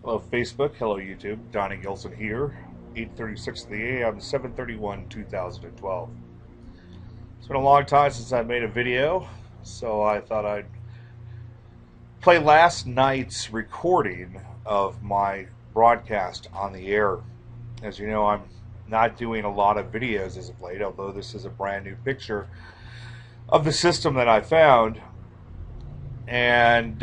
Hello Facebook, hello YouTube, Donnie Gilson here, 8:36 in the AM, 7/31/2012. It's been a long time since I made a video, so I thought I'd play last night's recording of my broadcast on the air. As you know, I'm not doing a lot of videos as of late, although this is a brand new picture of the system that I found. And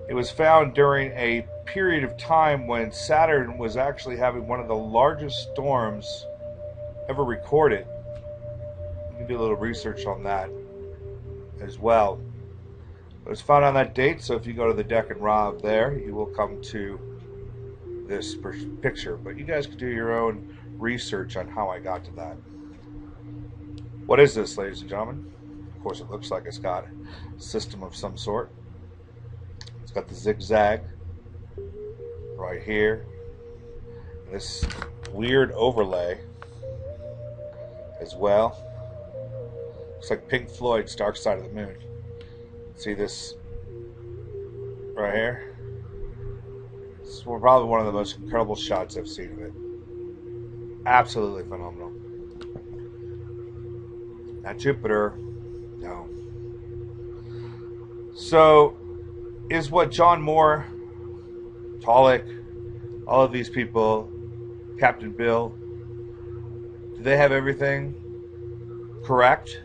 it was found during a period of time when Saturn was actually having one of the largest storms ever recorded. You can do a little research on that as well. It was found on that date, so if you go to the Deck and Rob there, you will come to this picture. But you guys can do your own research on how I got to that. What is this, ladies and gentlemen? Of course, it looks like it's got a system of some sort. It's got the zigzag right here. This weird overlay as well. Looks like Pink Floyd's Dark Side of the Moon. See this right here? This is probably one of the most incredible shots I've seen of it. Absolutely phenomenal. Not Jupiter, no. So, is what John Moore, TOLEC, all of these people, Captain Bill, do they have everything correct?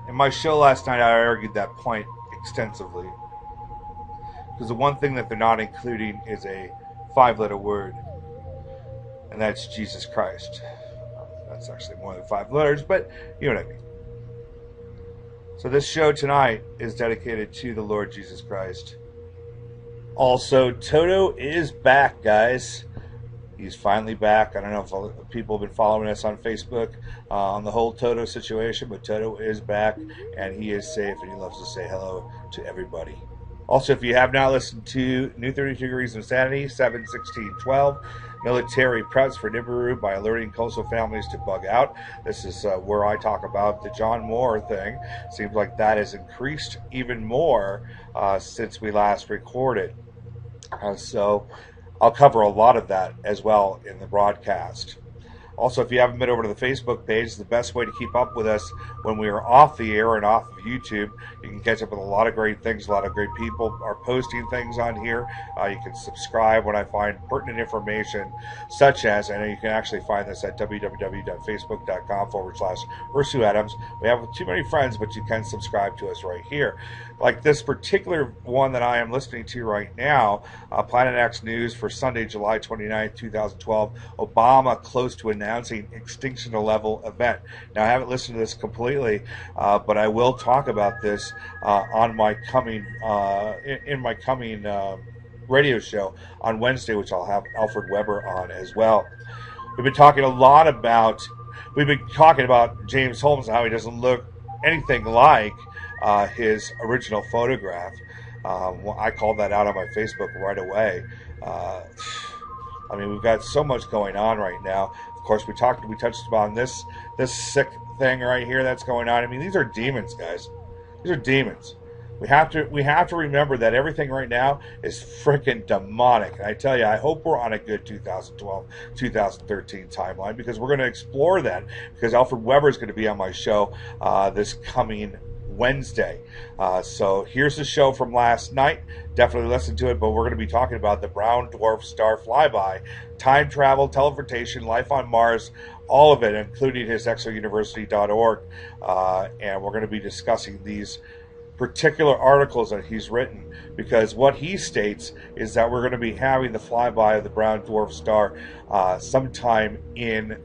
In my show last night, I argued that point extensively. Because the one thing that they're not including is a 5-letter word, and that's Jesus Christ. That's actually more than 5 letters, but you know what I mean. So this show tonight is dedicated to the Lord Jesus Christ. Also, Toto is back, guys. He's finally back. I don't know if people have been following us on Facebook on the whole Toto situation, but Toto is back, and he is safe, and he loves to say hello to everybody. Also, if you have not listened to New 32 Degrees of Insanity, 7/16/12, Military Preps for Nibiru by Alerting Coastal Families to Bug Out. This is where I talk about the John Moore thing. Seems like that has increased even more since we last recorded. So I'll cover a lot of that as well in the broadcast. Also, if you haven't been over to the Facebook page, the best way to keep up with us when we are off the air and off of YouTube. You can catch up with a lot of great things. A lot of great people are posting things on here. You can subscribe when I find pertinent information, such as, I know you can actually find this at www.facebook.com/Ursu Adams. We have too many friends, but you can subscribe to us right here. Like this particular one that I am listening to right now, Planet X News for Sunday, July 29th, 2012. Obama close to announcing extinction level event. Now, I haven't listened to this completely, but I will talk about this on my coming in my coming radio show on Wednesday, which I'll have Alfred Weber on as well. We've been talking about James Holmes and how he doesn't look anything like his original photograph. I called that out on my Facebook right away. I mean, we've got so much going on right now. Of course, we touched upon this sick thing right here that's going on. I mean, these are demons, guys. These are demons. We have to remember that everything right now is freaking demonic. And I tell you, I hope we're on a good 2012, 2013 timeline, because we're going to explore that, because Alfred Weber is going to be on my show this coming Wednesday. So here's the show from last night. Definitely listen to it, but we're going to be talking about the brown dwarf star flyby, time travel, teleportation, life on Mars, all of it, including his exouniversity.org. And we're going to be discussing these particular articles that he's written, because what he states is that we're going to be having the flyby of the brown dwarf star sometime in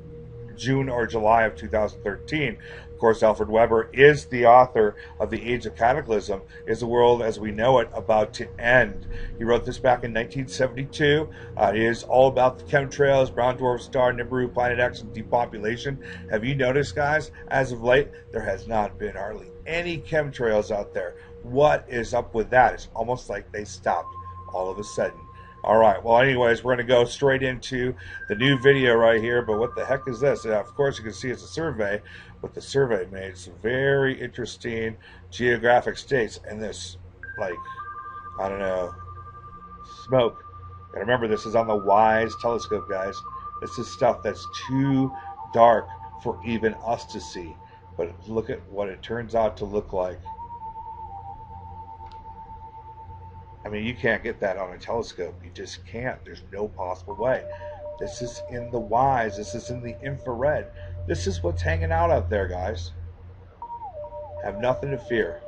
June or July of 2013. Of course, Alfred Weber is the author of The Age of Cataclysm. Is the world as we know it about to end? He wrote this back in 1972. It is all about the chemtrails, brown dwarf star, Nibiru, Planet X, and depopulation. Have you noticed, guys, as of late, there has not been hardly any chemtrails out there. What is up with that? It's almost like they stopped all of a sudden. All right. Well, anyways, we're going to go straight into the new video right here. But what the heck is this? Of course, you can see it's a survey. What the survey made some very interesting geographic states. And this, like, I don't know, smoke. And remember, this is on the WISE telescope, guys. This is stuff that's too dark for even us to see. But look at what it turns out to look like. I mean, you can't get that on a telescope. You just can't. There's no possible way. This is in the WISE. This is in the infrared. This is what's hanging out there, guys. Have nothing to fear.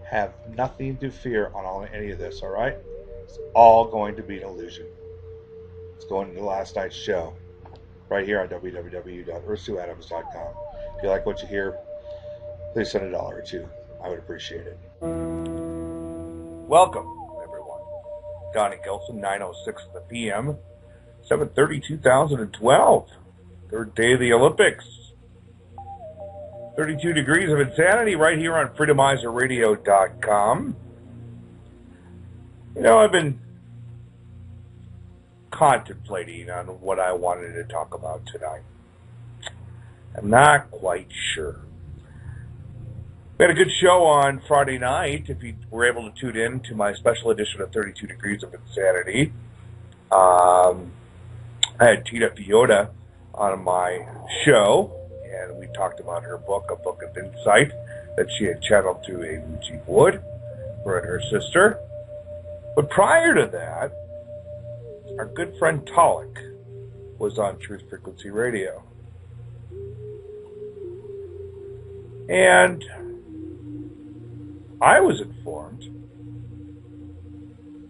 Have nothing to fear on any of this, all right? It's all going to be an illusion. It's going to last night's show right here on www.ursuadams.com. If you like what you hear, please send $1 or $2. I would appreciate it. Welcome, everyone. Donnie Gilson, 9:06 in the p.m., 7/30/2012, third day of the Olympics. 32 degrees of insanity right here on freedomizerradio.com. You know, I've been contemplating on what I wanted to talk about tonight. I'm not quite sure. We had a good show on Friday night. If you were able to tune in to my special edition of 32 Degrees of Insanity, I had Tina Fiota on my show, and we talked about her book, A Book of Insight, that she had channeled through a Ouija board, her and her sister. But prior to that, our good friend TOLEC was on Truth Frequency Radio. And I was informed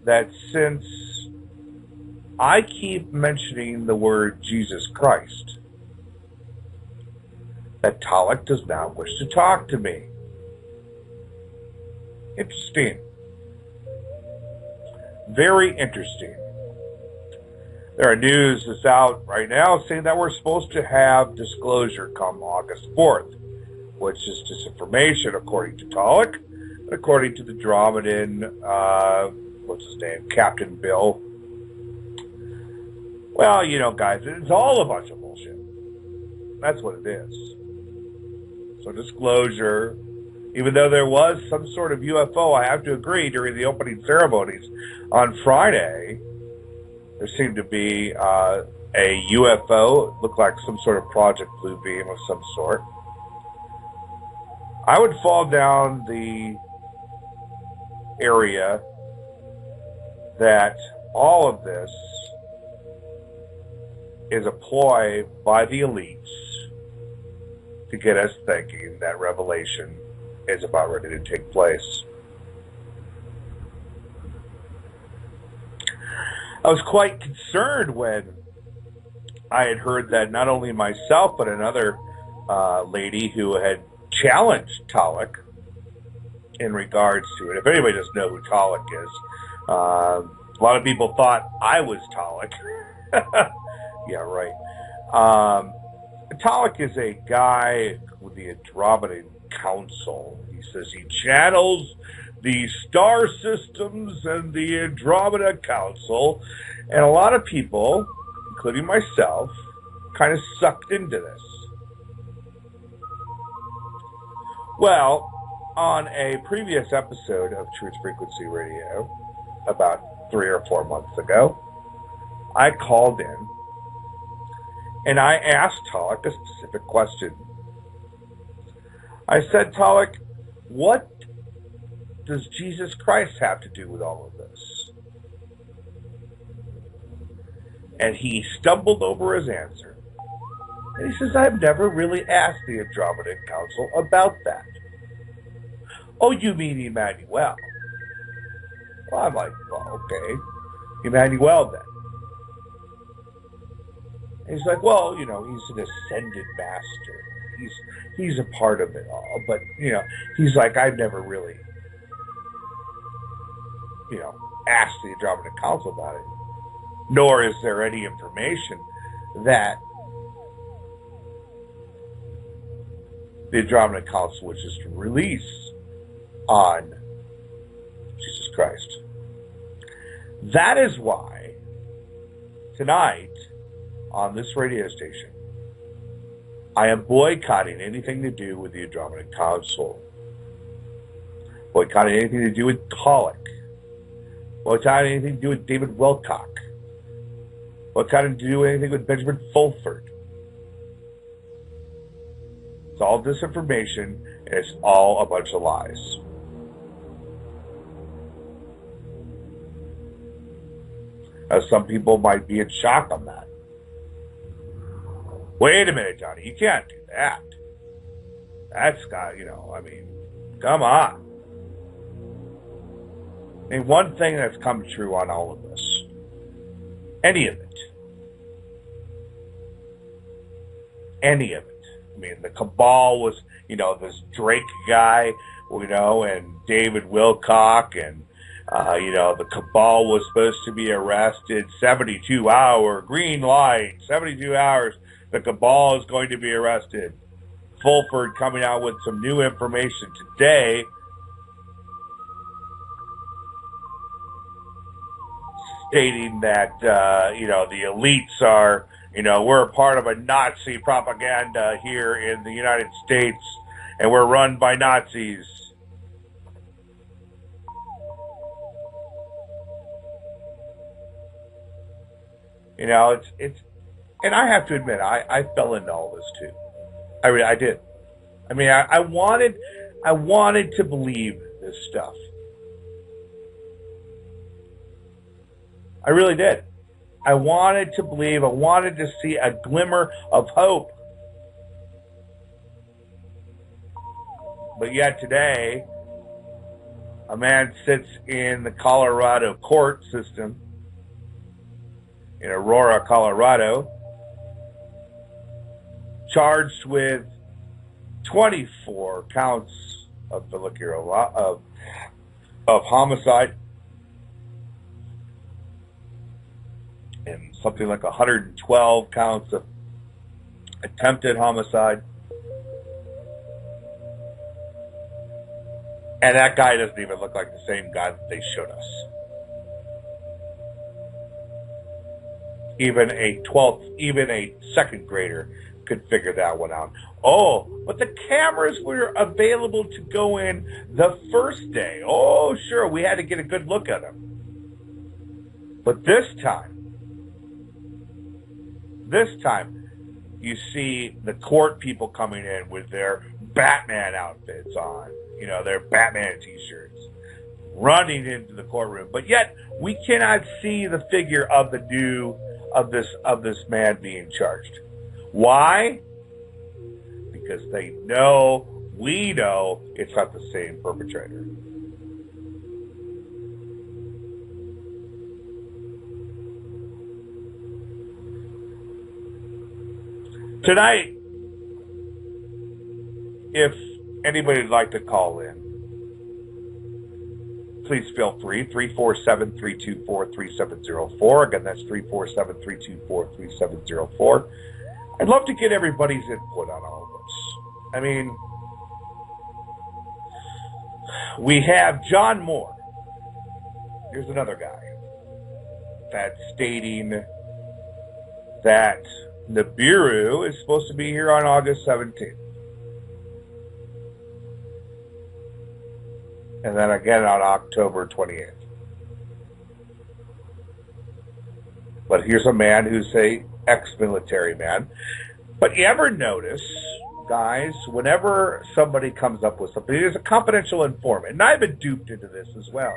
that since I keep mentioning the word Jesus Christ, that TOLEC does not wish to talk to me. Interesting. Very interesting. There are news that's out right now saying that we're supposed to have disclosure come August 4th, which is disinformation according to TOLEC. According to the Andromedan, what's his name, Captain Bill. Well, you know, guys, it's all a bunch of bullshit. That's what it is. So disclosure, even though there was some sort of UFO, I have to agree, during the opening ceremonies on Friday, there seemed to be a UFO. It looked like some sort of Project Blue Beam of some sort. I would fall down the area that all of this is a ploy by the elites to get us thinking that revelation is about ready to take place. I was quite concerned when I had heard that not only myself but another lady who had challenged TOLEC in regards to it. If anybody doesn't know who TOLEC is, a lot of people thought I was TOLEC. Yeah, right. TOLEC is a guy with the Andromedan Council. He says he channels the star systems and the Andromeda Council, and a lot of people, including myself, kind of sucked into this. Well, on a previous episode of Truth Frequency Radio, about 3 or 4 months ago, I called in and I asked TOLEC a specific question. I said, TOLEC, what does Jesus Christ have to do with all of this? And he stumbled over his answer. And he says, I've never really asked the Andromedan Council about that. Oh, you mean Emmanuel? Well, I'm like, well, okay. Emmanuel, then. And he's like, well, you know, he's an ascended master. He's a part of it all. But, you know, he's like, I've never really, you know, asked the Andromedan Council about it. Nor is there any information that the Andromedan Council was just released on Jesus Christ. That is why tonight on this radio station, I am boycotting anything to do with the Andromeda Council, boycotting anything to do with TOLEC, boycotting anything to do with David Wilcock, boycotting to do anything with Benjamin Fulford. It's all disinformation, and it's all a bunch of lies. Now, some people might be in shock on that. Wait a minute, Johnny, you can't do that. That's got, come on. I mean, one thing that's come true on all of this, any of it, I mean, the cabal was, this Drake guy, and David Wilcock, and, the cabal was supposed to be arrested, 72-hour green light, 72 hours, the cabal is going to be arrested. Fulford coming out with some new information today, stating that, the elites are, we're a part of a Nazi propaganda here in the United States, and we're run by Nazis. It's, and I have to admit, I fell into all this too. I did. I mean, I wanted to believe this stuff. I really did. I wanted to believe. I wanted to see a glimmer of hope. But yet today, a man sits in the Colorado court system in Aurora, Colorado, charged with 24 counts of homicide and something like 112 counts of attempted homicide. And that guy doesn't even look like the same guy that they showed us. Even a second grader could figure that one out. Oh, but the cameras were available to go in the first day. Oh, sure, we had to get a good look at them. But this time, you see the court people coming in with their Batman outfits on, their Batman t-shirts, running into the courtroom. But yet, we cannot see the figure of this man being charged. Why? Because we know it's not the same perpetrator. Tonight, if anybody would like to call in, please feel free, 347-324-3704. Again, that's 347-324-3704. I'd love to get everybody's input on all of this. I mean, we have John Moore. Here's another guy that's stating that Nibiru is supposed to be here on August 17th. And then again on October 28th. But here's a man who's a ex-military man. But you ever notice, guys, whenever somebody comes up with something, there's a confidential informant. And I've been duped into this as well.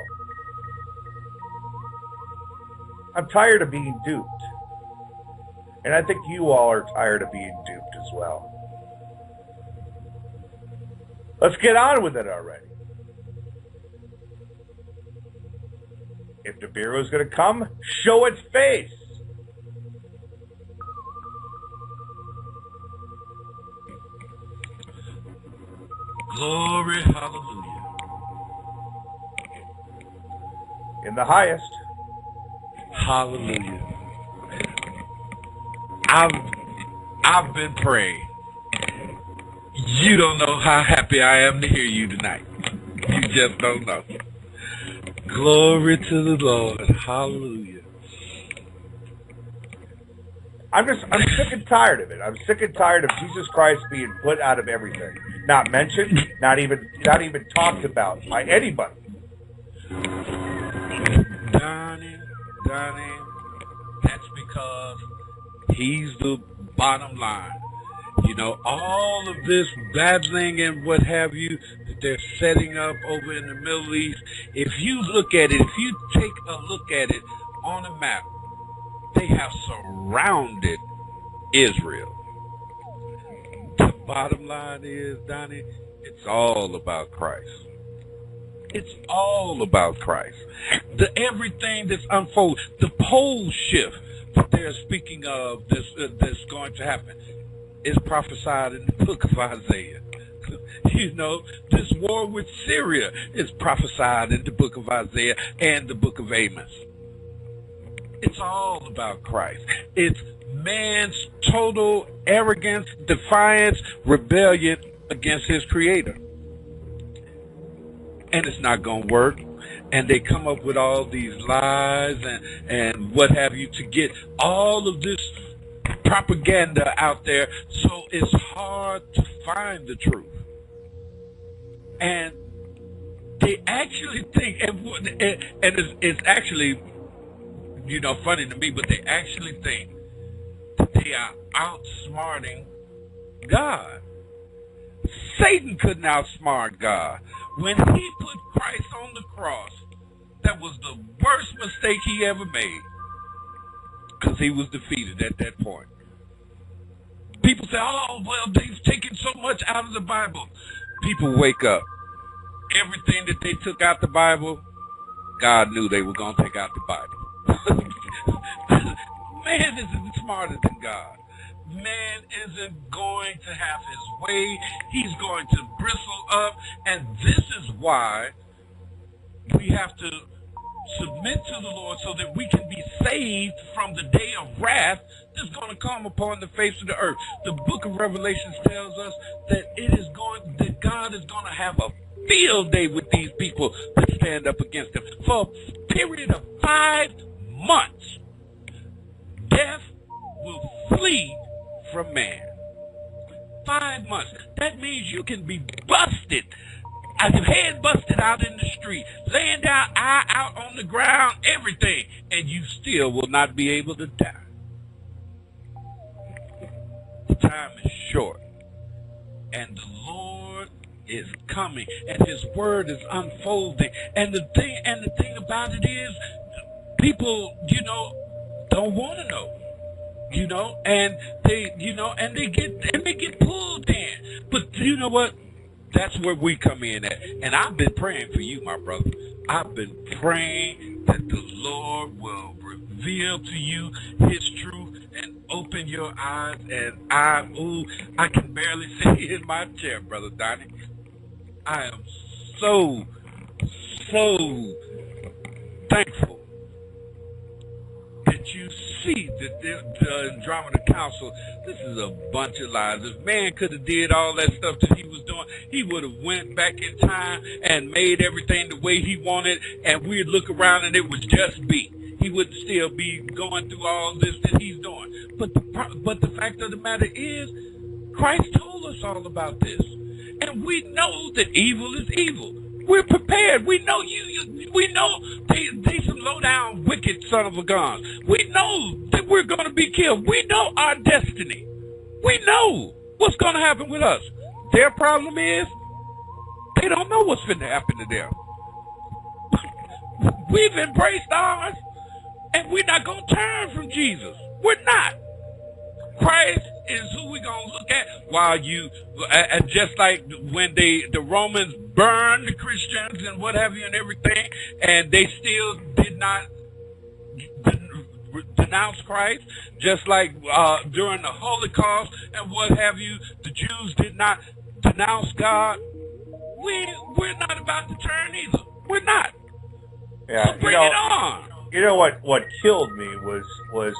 I'm tired of being duped. And I think you all are tired of being duped as well. Let's get on with it already. If Nibiru is going to come, show its face. Glory, hallelujah. In the highest. Hallelujah. I've been praying. You don't know how happy I am to hear you tonight. You just don't know. Glory to the Lord. Hallelujah. I'm sick and tired of it. I'm sick and tired of Jesus Christ being put out of everything. Not mentioned, not even talked about by anybody. Donnie, that's because he's the bottom line. You know, all of this battling and what have you that they're setting up over in the Middle East, if you look at it, if you take a look at it on a map, they have surrounded Israel. The bottom line is, Donnie, it's all about Christ. It's all about Christ. Everything that's unfolded, the pole shift that they're speaking of that's going to happen is prophesied in the book of Isaiah. You know, this war with Syria is prophesied in the book of Isaiah and the book of Amos. It's all about Christ. It's man's total arrogance, defiance, rebellion against his creator. And it's not going to work. And they come up with all these lies and what have you to get all of this propaganda out there. So it's hard to find the truth. And they actually think, and it's actually, you know, funny to me, but they actually think that they are outsmarting God. Satan couldn't outsmart God. When he put Christ on the cross, that was the worst mistake he ever made, because he was defeated at that point. People say, oh, well, they've taken so much out of the Bible. People wake up. Everything that they took out the Bible, God knew they were going to take out the Bible. Man isn't smarter than God. Man isn't going to have his way. He's going to bristle up. And this is why we have to submit to the Lord so that we can be saved from the day of wrath that's going to come upon the face of the earth. The book of Revelation tells us that that God is going to have a field day with these people that stand up against him. For a period of 5 months, death will flee from man. 5 months. That means you can be busted. Your head busted out in the street, laying down, eye out on the ground, everything, and you still will not be able to die. The time is short, and the Lord is coming, and His word is unfolding. And the thing about it is, people, don't want to know. And they get pulled in. But you know what? That's where we come in at. And I've been praying for you, my brother. I've been praying that the Lord will reveal to you His truth and open your eyes. And I can barely sit in my chair, Brother Donnie. I am so thankful that you see that the Andromeda Council, this is a bunch of lies. If man could have did all that stuff that he was doing, he would have went back in time and made everything the way he wanted, and we'd look around and it would just be. He would still be going through all this that he's doing. But the fact of the matter is, Christ told us all about this. And we know that evil is evil. We're prepared. We know we know they some low-down, wicked son of a gun. We know that we're going to be killed. We know our destiny. We know what's going to happen with us. Their problem is they don't know what's going to happen to them. We've embraced ours, and we're not going to turn from Jesus. We're not. Christ is who we're going to look at while and just like when the Romans burned the Christians and what have you and everything, and they still did not denounce Christ, just like during the Holocaust and what have you, the Jews did not denounce God. We're not about to turn either. We're not. Yeah, so bring it on. You know what killed me was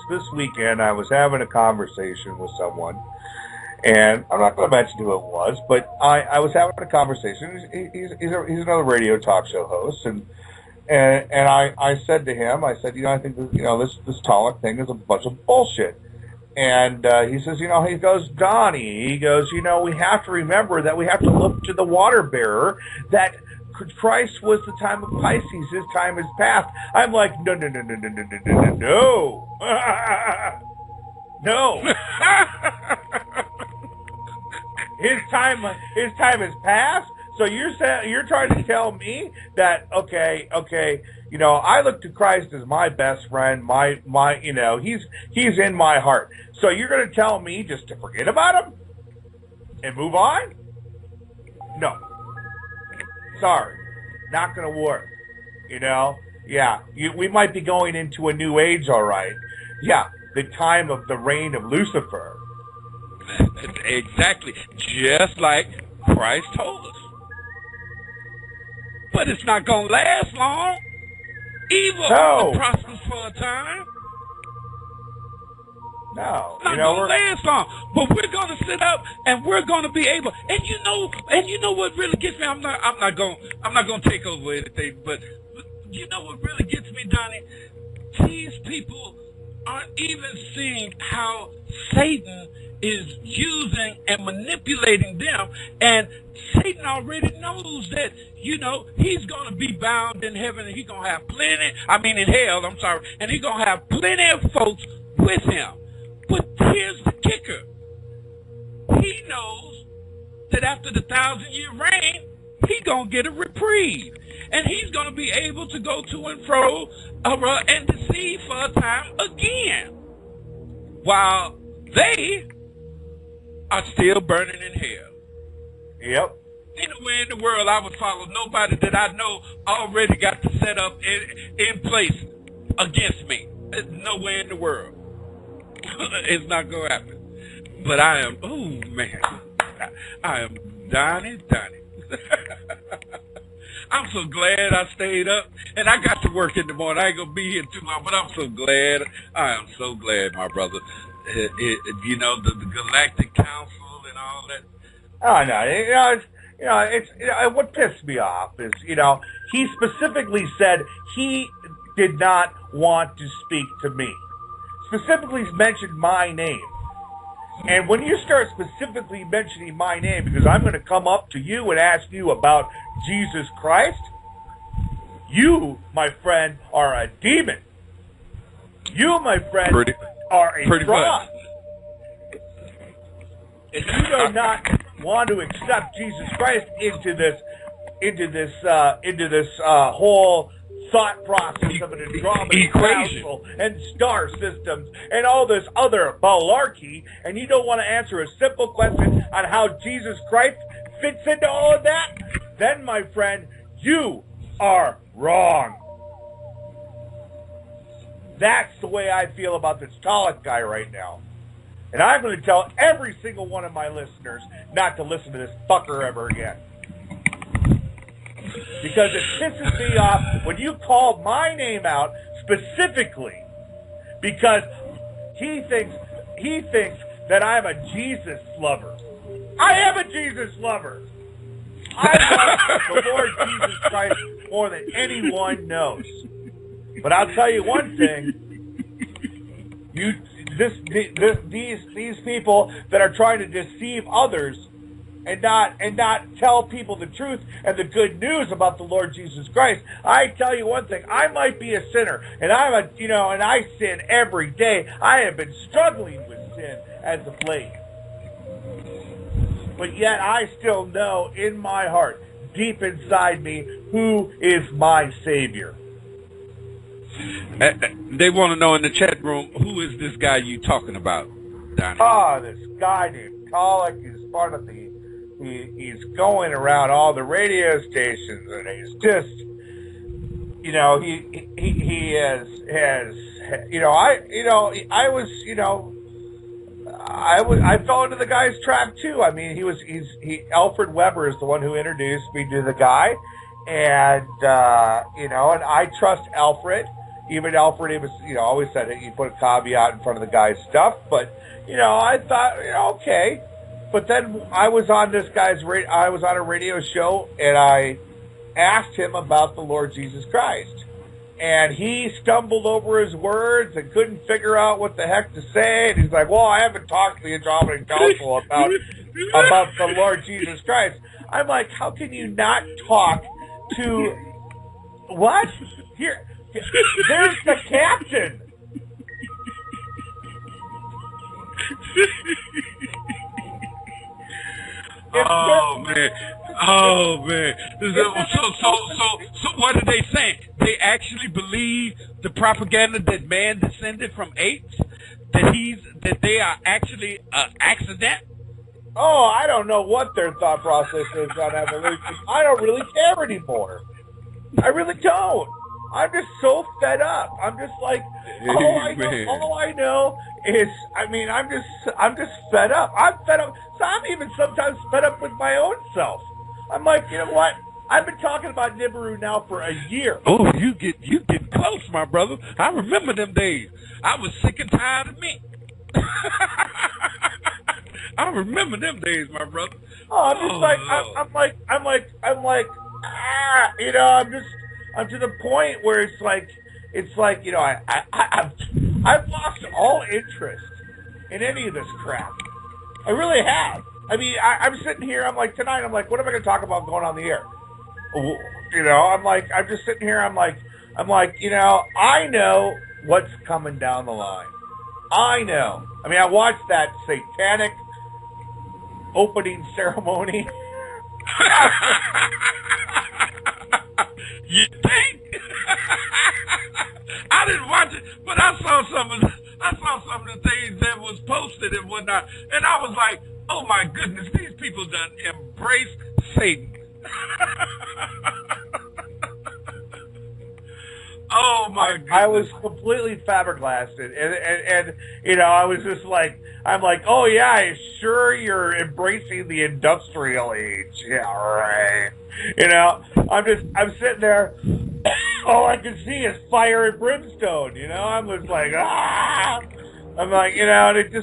this weekend I was having a conversation with someone, and I'm not going to mention who it was, but I was having a conversation. He's another radio talk show host, and I said to him, I said, I think this TOLEC thing is a bunch of bullshit. And he says, he goes, Donnie, he goes, we have to remember that we have to look to the water bearer, that Christ was the time of Pisces, his time is past. I'm like, no. No. His time is past. So you're trying to tell me that okay, I look to Christ as my best friend, my he's in my heart. So you're going to tell me just to forget about him and move on? No. Sorry. Not going to work. Yeah, we might be going into a new age, all right. Yeah, the time of the reign of Lucifer. Exactly. Just like Christ told us. But it's not going to last long. Evil will prosper for a time. No. It's not going to last long. But we're going to sit up and we're going to be able. And you know what really gets me? I'm not going to take over anything. But you know what really gets me, Donnie? These people aren't even seeing how Satan is using and manipulating them, and Satan already knows that, he's going to be bound in heaven, and he's going to have in hell, and he's going to have plenty of folks with him. But here's the kicker. He knows that after the 1,000-year reign, he's going to get a reprieve, and he's going to be able to go to and fro and deceive for a time again, while they are still burning in hell. Yep. Anywhere in the world I would follow nobody that I know already got the setup in place against me. There's nowhere in the world. It's not going to happen. But I am, I am Donnie. I'm so glad I stayed up, and I got to work in the morning. I ain't going to be here too long, but I'm so glad. I am so glad, my brother. The Galactic Council and all that. Oh, no. It's what pissed me off is, he specifically said he did not want to speak to me. Specifically mentioned my name. And when you start specifically mentioning my name, because I'm going to come up to you and ask you about Jesus Christ, you, my friend, are a demon. You, my friend, are a fraud. If you do not want to accept Jesus Christ into this whole thought process of an Andromeda Council and star systems and all this other malarkey, and you don't want to answer a simple question on how Jesus Christ fits into all of that, then, my friend, you are wrong. That's the way I feel about this TOLEC guy right now. And I'm going to tell every single one of my listeners not to listen to this fucker ever again. Because it pisses me off when you call my name out specifically because he thinks that I'm a Jesus lover. I am a Jesus lover. I love the Lord Jesus Christ more than anyone knows. But I'll tell you one thing. These people that are trying to deceive others and not tell people the truth and the good news about the Lord Jesus Christ. I tell you one thing, I might be a sinner, and and I sin every day. I have been struggling with sin as of late. But yet I still know in my heart, deep inside me, who is my Savior. They want to know in the chat room, who is this guy you talking about, Donnie? This guy named TOLEC is part of he's going around all the radio stations, and he's just, I fell into the guy's trap too. I mean, Alfred Weber is the one who introduced me to the guy, and and I trust Alfred. Even Alfred, he was, always said it. He put a caveat in front of the guy's stuff, but I thought, okay. But then I was on a radio show, and asked him about the Lord Jesus Christ. And he stumbled over his words and couldn't figure out what the heck to say. And he's like, well, I haven't talked to the Andromedan Council about the Lord Jesus Christ. I'm like, how can you not talk to what? Here, there's the captain. Oh man! So what are they saying? They actually believe the propaganda that man descended from apes? That they are actually an accident? Oh, I don't know what their thought process is on evolution. I don't really care anymore. I really don't. I'm just so fed up. I'm just like, all I know is, I mean, I'm just fed up. I'm fed up. So I'm even sometimes fed up with my own self. I'm like, you know what? I've been talking about Nibiru now for a year. Oh, you get close, my brother. I remember them days. I was sick and tired of me. I remember them days, my brother. Oh, I'm just you know, I'm to the point where it's like, you know, I've lost all interest in any of this crap. I really have. I mean, I'm sitting here, I'm like, tonight, I'm like, what am I going to talk about going on the air? You know, I'm just sitting here, I'm like, you know, I know what's coming down the line. I know. I mean, I watched that satanic opening ceremony. You think? I didn't watch it, but I saw some of the things that was posted and whatnot, and I was like, oh my goodness, these people done embraced Satan. Oh my goodness. I was completely flabbergasted, and you know, I was just like, I'm like, oh yeah, sure, you're embracing the industrial age, yeah, right. You know, I'm sitting there, all I can see is fire and brimstone. You know, I'm just like, ah. I'm like, you know, and it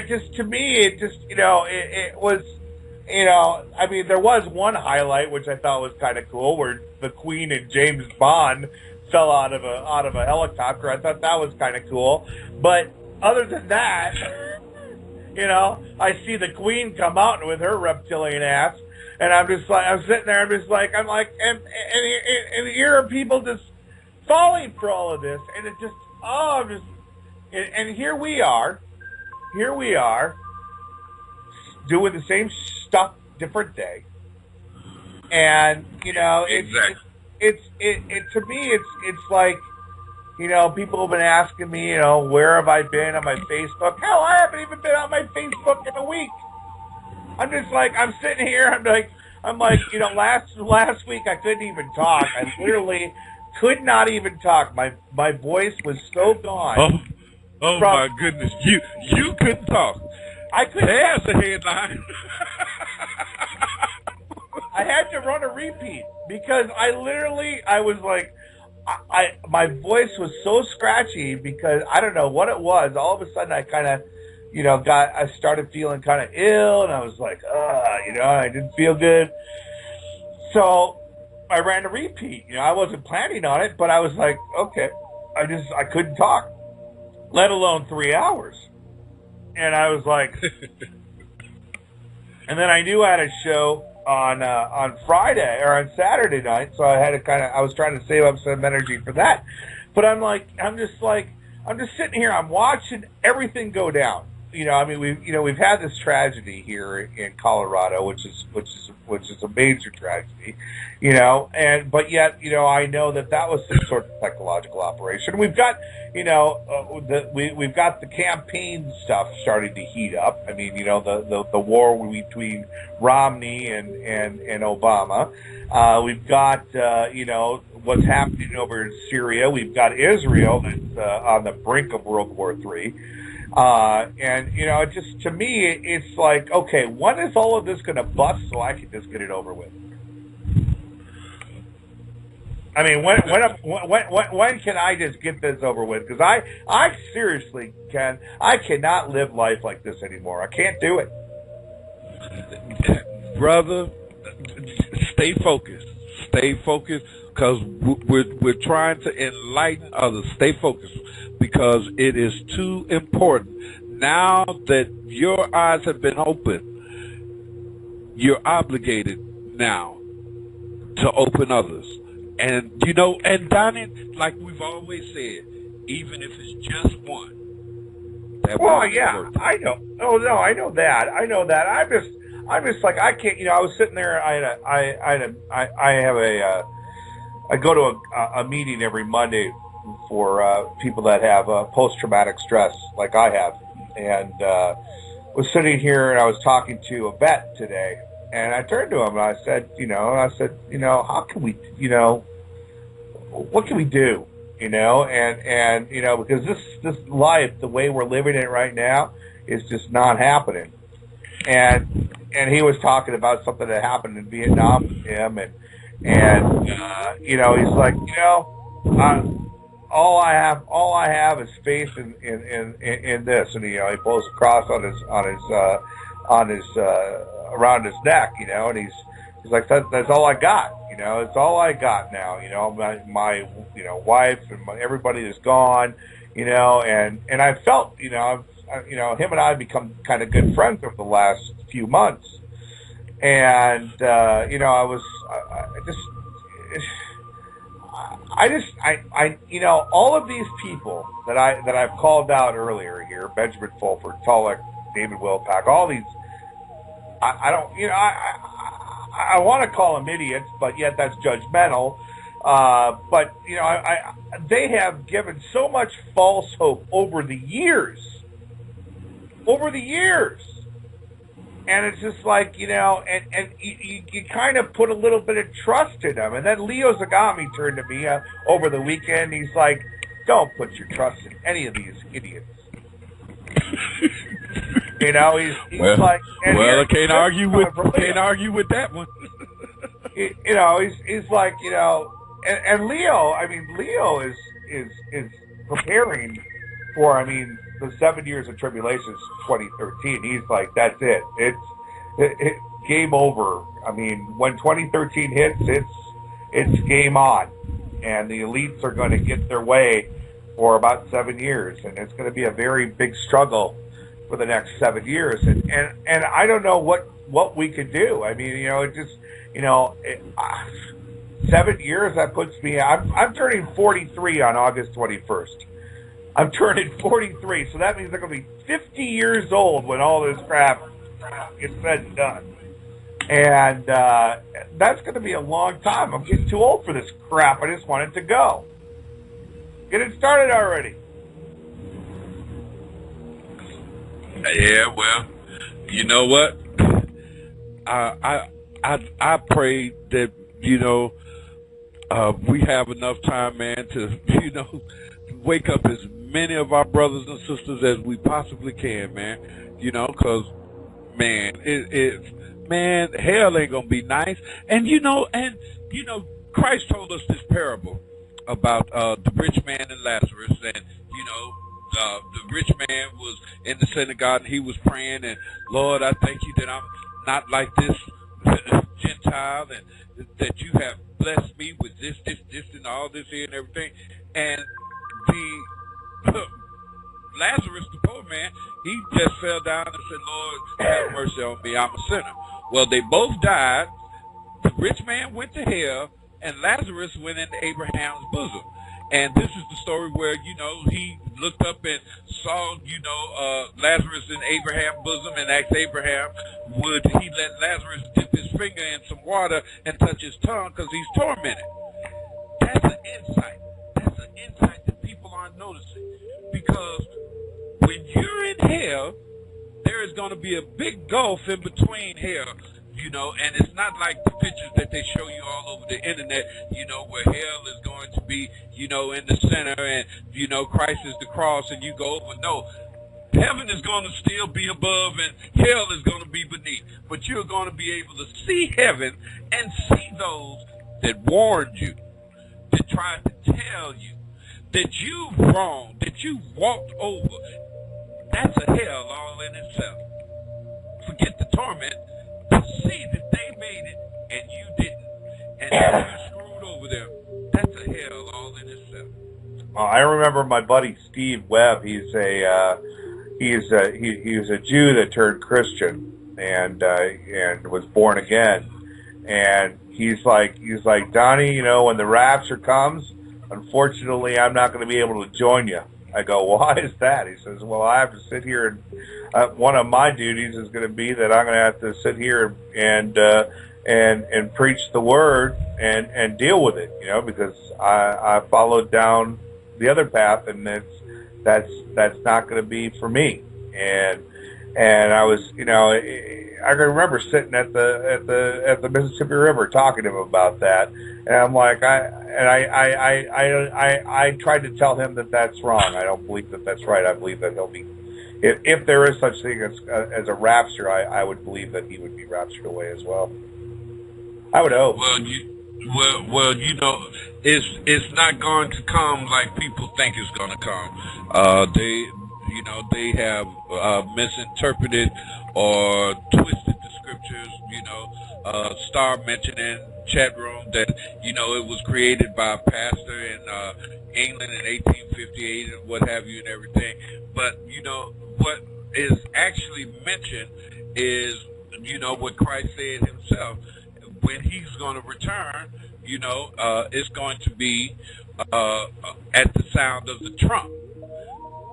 just to me, it just, you know, it was, you know, I mean, there was one highlight which I thought was kind of cool, where the Queen and James Bond fell out of a helicopter. I thought that was kind of cool, but other than that, you know, I see the Queen come out with her reptilian ass, and I'm just like, I'm sitting there, I'm like, and here are people just falling for all of this, and it just, oh, I'm just, and here we are, doing the same stuff, different day, and you know, it's to me, it's like, you know, people have been asking me, you know, where have I been on my Facebook? Hell, I haven't even been on my Facebook in a week. I'm just like, I'm sitting here, I'm like, you know, last week I couldn't even talk. I literally could not even talk. My voice was so gone. Oh my goodness, you couldn't talk. I couldn't. There's the headline. I had to run a repeat because I was like, my voice was so scratchy because I don't know what it was. All of a sudden I kind of, you know, I started feeling kind of ill, and I was like, you know, I didn't feel good. So I ran a repeat. You know, I wasn't planning on it, but I was like, okay, I couldn't talk, let alone 3 hours. And I was like, and then I knew I had a show on Friday or on Saturday night, so I had to I was trying to save up some energy for that. But I'm just sitting here, I'm watching everything go down. You know, I mean, we've had this tragedy here in Colorado, which is a major tragedy, you know, but yet, you know, I know that was some sort of psychological operation. We've got, you know, we've got the campaign stuff starting to heat up. I mean, you know, the war between Romney and Obama. We've got, you know, what's happening over in Syria. We've got Israel that's on the brink of World War III. And, you know, just to me, it's like, okay, when is all of this going to bust so I can just get it over with? I mean, when can I just get this over with? Because I seriously I cannot live life like this anymore. I can't do it. Brother, stay focused. stay focused because we're trying to enlighten others. Stay focused because it is too important. Now that your eyes have been opened, you're obligated now to open others. And, and Donnie, like we've always said, even if it's just one, that well, one is yeah, worth it. I know. Oh no, I know that. I'm just like I can't. I was sitting there. I go to a meeting every Monday for people that have post-traumatic stress, like I have, and was sitting here and I was talking to a vet today, and I turned to him and I said, how can we, what can we do, and because this life, the way we're living it right now, is just not happening, and he was talking about something that happened in Vietnam with him, and he's like, all I have is faith in this, and he pulls a cross on his around his neck, and he's like, that's all I got, it's all I got now, my wife and everybody is gone, and I felt, him and I have become kind of good friends over the last few months, and all of these people that I've called out earlier here, Benjamin Fulford, TOLEC, David Wilpack, all these, I want to call them idiots, but yet that's judgmental. But they have given so much false hope over the years, and it's just like, and you kind of put a little bit of trust in them. And then Leo Zagami turned to me over the weekend. He's like, don't put your trust in any of these idiots. He's like, I can't argue with that one. He's like, and Leo, Leo is preparing for, the 7 years of tribulations, 2013. He's like, that's it. It's game over. When 2013 hits, it's game on, and the elites are going to get their way for about 7 years, and it's going to be a very big struggle for the next 7 years. And I don't know what we could do. It just 7 years, that puts me. I'm turning 43 on August 21st. I'm turning 43, so that means I'm going to be 50 years old when all this crap gets said and done. And that's going to be a long time. I'm getting too old for this crap. I just want it to go. Get it started already. Yeah, well, you know what? I pray that we have enough time, man, to wake up as many of our brothers and sisters as we possibly can, man. Because man, hell ain't gonna be nice. And Christ told us this parable about the rich man and Lazarus, and the rich man was in the synagogue and he was praying, and Lord, I thank you that I'm not like this Gentile, and that you have blessed me with this, and all this here and everything. And the Lazarus, the poor man, he just fell down and said, Lord, have mercy on me, I'm a sinner. Well, they both died. The rich man went to hell, and Lazarus went into Abraham's bosom. And this is the story where, he looked up and saw, Lazarus in Abraham's bosom, and asked Abraham, would he let Lazarus dip his finger in some water and touch his tongue because he's tormented. That's an insight. That's an insight that people aren't noticing. Because when you're in hell, there is going to be a big gulf in between hell, and it's not like the pictures that they show you all over the internet, where hell is going to be, in the center, and, Christ is the cross, and you go over. No, heaven is going to still be above, and hell is going to be beneath. But you're going to be able to see heaven and see those that warned you, that tried to tell you that you've wronged, that you walked over. That's a hell all in itself. Forget the torment. To see that they made it and you didn't. and now you're screwed over there. That's a hell all in itself. I remember my buddy Steve Webb. He's a Jew that turned Christian and was born again. And he's like, Donnie, you know, when the rapture comes, unfortunately, I'm not going to be able to join you. I go, why is that? He says, well, I have to sit here and one of my duties is going to be that I'm going to have to sit here and preach the word and deal with it, you know, because I followed down the other path, and that's not going to be for me. And I was, you know, I can remember sitting at the Mississippi River talking to him about that, and I'm like, I tried to tell him that that's wrong. I don't believe that that's right. I believe that he'll be, if there is such thing as a rapture, I would believe that he would be raptured away as well. I would hope. Well, you know, it's not going to come like people think it's going to come. They have misinterpreted or twisted the scriptures. You know, Star mentioned in chat room that, you know, it was created by a pastor in England in 1858 and what have you and everything. But, you know, what is actually mentioned is, you know, what Christ said himself. When he's going to return, you know, it's going to be at the sound of the trump.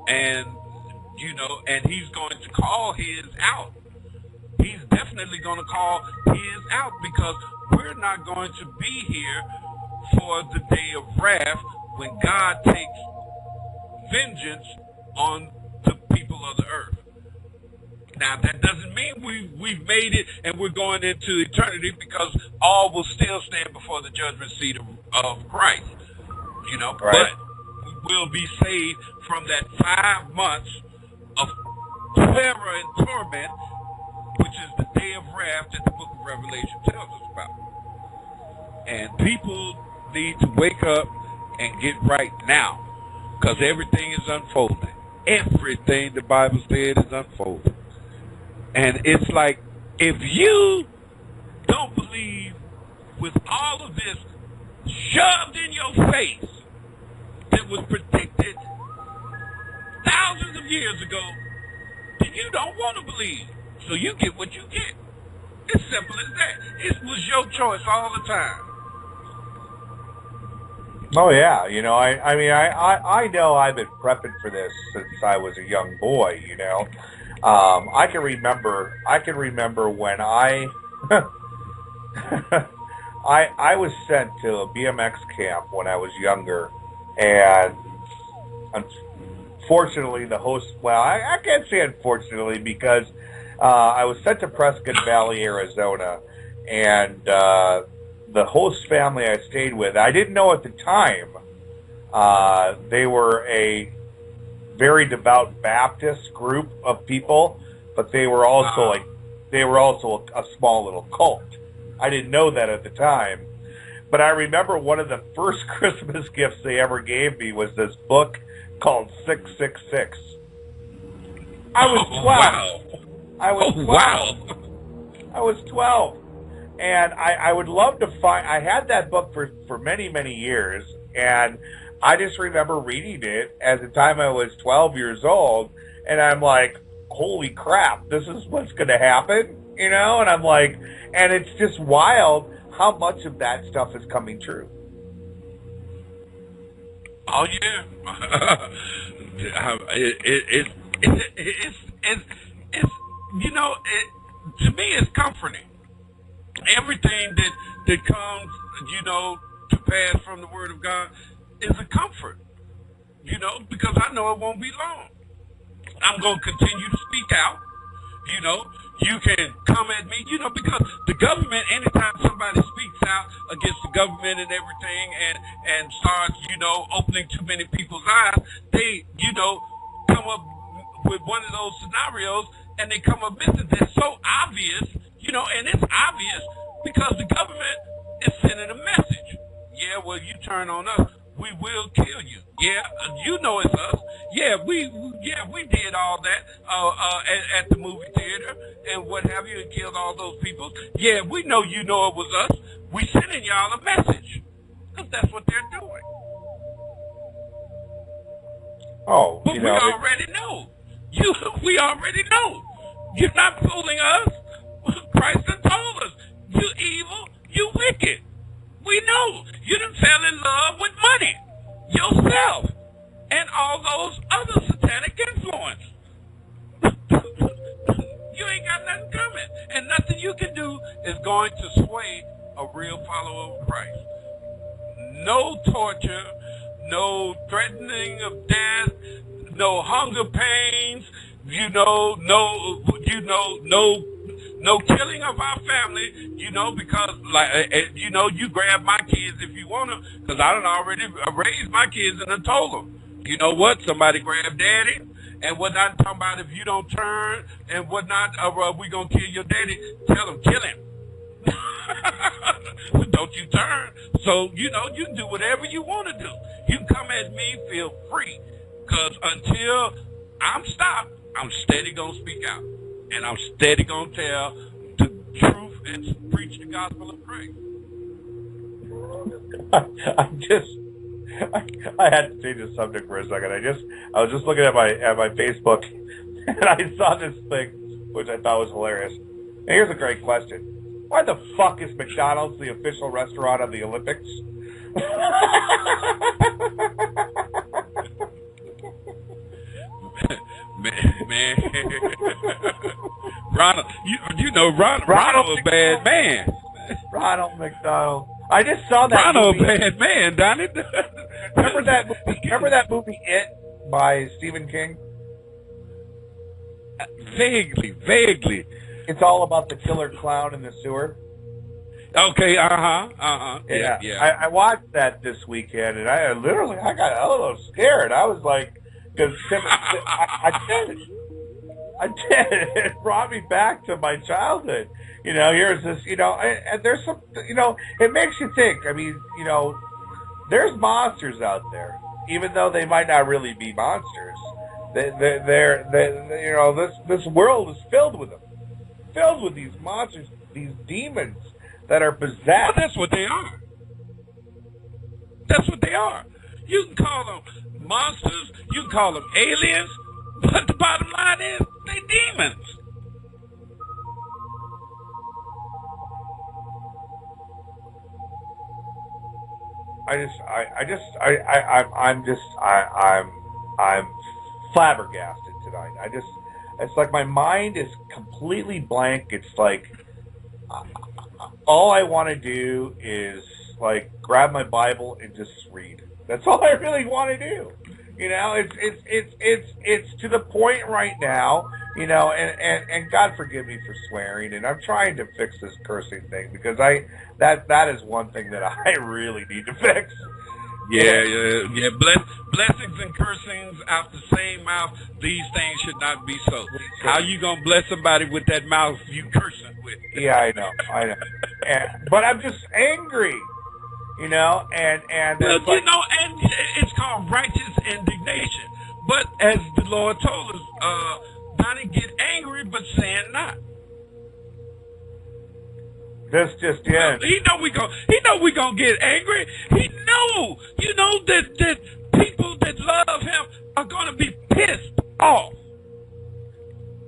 And, you know, and he's going to call his out. He's definitely going to call his out, because we're not going to be here for the day of wrath when God takes vengeance on the people of the earth. Now, that doesn't mean we've made it and we're going into eternity, because all will still stand before the judgment seat of Christ, you know. Right. But we will be saved from that 5 months of terror and torment, which is the day of wrath that the book of Revelation tells us about. And people need to wake up and get right now, because everything is unfolding. Everything the Bible said is unfolding. And it's like, if you don't believe with all of this shoved in your face that was predicted thousands of years ago, then you don't want to believe. So you get what you get. It's simple as that. It was your choice all the time. Oh yeah, you know, I mean, I know I've been prepping for this since I was a young boy, you know. I can remember when I was sent to a BMX camp when I was younger, and unfortunately the host, well, I can't say unfortunately, because I was sent to Prescott Valley, Arizona, and the host family I stayed with, I didn't know at the time, they were a very devout Baptist group of people, but they were also a small little cult. I didn't know that at the time, but I remember one of the first Christmas gifts they ever gave me was this book called 666. I was 12. I was 12. I was 12. And I would love to find, I had that book for many, many years, and I just remember reading it at the time I was 12 years old, and I'm like, holy crap, this is what's going to happen, you know? And I'm like, and it's just wild how much of that stuff is coming true. Oh, yeah. It's you know, to me, it's comforting. Everything that comes, you know, to pass from the Word of God is a comfort, you know, because I know it won't be long. I'm going to continue to speak out, you know. You can come at me, you know, because the government, anytime somebody speaks out against the government and everything and starts, you know, opening too many people's eyes, they, you know, come up with one of those scenarios and they come up missing. They're so obvious, you know, and it's obvious because the government is sending a message. Yeah, well, you turn on us, we're we will kill you. Yeah, you know it's us. Yeah, we did all that at the movie theater and what have you, and killed all those people. Yeah, we know you know it was us. We sending y'all a message because that's what they're doing. Oh, but we already know. We already know. You're not fooling us. Christ has told us, you evil, you wicked. We know. You done fell in love with money, yourself, and all those other satanic influence. You ain't got nothing coming. And nothing you can do is going to sway a real follower of Christ. No torture, no threatening of death, no hunger pains, no killing of our family, because you grab my kids if you want to, because I done already raised my kids and I told them, you know what, somebody grab daddy and whatnot, talking about if you don't turn and whatnot, we gonna kill your daddy, tell them, kill him. Don't you turn. So, you can do whatever you want to do. You can come at me, feel free, because until I'm stopped, I'm steady going to speak out. And I'm steady going to tell the truth and preach the gospel of Christ. I had to change the subject for a second. I was just looking at my Facebook, and I saw this thing, which I thought was hilarious. And here's a great question. Why the fuck is McDonald's the official restaurant of the Olympics? Man. Ronald, Ronald a bad man. Ronald McDonald. I just saw that Ronald movie. A bad man, Donnie. Remember that movie It by Stephen King? Vaguely. It's all about the killer clown in the sewer. Okay, Yeah. I watched that this weekend, and I got a little scared. I was like, because I did. It brought me back to my childhood. Here's this, and there's some, it makes you think. I mean, there's monsters out there, even though they might not really be monsters. This world is filled with them. Filled with these monsters, these demons that are possessed. Well, that's what they are. That's what they are. You can call them monsters, you can call them aliens, but the bottom line is they demons. I'm flabbergasted tonight. It's like my mind is completely blank. It's like all I want to do is like grab my Bible and just read. That's all I really want to do. It's to the point right now, and God forgive me for swearing, and I'm trying to fix this cursing thing because that is one thing that I really need to fix. Yeah. Blessings and cursings out the same mouth. These things should not be so. How you gonna bless somebody with that mouth you cursing with? Yeah, I know. But I'm just angry, and well, and it's called righteous indignation. But as the Lord told us, Donnie, get angry, but sin not. This just in. He know we gonna get angry. He know, that people that love him are gonna be pissed off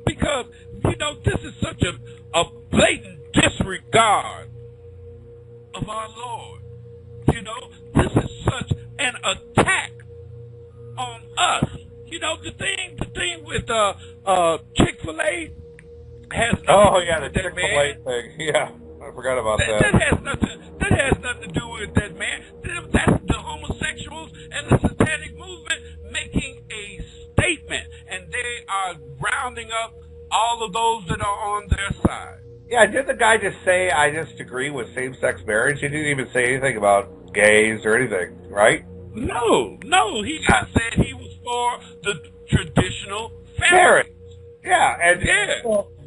because this is such a blatant disregard of our Lord. This is such an attack on us. The thing with Chick-fil-A has nothing the Chick-fil-A thing. Yeah. I forgot about that. That has nothing to do with that, man. That's the homosexuals and the satanic movement making a statement, and they are rounding up all of those that are on their side. Yeah, did the guy just say, I just agree with same-sex marriage? He didn't even say anything about gays or anything, right? No. He just said he was for the traditional family. Marriage. Yeah.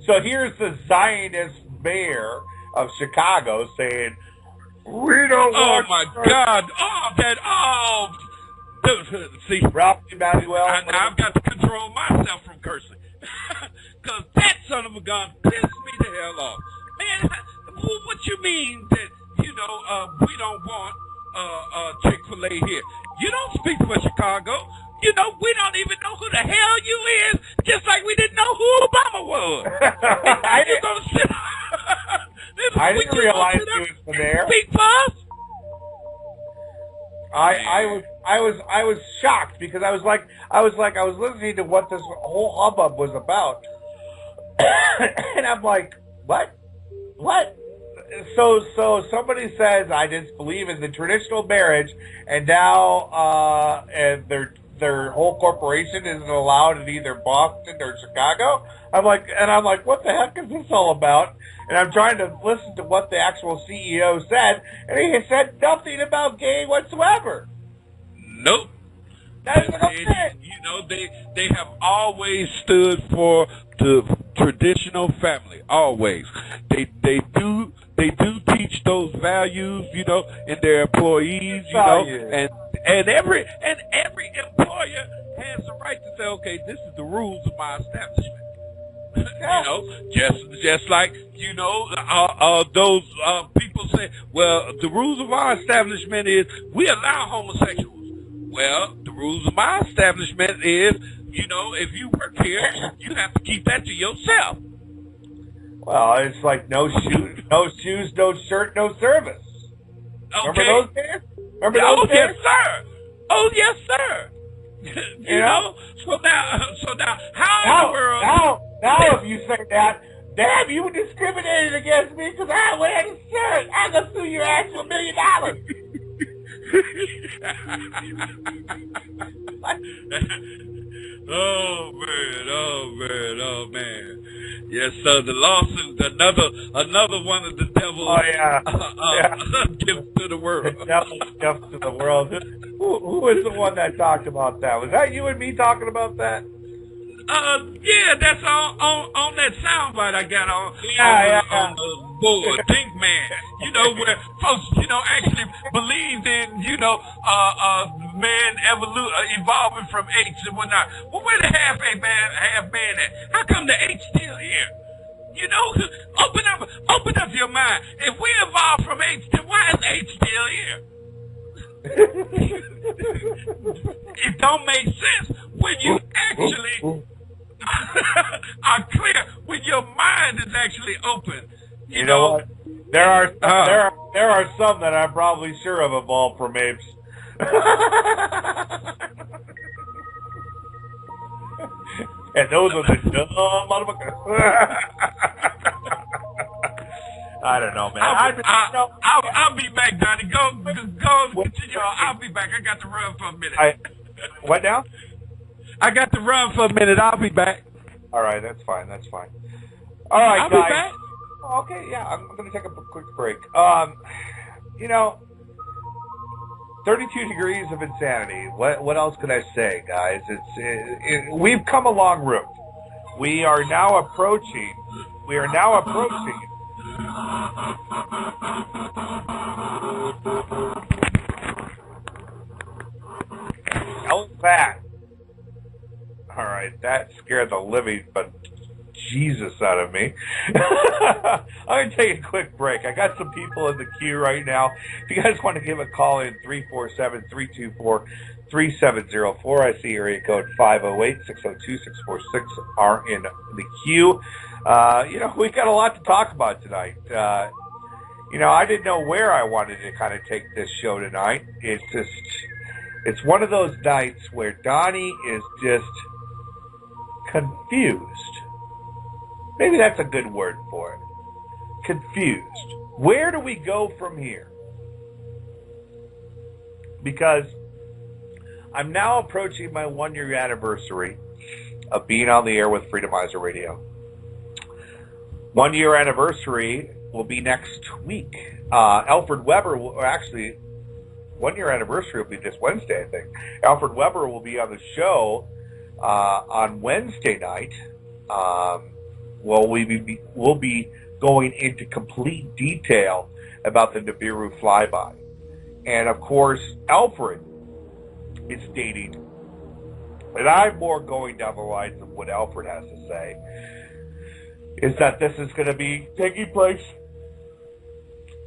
So here's the Zionist mayor of Chicago saying, we don't want... Oh, my God. See, Ralph Emanuel. I've got to control myself from cursing. Because that son of a gun pissed me the hell off. Man, what you mean that, we don't want Chick-fil-A here? You don't speak for Chicago. We don't even know who the hell you is, just like we didn't know who Obama was. I didn't realize he was from there. Speak for us? I was shocked because I was listening to what this whole hubbub was about, and I'm like, what? So somebody says I just believe in the traditional marriage, and now and their whole corporation isn't allowed in either Boston or Chicago. I'm like, what the heck is this all about? And I'm trying to listen to what the actual CEO said, and he said nothing about gay whatsoever. Nope. That's okay. They have always stood for the traditional family. Always. They do teach those values, in their employees, and every employer has the right to say, okay, this is the rules of my establishment. Just like those people say, well, the rules of our establishment is we allow homosexuals. Well, the rules of my establishment is, if you work here, you have to keep that to yourself. Well, it's like no shoes, no shirt, no service. Okay. Remember those days? Yes, sir. Oh, yes, sir. So now, how in the world? Now, if you say that, damn, you discriminated against me because I wear the shirt. I'm gonna sue your ass for $1 million. Oh man. Yes, sir. The lawsuit, another one of the devil's gifts to the world. The devil's gifts to the world. Who was the one that talked about that? Was that you and me talking about that? Yeah, that's on that soundbite I got on the board. Think Man. Where folks, actually believed in, man evolving from apes and whatnot. Well, where the half man at? How come the ape's still here? Open up your mind. If we evolved from apes, then why is ape still here? It don't make sense when you actually are clear, when your mind is actually open. You know what? There are some that I'm probably sure have evolved from apes. And those are the dumb motherfuckers. I don't know, man. I'll be back, Donnie. Go continue. I'll be back. I got to run for a minute. What now? I got to run for a minute. I'll be back. All right, that's fine. All right, I'll guys. Be back. Okay, yeah, I'm going to take a quick break. 32 degrees of insanity. What else could I say, guys? We've come a long route. We are now approaching. How's that? All right, that scared the living Jesus out of me. I'm going to take a quick break. I got some people in the queue right now. If you guys want to give a call in, 347-324-3704. I see area code 508-602-646 are in the queue. We've got a lot to talk about tonight. I didn't know where I wanted to kind of take this show tonight. It's one of those nights where Donnie is just confused. Maybe that's a good word for it. Confused. Where do we go from here? Because I'm now approaching my 1-year anniversary of being on the air with Freedomizer Radio. 1-year anniversary will be next week. Alfred Weber will 1-year anniversary will be this Wednesday, I think. Alfred Weber will be on the show on Wednesday night. We'll be going into complete detail about the Nibiru flyby. And, of course, Alfred it's stating, and I'm more going down the lines of what Alfred has to say, is that this is going to be taking place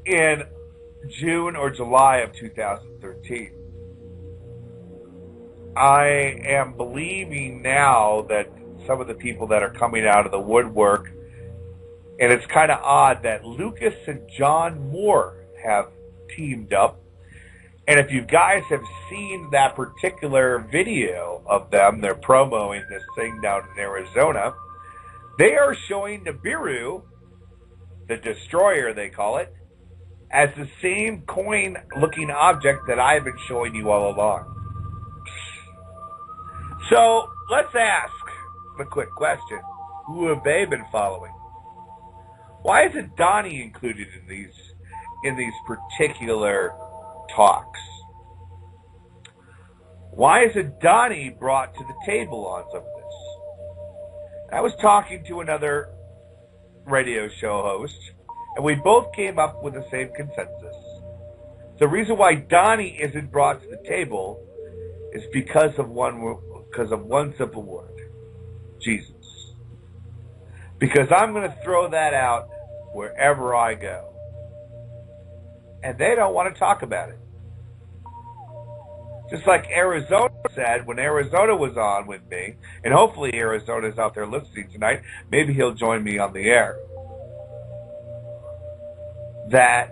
in June or July of 2013. I am believing now that some of the people that are coming out of the woodwork, and it's kind of odd that Lucas and John Moore have teamed up. And if you guys have seen that particular video of them, they're promoting this thing down in Arizona, they are showing Nibiru, the destroyer they call it, as the same coin-looking object that I've been showing you all along. So let's ask the quick question: who have they been following? Why isn't Donnie included in these particular talks? Why isn't Donnie brought to the table on some of this? I was talking to another radio show host, and we both came up with the same consensus. The reason why Donnie isn't brought to the table is because of one simple word: Jesus. Because I'm going to throw that out wherever I go. And they don't want to talk about it. Just like Arizona said when Arizona was on with me, and hopefully Arizona's out there listening tonight, maybe he'll join me on the air, that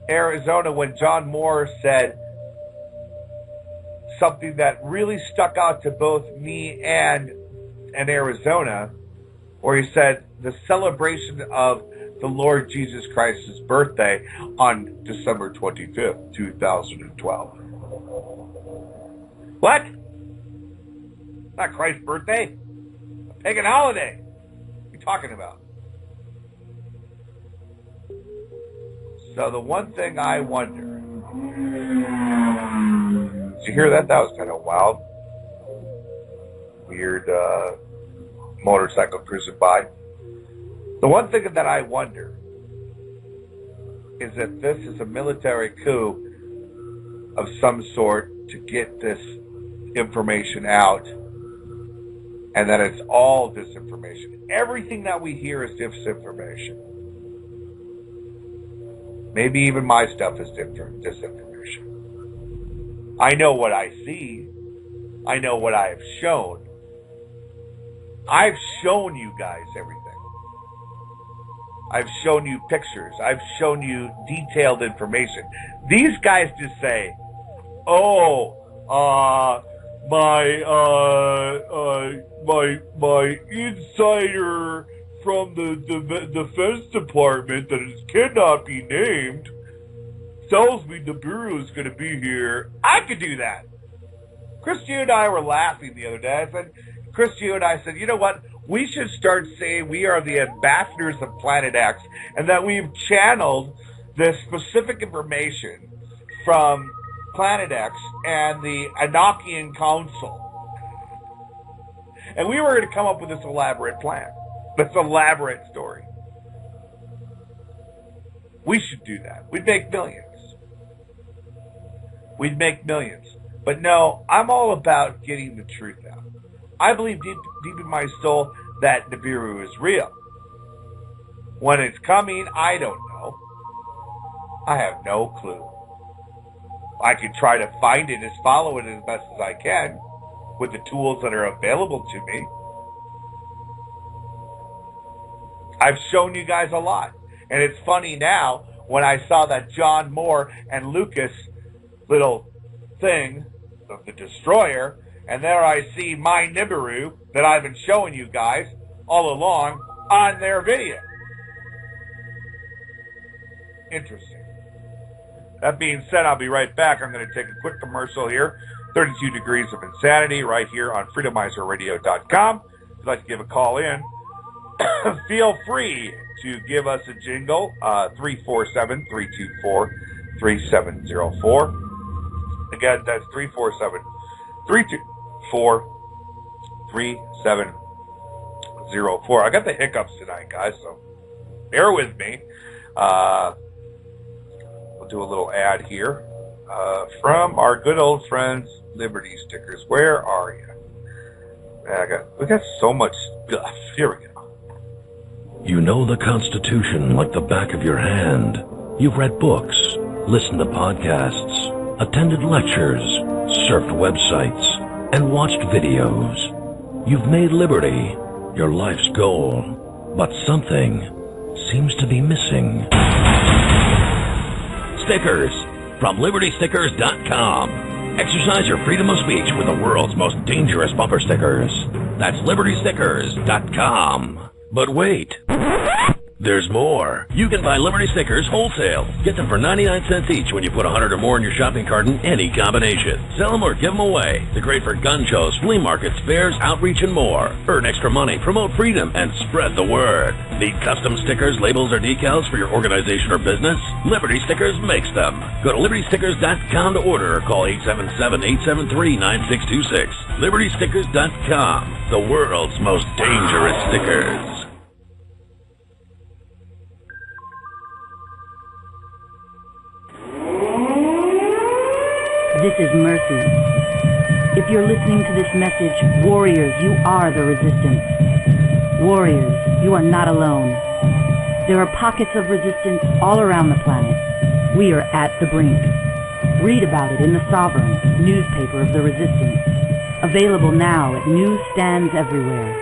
Arizona, when John Moore said something that really stuck out to both me and Arizona, where he said the celebration of the Lord Jesus Christ's birthday on December 25th, 2012. What? Not Christ's birthday. A pagan holiday. What are you talking about? So the one thing I wonder, did you hear that? That was kind of wild. Weird motorcycle cruising by. The one thing that I wonder is that this is a military coup of some sort to get this information out, and that it's all disinformation. Everything that we hear is disinformation. Maybe even my stuff is disinformation. I know what I see. I know what I have shown. I've shown you guys everything. I've shown you pictures. I've shown you detailed information. These guys just say, "Oh, my insider from the Defense Department that cannot be named tells me Nibiru is going to be here." I could do that. Chris, you and I were laughing the other day. I said, Chris, you and I said, you know what? We should start saying we are the ambassadors of Planet X, and that we've channeled this specific information from Planet X and the Enochian Council. And we were going to come up with this elaborate plan, this elaborate story. We should do that. We'd make millions. We'd make millions. But no, I'm all about getting the truth out. I believe deep in my soul that Nibiru is real. When it's coming, I don't know. I have no clue. I could try to find it and follow it as best as I can with the tools that are available to me. I've shown you guys a lot. And it's funny now, when I saw that John Moore and Lucas little thing of the destroyer, and there I see my Nibiru that I've been showing you guys all along on their video. Interesting. That being said, I'll be right back. I'm going to take a quick commercial here. 32 Degrees of Insanity right here on freedomizerradio.com. If you'd like to give a call in, feel free to give us a jingle, 347-324-3704. Again, that's 347-324-3704. I got the hiccups tonight, guys, so bear with me. We'll do a little ad here. From our good old friends, Liberty Stickers. Where are you? We got so much stuff. Here we go. You know the Constitution like the back of your hand. You've read books, listened to podcasts, attended lectures, surfed websites, and watched videos. You've made liberty your life's goal, but something seems to be missing. Stickers from LibertyStickers.com. Exercise your freedom of speech with the world's most dangerous bumper stickers. That's LibertyStickers.com. But wait, there's more. You can buy Liberty Stickers wholesale. Get them for 99 cents each when you put 100 or more in your shopping cart in any combination. Sell them or give them away. They're great for gun shows, flea markets, fairs, outreach, and more. Earn extra money, promote freedom, and spread the word. Need custom stickers, labels, or decals for your organization or business? Liberty Stickers makes them. Go to LibertyStickers.com to order or call 877-873-9626. LibertyStickers.com, the world's most dangerous stickers. This is Mercy. If you're listening to this message, warriors, you are the resistance. Warriors, you are not alone. There are pockets of resistance all around the planet. We are at the brink. Read about it in The Sovereign, newspaper of the resistance. Available now at newsstands everywhere.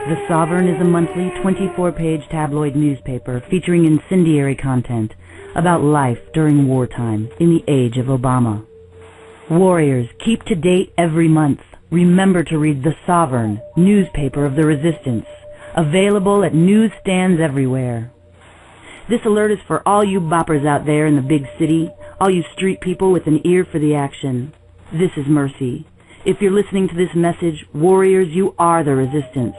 The Sovereign is a monthly 24-page tabloid newspaper featuring incendiary content about life during wartime in the age of Obama. Warriors, keep to date every month. Remember to read The Sovereign, newspaper of the resistance. Available at newsstands everywhere. This alert is for all you boppers out there in the big city, all you street people with an ear for the action. This is Mercy. If you're listening to this message, warriors, you are the resistance.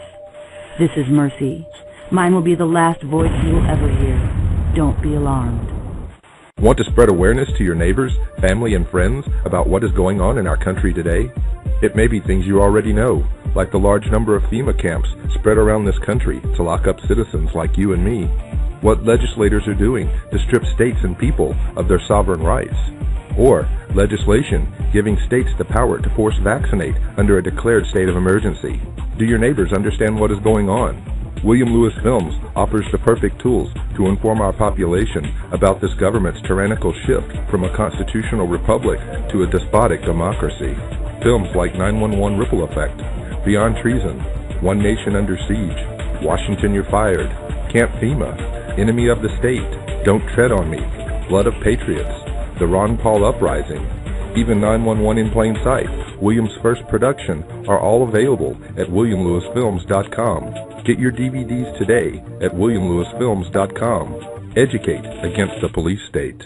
This is Mercy. Mine will be the last voice you will ever hear. Don't be alarmed. Want to spread awareness to your neighbors, family, and friends about what is going on in our country today? It may be things you already know, like the large number of FEMA camps spread around this country to lock up citizens like you and me. What legislators are doing to strip states and people of their sovereign rights. Or legislation giving states the power to force vaccinate under a declared state of emergency. Do your neighbors understand what is going on? William Lewis Films offers the perfect tools to inform our population about this government's tyrannical shift from a constitutional republic to a despotic democracy. Films like 911 Ripple Effect, Beyond Treason, One Nation Under Siege, Washington You're Fired, Camp FEMA, Enemy of the State, Don't Tread on Me, Blood of Patriots, The Ron Paul Uprising, even 911 in Plain Sight, William's first production, are all available at WilliamLewisFilms.com. Get your DVDs today at WilliamLewisFilms.com. Educate against the police state.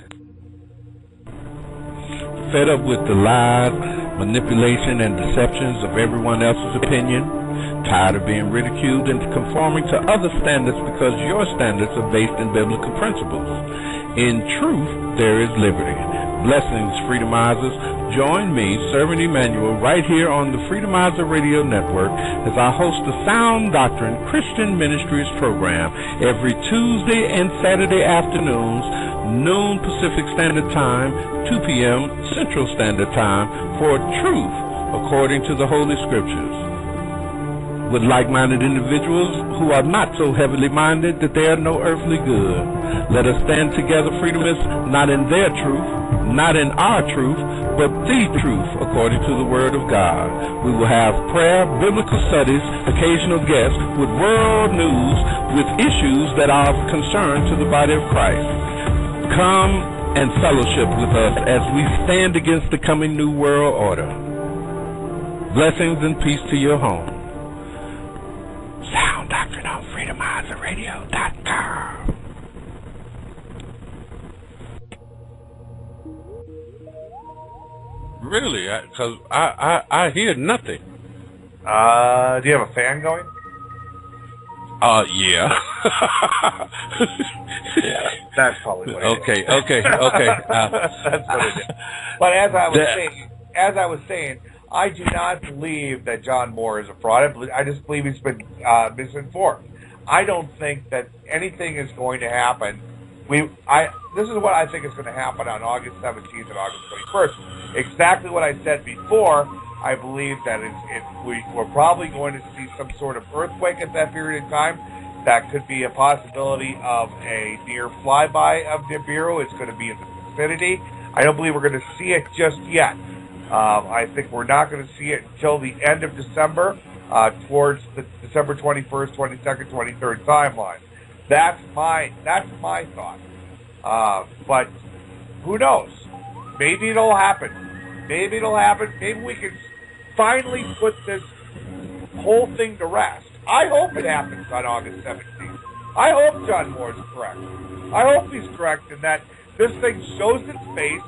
Fed up with the lies, manipulation, and deceptions of everyone else's opinion? Tired of being ridiculed and conforming to other standards because your standards are based in biblical principles? In truth, there is liberty. Blessings, Freedomizers. Join me, Servant Emmanuel, right here on the Freedomizer Radio Network as I host the Sound Doctrine Christian Ministries program every Tuesday and Saturday afternoons, noon Pacific Standard Time, 2 p.m. Central Standard Time, for truth according to the Holy Scriptures. With like-minded individuals who are not so heavily minded that they are no earthly good. Let us stand together, Freedomists, not in their truth, not in our truth, but the truth according to the Word of God. We will have prayer, biblical studies, occasional guests with world news, with issues that are of concern to the body of Christ. Come and fellowship with us as we stand against the coming New World Order. Blessings and peace to your home. Sound Doctrine on FreedomizerRadio.com. Really? Because I hear nothing. Do you have a fan going? Yeah. Yeah, that's probably what it is. Okay. That's what it is. But as I was saying, I do not believe that John Moore is a fraud. I just believe he's been misinformed. I don't think that anything is going to happen this is what I think is going to happen on August 17th and August 21st. Exactly what I said before. I believe that we're probably going to see some sort of earthquake at that period of time. That could be a possibility of a near flyby of Nibiru. It's going to be in the vicinity. I don't believe we're going to see it just yet. I think we're not going to see it until the end of December, towards the December 21st, 22nd, 23rd timeline. That's my thought. But who knows? Maybe it'll happen. Maybe it'll happen. Maybe we can finally put this whole thing to rest. I hope it happens on August 17th. I hope John Moore is correct. I hope he's correct and that this thing shows its face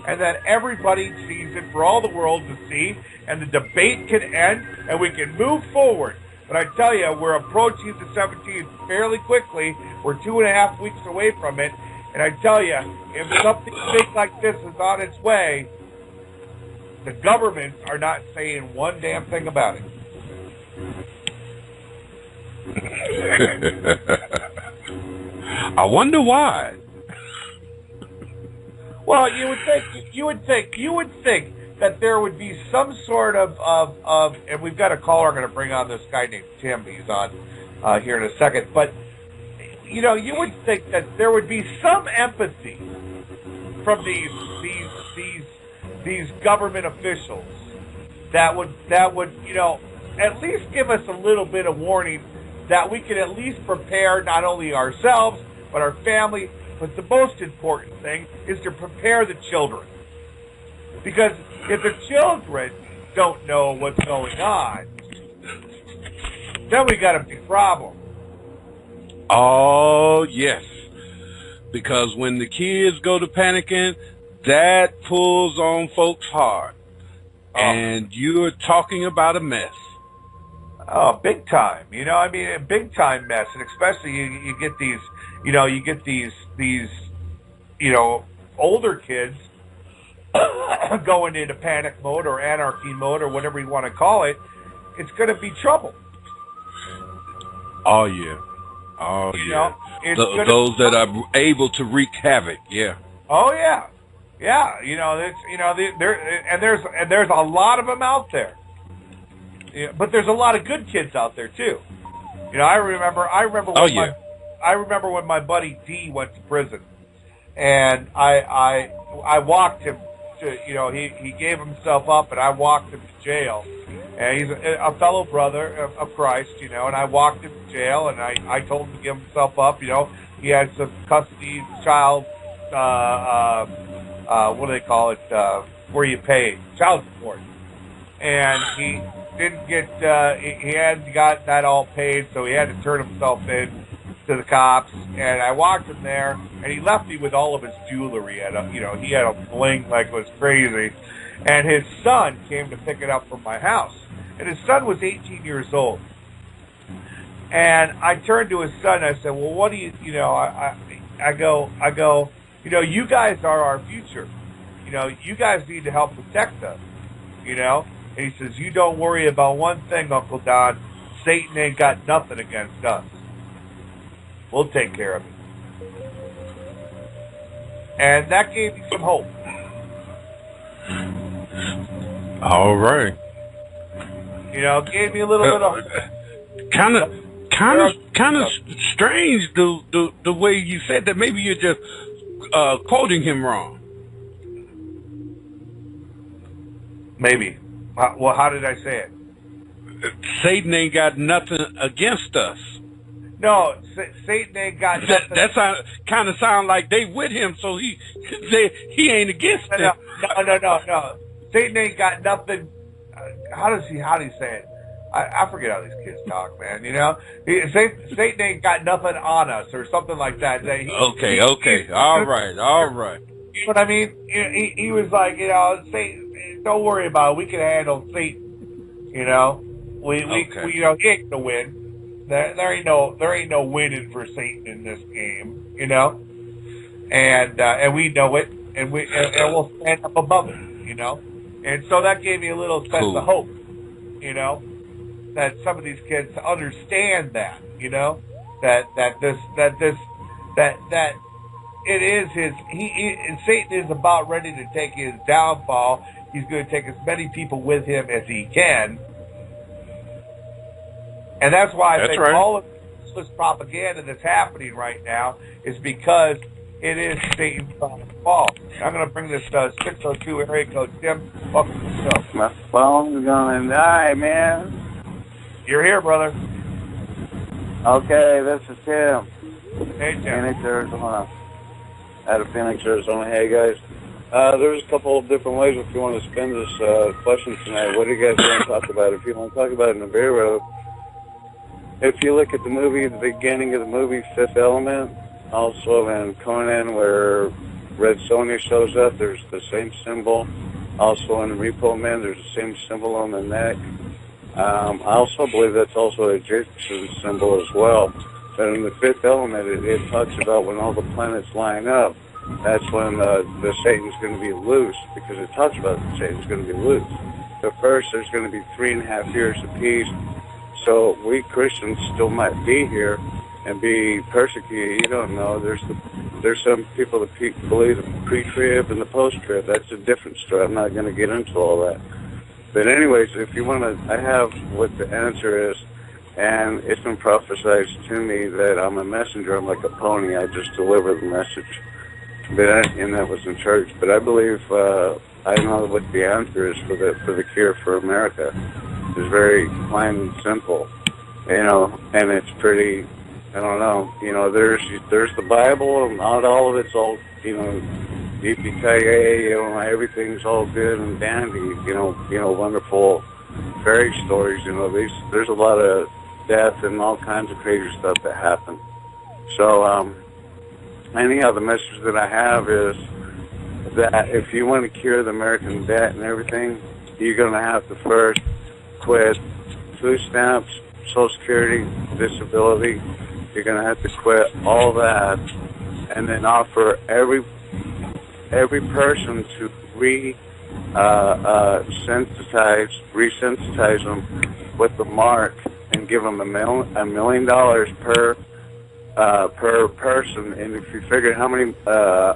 and that everybody sees it for all the world to see and the debate can end and we can move forward. But I tell you, we're approaching the 17th fairly quickly. We're 2.5 weeks away from it. And I tell you, if something big like this is on its way, the governments are not saying one damn thing about it. I wonder why. Well, you would think that there would be some sort of and we've got a caller. I'm going to bring on this guy named Tim. He's on here in a second. But you would think that there would be some empathy from these government officials that would at least give us a little bit of warning that we can at least prepare not only ourselves but our family. But the most important thing is to prepare the children. Because if the children don't know what's going on, then we got a big problem. Oh, yes. Because when the kids go to panicking, that pulls on folks hard. Oh. And you're talking about a mess. Oh, big time. A big time mess. And especially you get these, older kids going into panic mode or anarchy mode or whatever you want to call it. It's going to be trouble. Oh, yeah. Oh, yeah. Those that are able to wreak havoc, yeah. Oh, yeah. Yeah, there's a lot of them out there. Yeah, but there's a lot of good kids out there too. I remember when my buddy D went to prison, and I walked him to, he gave himself up, and I walked him to jail. And he's a fellow brother of Christ, and I walked him to jail, and I told him to give himself up. He had some custody child, what do they call it, where you pay child support. And he didn't get, he hadn't got that all paid, so he had to turn himself in to the cops. And I walked him there, and he left me with all of his jewelry. He had a bling like it was crazy. And his son came to pick it up from my house. And his son was 18 years old. And I turned to his son and I said, well, what do you, I go, you guys are our future. You guys need to help protect us, And he says, you don't worry about one thing, Uncle Don. Satan ain't got nothing against us. We'll take care of it. And that gave me some hope. All right. Gave me a little bit of kind of strange the way you said that. Maybe you're just quoting him wrong. Maybe. Well, how did I say it? Satan ain't got nothing against us. No, Satan ain't got nothing. That kind of sound like they with him, so he ain't against them. No. Satan ain't got nothing. How do you say it? I forget how these kids talk, man. Satan ain't got nothing on us, or something like that. Okay. All right. You know what I mean? He was like, Satan, don't worry about it. We can handle Satan. We he ain't gonna win. There ain't no winning for Satan in this game. And we know it, and we'll stand up above it. And so that gave me a little sense of hope, that some of these kids understand that, that it is his. Satan is about ready to take his downfall. He's going to take as many people with him as he can, and that's why I think all of this propaganda that's happening right now is because it is Satan's fault. I'm going to bring this 602 area code. Tim, welcome to the show. My phone's gonna die, man. You're here, brother. Okay, this is Tim. Hey, Tim. Phoenix, Arizona. Out of Phoenix, Arizona. Hey, guys. There's a couple of different ways if you want to spin this question tonight. What do you guys want to talk about? If you want to talk about Nibiru, if you look at the movie, the beginning of the movie, Fifth Element, also in Conan, where Red Sonja shows up, there's the same symbol. Also in Repo Man, there's the same symbol on the neck. I also believe that's also a Egyptian symbol as well. But in the Fifth Element, it talks about when all the planets line up, that's when the Satan's going to be loose, because it talks about Satan's going to be loose. So first, there's going to be 3.5 years of peace. So we Christians still might be here and be persecuted. You don't know. There's some people that believe the pre-trib and the post-trib. That's a different story. I'm not going to get into all that. But anyways, if you want to, I have what the answer is, and it's been prophesied to me that I'm a messenger. I'm like a pony. I just deliver the message. And that was in church. But I believe I know what the answer is for the cure for America. It's very plain and simple, and it's pretty. I don't know. There's the Bible, and not all of it's all, yippee-ki-yay, everything's all good and dandy, wonderful fairy stories, there's a lot of death and all kinds of crazy stuff that happen. So, anyhow, the message that I have is that if you want to cure the American debt and everything, you're going to have to first quit food stamps, Social Security, disability. You're going to have to quit all that, and then offer every person to resensitize them with the mark, and give them $1 million per person. And if you figure how many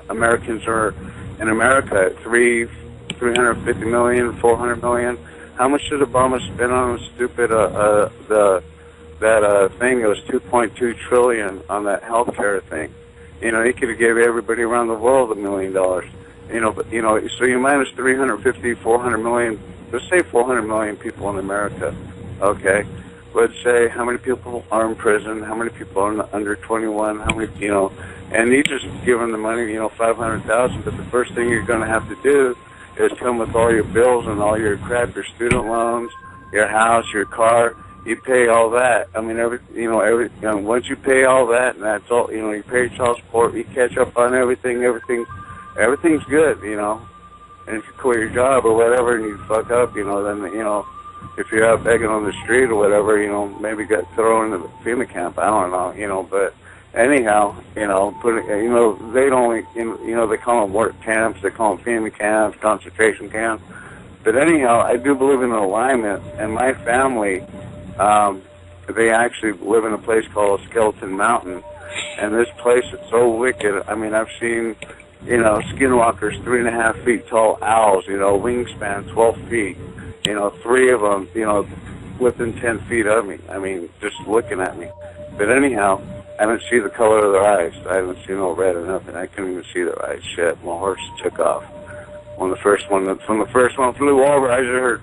Americans are in America, 350 million, 400 million. How much did Obama spend on the stupid that thing? It was 2.2 trillion on that healthcare thing. He could have gave everybody around the world $1 million. But so you minus 350, 400 million. Let's say 400 million people in America. Okay. Let's say how many people are in prison, how many people are under 21, how many, and you just give them the money, 500,000. But the first thing you're going to have to do is come with all your bills and all your crap, your student loans, your house, your car. You pay all that. I mean, once you pay all that, and that's all, you pay child support, you catch up on everything, everything's good, And if you quit your job or whatever and you fuck up, then, if you're out begging on the street or whatever, maybe get thrown into the FEMA camp. I don't know, but anyhow, they don't, they call them work camps, they call them FEMA camps, concentration camps. But anyhow, I do believe in alignment, and my family, they actually live in a place called Skeleton Mountain, and this place is so wicked. I mean, I've seen, skinwalkers, 3.5 feet tall owls, wingspan 12 feet, 3 of them, within 10 feet of me. I mean, just looking at me. But anyhow, I didn't see the color of their eyes. I didn't see no red or nothing. I couldn't even see their eyes. Shit, my horse took off. When the first one flew over, I just heard,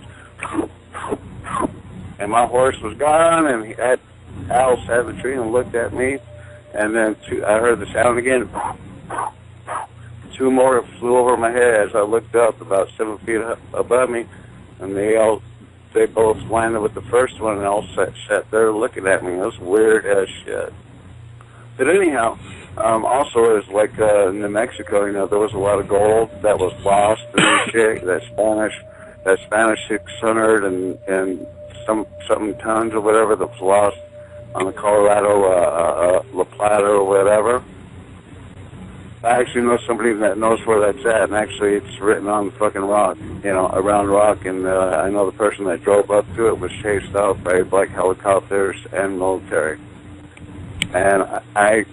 and my horse was gone, and that owl sat in the tree and looked at me, and then I heard the sound again. 2 more flew over my head as I looked up about 7 feet above me, and they both landed with the first one, and all sat there looking at me. It was weird as shit. But anyhow, also is like New Mexico, there was a lot of gold that was lost and shit. That Spanish 600 and something tons or whatever that was lost on the Colorado La Plata or whatever. I actually know somebody that knows where that's at, and actually it's written on the fucking rock, a round rock, and I know the person that drove up to it was chased out by black helicopters and military. And I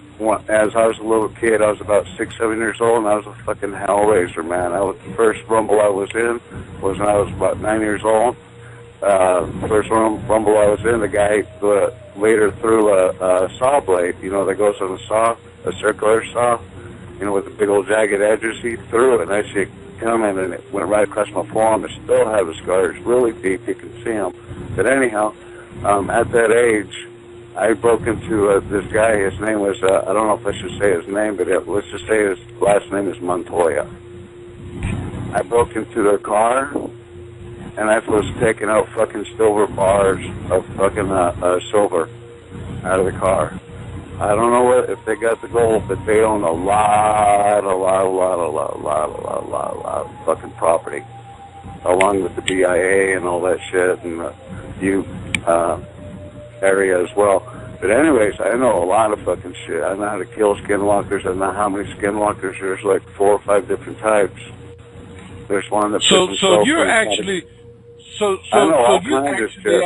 as I was a little kid, I was about 6, 7 years old, and I was a fucking hellraiser, man. The first rumble I was in was when I was about 9 years old. First rumble I was in, the guy later threw a saw blade, that goes on a saw, a circular saw, with the big old jagged edges. He threw it, and that shit coming, and it went right across my forearm. I still have the scars, really deep. You can see them. But anyhow, at that age, I broke into this guy. His name was, I don't know if I should say his name, but let's just say his last name is Montoya. I broke into their car, and I was taking out fucking silver bars of fucking silver out of the car. I don't know if they got the gold, but they own a lot of fucking property, along with the BIA and all that shit, and the area as well. But anyways, I know a lot of fucking shit. I know how to kill skinwalkers. I know how many skinwalkers. There's like 4 or 5 different types. There's one that. So you're actually. So you actually.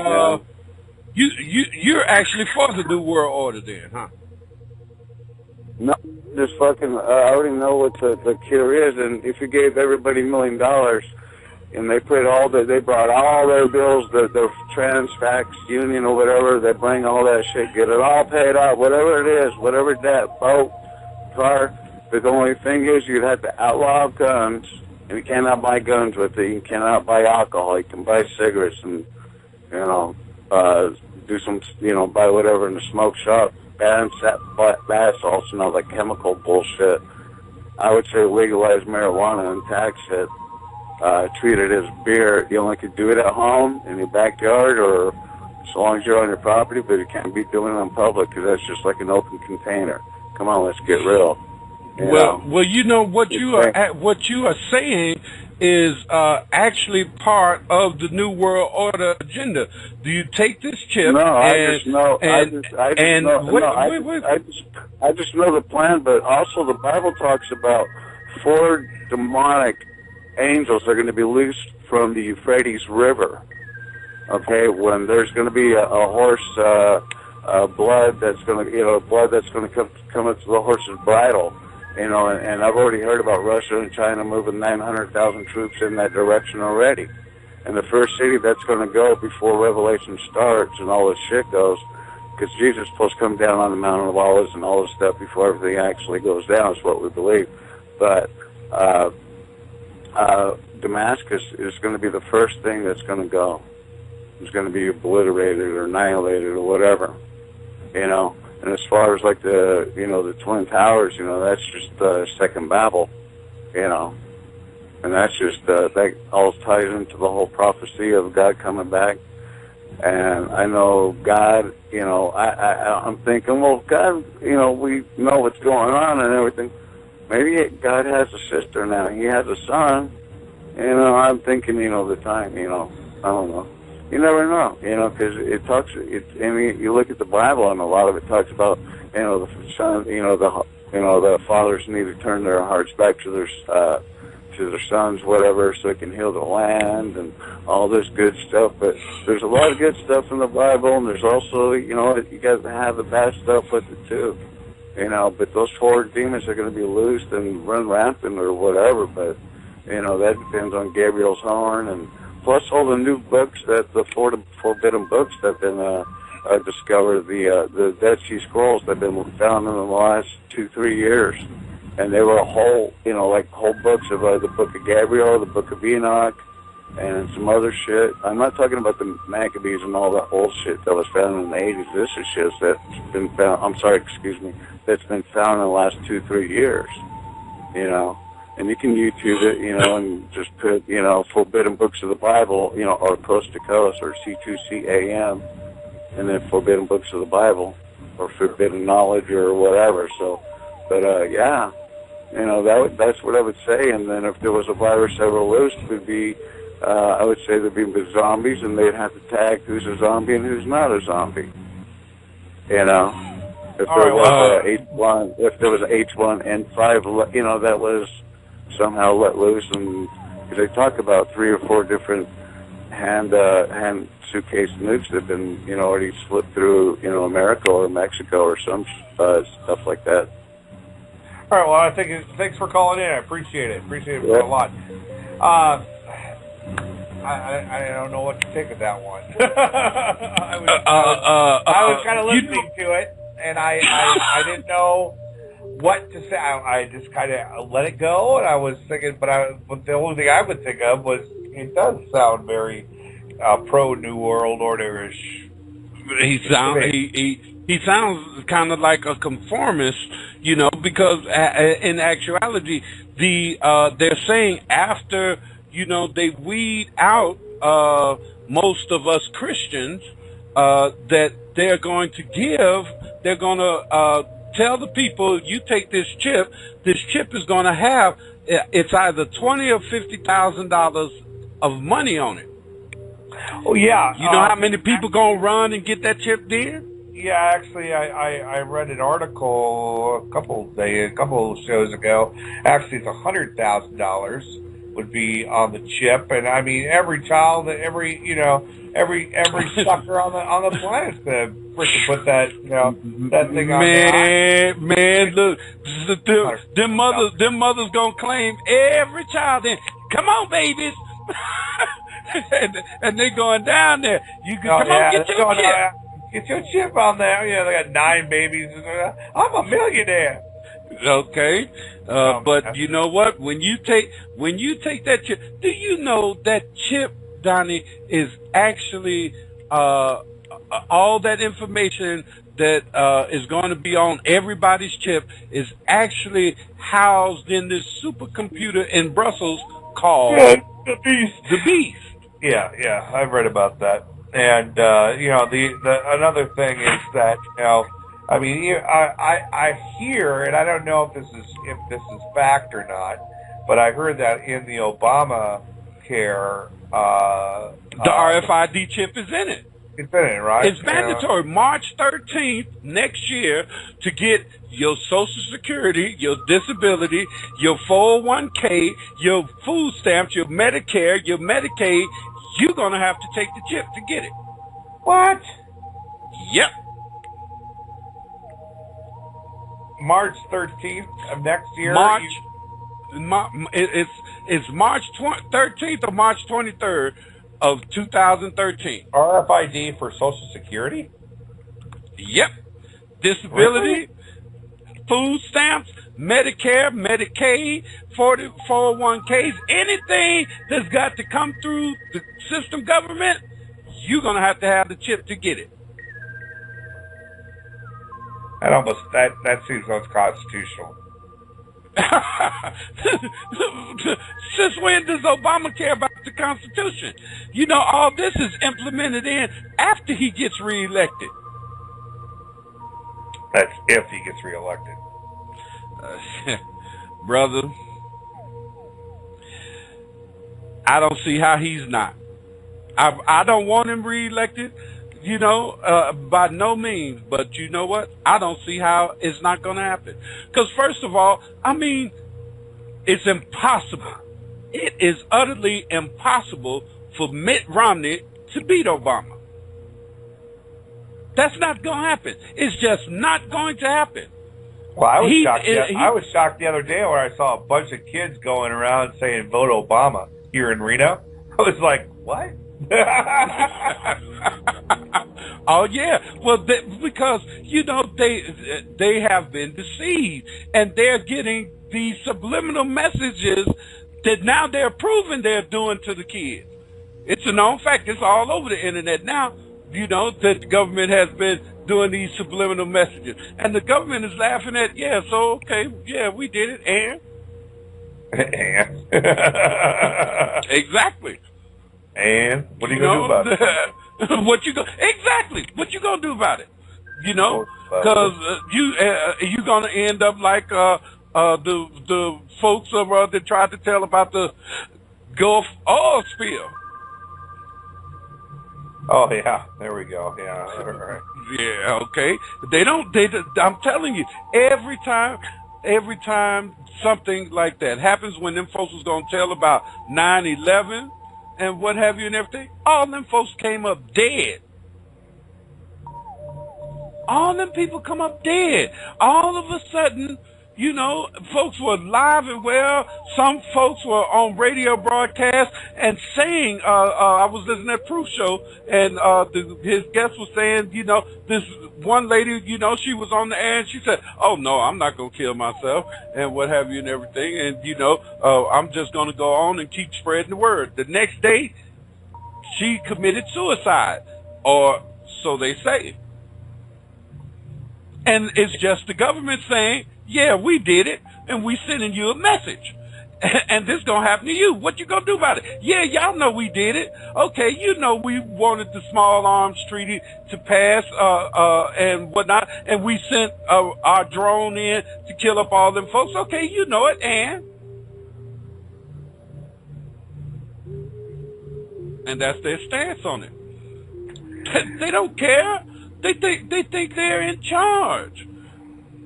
You're actually for the New World Order then, huh? No, just fucking. I already know what the cure is, and if you gave everybody $1 million. And they brought all their bills, the Transfax Union or whatever, they bring all that shit, get it all paid off, whatever it is, whatever debt, boat, car. But the only thing is you'd have to outlaw guns, and you cannot buy guns with it. You cannot buy alcohol. You can buy cigarettes and, do some, buy whatever in the smoke shop, bath salts and all that chemical bullshit. I would say legalize marijuana and tax it. Treat it as beer. You only could do it at home, in your backyard, or as long as you're on your property, but you can't be doing it in public because that's just like an open container. Come on, let's get real. Well, what you are saying is actually part of the New World Order agenda. Do you take this chip? No, I just know the plan, but also the Bible talks about 4 demonic angels are going to be loosed from the Euphrates River. Okay, when there's going to be a horse blood that's going to come up to the horse's bridle, and I've already heard about Russia and China moving 900,000 troops in that direction already. And the first city that's going to go before Revelation starts and all this shit goes, because Jesus is supposed to come down on the Mount of Olives and all this stuff before everything actually goes down, is what we believe. But Damascus is going to be the first thing that's going to go. It's going to be obliterated or annihilated or whatever, And as far as like the Twin Towers, that's just Second Babel, And that's just that all ties into the whole prophecy of God coming back. And I know God, I'm thinking, well, God, we know what's going on and everything. Maybe God has a sister now. He has a son. I'm thinking, the time, I don't know. You never know, because you look at the Bible and a lot of it talks about, the son, the fathers need to turn their hearts back to their sons, whatever, so they can heal the land and all this good stuff. But there's a lot of good stuff in the Bible, and there's also, you got to have the bad stuff with it too. But those 4 demons are going to be loosed and run rampant or whatever. But, that depends on Gabriel's horn, and plus all the new books, the forbidden books that have been discovered, the Dead Sea Scrolls that have been found in the last 2-3 years. And they were whole books of the Book of Gabriel, the Book of Enoch, and some other shit. I'm not talking about the Maccabees and all that old shit that was found in the 80s. This is shit that's been found, that's been found in the last 2-3 years, And you can YouTube it, and just put, Forbidden Books of the Bible, or Coast to Coast, or C2CAM, and then Forbidden Books of the Bible, or Forbidden Knowledge, or whatever. So, but, yeah, that's what I would say. And then if there was a virus ever loose, it would be, I would say there'd be zombies, and they'd have to tag who's a zombie and who's not a zombie. If there was an H1N5, that was somehow let loose, and they talk about 3 or 4 different hand suitcase nukes that have been, already slipped through, America or Mexico or some stuff like that. All right. Well, thanks for calling in. I appreciate it. Appreciate it a lot. I don't know what to take of that one. I was kind of listening to it, and I didn't know what to say. I just kind of let it go, and I was thinking, but the only thing I would think of was it does sound very pro New World Order-ish. He sounds kind of like a conformist, because in actuality, they're saying after they weed out most of us Christians that they're going to tell the people, you take this chip is going to have, it's either $20,000 or $50,000 of money on it. Oh yeah. You know how many people gonna run and get that chip there? Yeah, actually, I read an article a couple shows ago. Actually, it's $100,000 would be on the chip, and I mean every child, every sucker on the planet's gonna freaking put that that thing on. Man, look, them mothers gonna claim every child. Then come on, babies. and they going down there. You can come on, get your chip. Get your chip on there. Yeah, they got 9 babies. I'm a millionaire. Okay, but you know what? When you take that chip, do you know that chip, Donnie, is actually all that information that is going to be on everybody's chip is actually housed in this supercomputer in Brussels called the Beast. The Beast. Yeah, I've read about that. And the another thing is that I mean, I hear, and I don't know if this is fact or not, but I heard that in the Obamacare, the RFID chip is in it. It's in it, right? It's mandatory. March 13th next year to get your Social Security, your disability, your 401k, your food stamps, your Medicare, your Medicaid. You're going to have to take the chip to get it. What? Yep. March 13th of next year? It's March 13th or March 23rd of 2013. RFID for Social Security? Yep. Disability, food stamps, Medicare, Medicaid, 401ks, anything that's got to come through the system government, you're going to have the chip to get it. That seems unconstitutional. Since when does Obama care about the Constitution? All this is implemented in after he gets reelected. That's if he gets reelected. Brother, I don't see how he's not. I don't want him reelected, by no means. But you know what? I don't see how it's not going to happen. Because first of all, I mean, it's impossible. It is utterly impossible for Mitt Romney to beat Obama. That's not going to happen. It's just not going to happen. Well, I was shocked the other day when I saw a bunch of kids going around saying "Vote Obama" here in Reno. I was like, "What?" Oh yeah, well because they have been deceived, and they're getting these subliminal messages that now they're proving they're doing to the kids. It's a known fact. It's all over the internet now. That the government has been doing these subliminal messages. And the government is laughing at, we did it, and? Exactly. And? What are you going to do about it? What you going to do about it? Because you're going to end up like the folks that tried to tell about the Gulf oil spill. Oh yeah, there we go. Yeah, all right. Yeah, okay. I'm telling you, every time something like that happens, when them folks was gonna tell about 9/11 and what have you and everything, all them folks came up dead. All them people come up dead. All of a sudden, you know, folks were live and well. Some folks were on radio broadcast and saying, I was listening to a proof show, and his guest was saying, you know, this one lady, you know, she was on the air, and she said, oh, no, I'm not going to kill myself, and what have you and everything, and, you know, I'm just going to go on and keep spreading the word. The next day, she committed suicide, or so they say. And it's just the government saying, yeah, we did it, and we sending you a message. And this going to happen to you. What you going to do about it? Yeah, y'all know we did it. Okay, you know we wanted the Small Arms Treaty to pass and whatnot, and we sent our drone in to kill up all them folks. Okay, you know it, and that's their stance on it. They don't care. They think they're in charge,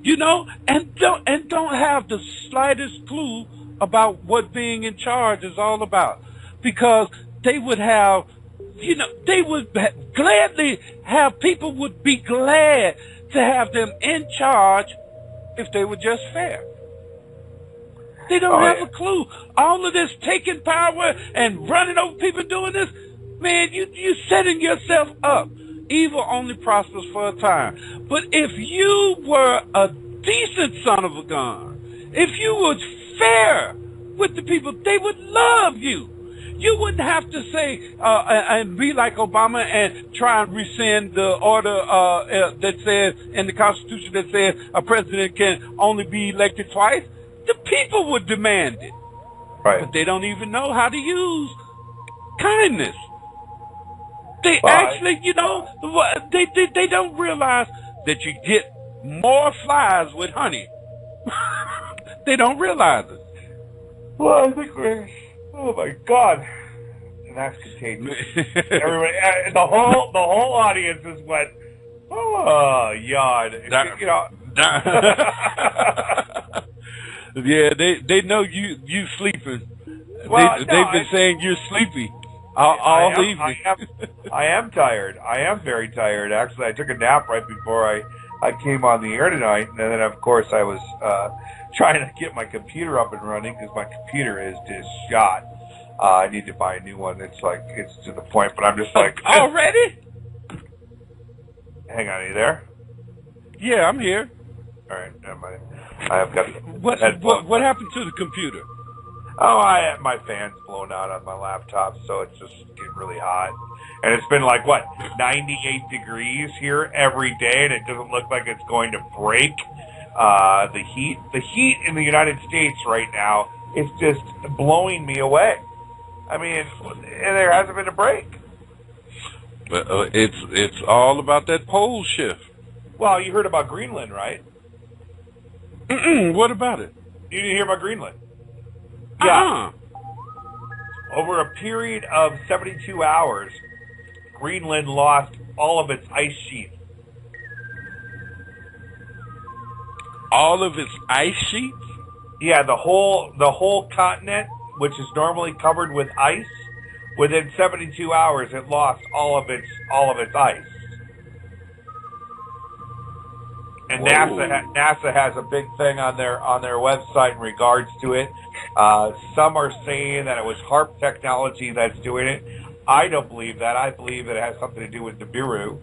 you know, and don't have the slightest clue about what being in charge is all about, because they would have, you know, they would gladly have, people would be glad to have them in charge if they were just fair. They don't have a clue. All of this taking power and running over people doing this, man, you setting yourself up. Evil only prospers for a time. But if you were a decent son of a gun, if you was fair with the people, they would love you. You wouldn't have to say and be like Obama and try and rescind the order that says in the Constitution that says a president can only be elected twice. The people would demand it. Right. But they don't even know how to use kindness. They actually, you know, they don't realize that you get more flies with honey. They don't realize it. Well, I think oh my God, and that's contagious. Everybody, the whole audience is went, oh, yard. You know. Yeah, they know you sleeping. Well, they've been saying you're sleepy. All evening. I am tired. I am very tired. Actually, I took a nap right before I came on the air tonight, and then of course I was trying to get my computer up and running because my computer is just shot. I need to buy a new one. It's to the point, but I'm just like already. Hang on, are you there? Yeah, I'm here. All right, never mind. I have got what happened to the computer? Oh, my fan's blown out on my laptop, so it's just getting really hot. And it's been 98 degrees here every day, and it doesn't look like it's going to break. The heat in the United States right now is just blowing me away. I mean, there hasn't been a break. But it's all about that pole shift. Well, you heard about Greenland, right? What about it? You didn't hear about Greenland? Yeah. Over a period of 72 hours, Greenland lost all of its ice sheet. All of its ice sheets? Yeah, the whole continent, which is normally covered with ice, within 72 hours it lost all of its ice. And NASA has a big thing on their website in regards to it. Some are saying that it was HARP technology that's doing it. I don't believe that. I believe it has something to do with Nibiru,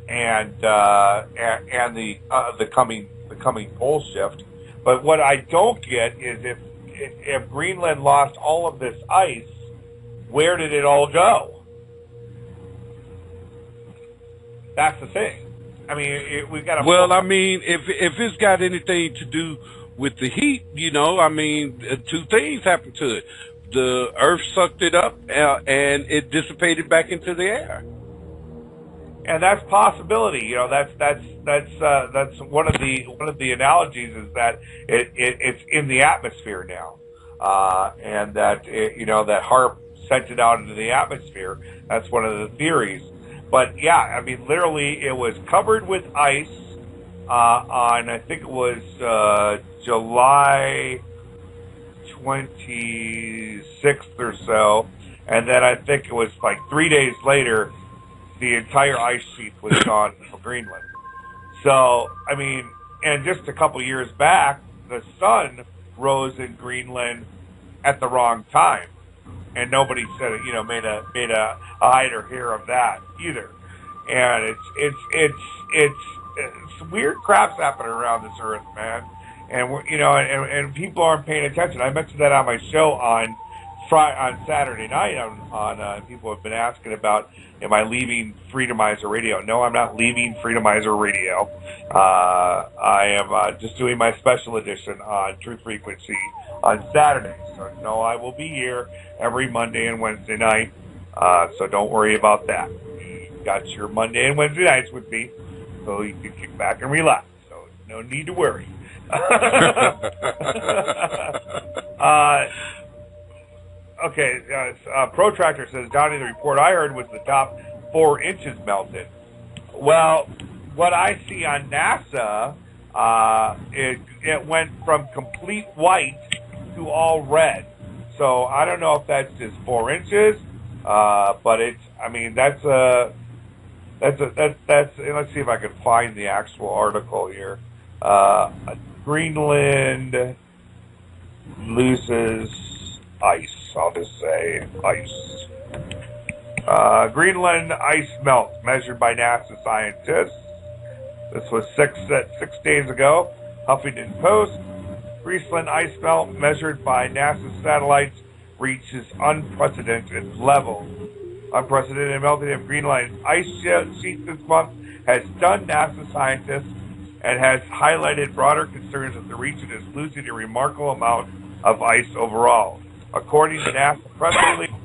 and the coming pole shift. But what I don't get is if Greenland lost all of this ice, where did it all go? That's the thing. I mean, we've got to. Well, I mean, if it's got anything to do with the heat, you know, I mean, two things happened to it. The Earth sucked it up, and it dissipated back into the air. And that's possibility. You know, that's one of the analogies is that it's in the atmosphere now, and that that HARP sent it out into the atmosphere. That's one of the theories. But yeah, I mean, literally, it was covered with ice on, I think it was July 26th 6th or so, and then I think it was like 3 days later, the entire ice sheet was gone from Greenland. So, I mean, and just a couple years back, the sun rose in Greenland at the wrong time, and nobody said it, made a hide or hair of that either. And it's weird crap's happening around this earth, man. And and people aren't paying attention. I mentioned that on my show on Saturday night. On people have been asking about, am I leaving Freedomizer Radio? No, I'm not leaving Freedomizer Radio. I am just doing my special edition on Truth Frequency on Saturday. So no, I will be here every Monday and Wednesday night. So don't worry about that. You got your Monday and Wednesday nights with me, so you can kick back and relax. So no need to worry. Okay, Protractor says, Donnie, the report I heard was the top 4 inches melted. Well, what I see on NASA, it went from complete white to all red. So I don't know if that's just 4 inches, but it's, I mean, that's let's see if I can find the actual article here. Greenland loses ice. I'll just say ice. Greenland ice melt measured by NASA scientists. This was six days ago. Huffington Post. Greenland ice melt measured by NASA satellites reaches unprecedented levels. Unprecedented melting of Greenland ice sheet this month has stunned NASA scientists and has highlighted broader concerns that the region is losing a remarkable amount of ice overall. According to NASA press release,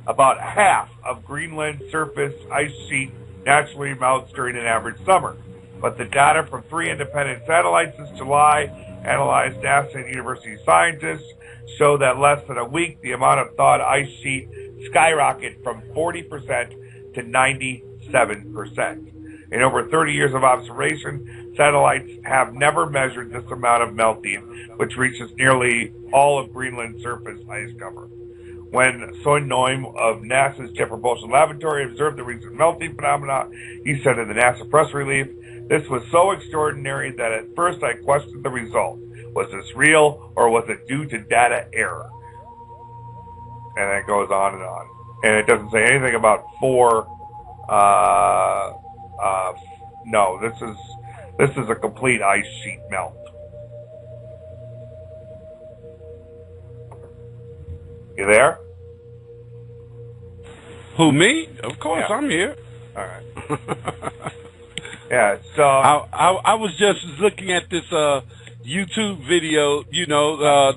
about half of Greenland's surface ice sheet naturally melts during an average summer. But the data from 3 independent satellites this July, analyzed NASA and university scientists, show that less than a week, the amount of thawed ice sheet skyrocketed from 40% to 97%. In over 30 years of observation, satellites have never measured this amount of melting, which reaches nearly all of Greenland's surface ice cover. When Soinoim of NASA's Jet Propulsion Laboratory observed the recent melting phenomena, he said in the NASA press release, "This was so extraordinary that at first I questioned the result. Was this real, or was it due to data error?" And it goes on. And it doesn't say anything about no, this is a complete ice sheet melt. You there? Who, me? Of course, Yeah. I'm here. All right. Yeah, so I was just looking at this YouTube video,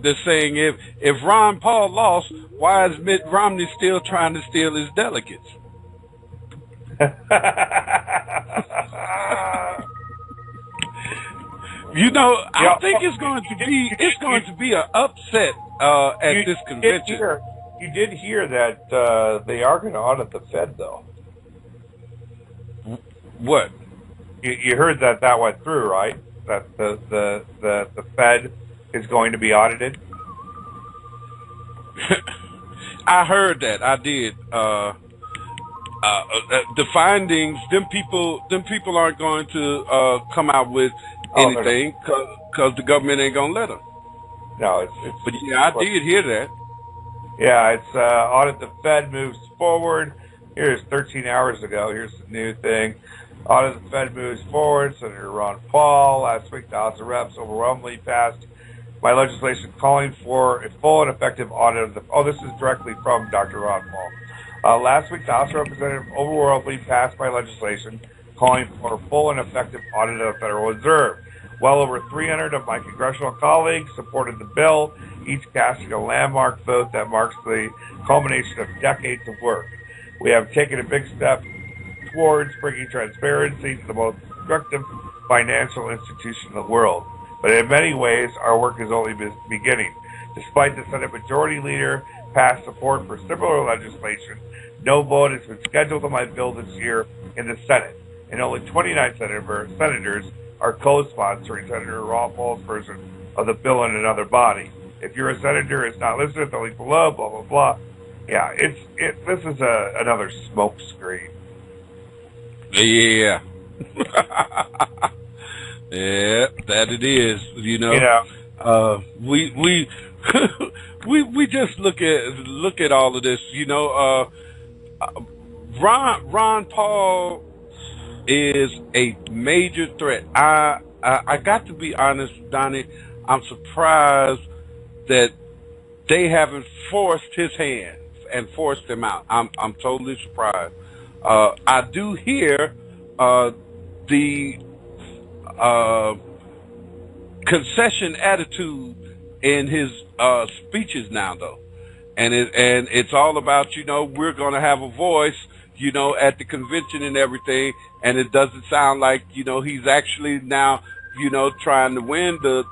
that's saying if Ron Paul lost, why is Mitt Romney still trying to steal his delegates? I think it's going to be an upset at this convention. You did hear that they are going to audit the Fed, though. What? You heard that went through, right? That the Fed is going to be audited. I heard that. I did. The findings, them people aren't going to come out with anything because the government ain't gonna let them. No, but yeah, I did hear that. Yeah, it's audit the Fed moves forward. Here's 13 hours ago. Here's the new thing. Audit the Fed moves forward. Senator Ron Paul last week, the House of Reps overwhelmingly passed by legislation calling for a full and effective audit of the. Oh, this is directly from Dr. Ron Paul. Last week, the House of Representatives overwhelmingly passed by legislation calling for a full and effective audit of the Federal Reserve. Well over 300 of my congressional colleagues supported the bill, each casting a landmark vote that marks the culmination of decades of work. We have taken a big step towards bringing transparency to the most destructive financial institution in the world. But in many ways, our work is only beginning. Despite the Senate Majority Leader past support for similar legislation, no vote has been scheduled on my bill this year in the Senate, and only 29 senators are co-sponsoring Senator Ron Paul's version of the bill in another body. If you're a senator, it's not listed at the link below, blah, blah, blah. Yeah, this is another smoke screen. Yeah. Yeah, that it is. You know, we we just look at all of this. You know, Ron Paul is a major threat. I got to be honest, Donnie. I'm surprised that they haven't forced his hands and forced him out. I'm totally surprised. I do hear the concession attitude in his speeches now, though, and it's all about, you know, we're going to have a voice, you know, at the convention and everything, and it doesn't sound like, you know, he's actually now, you know, trying to win the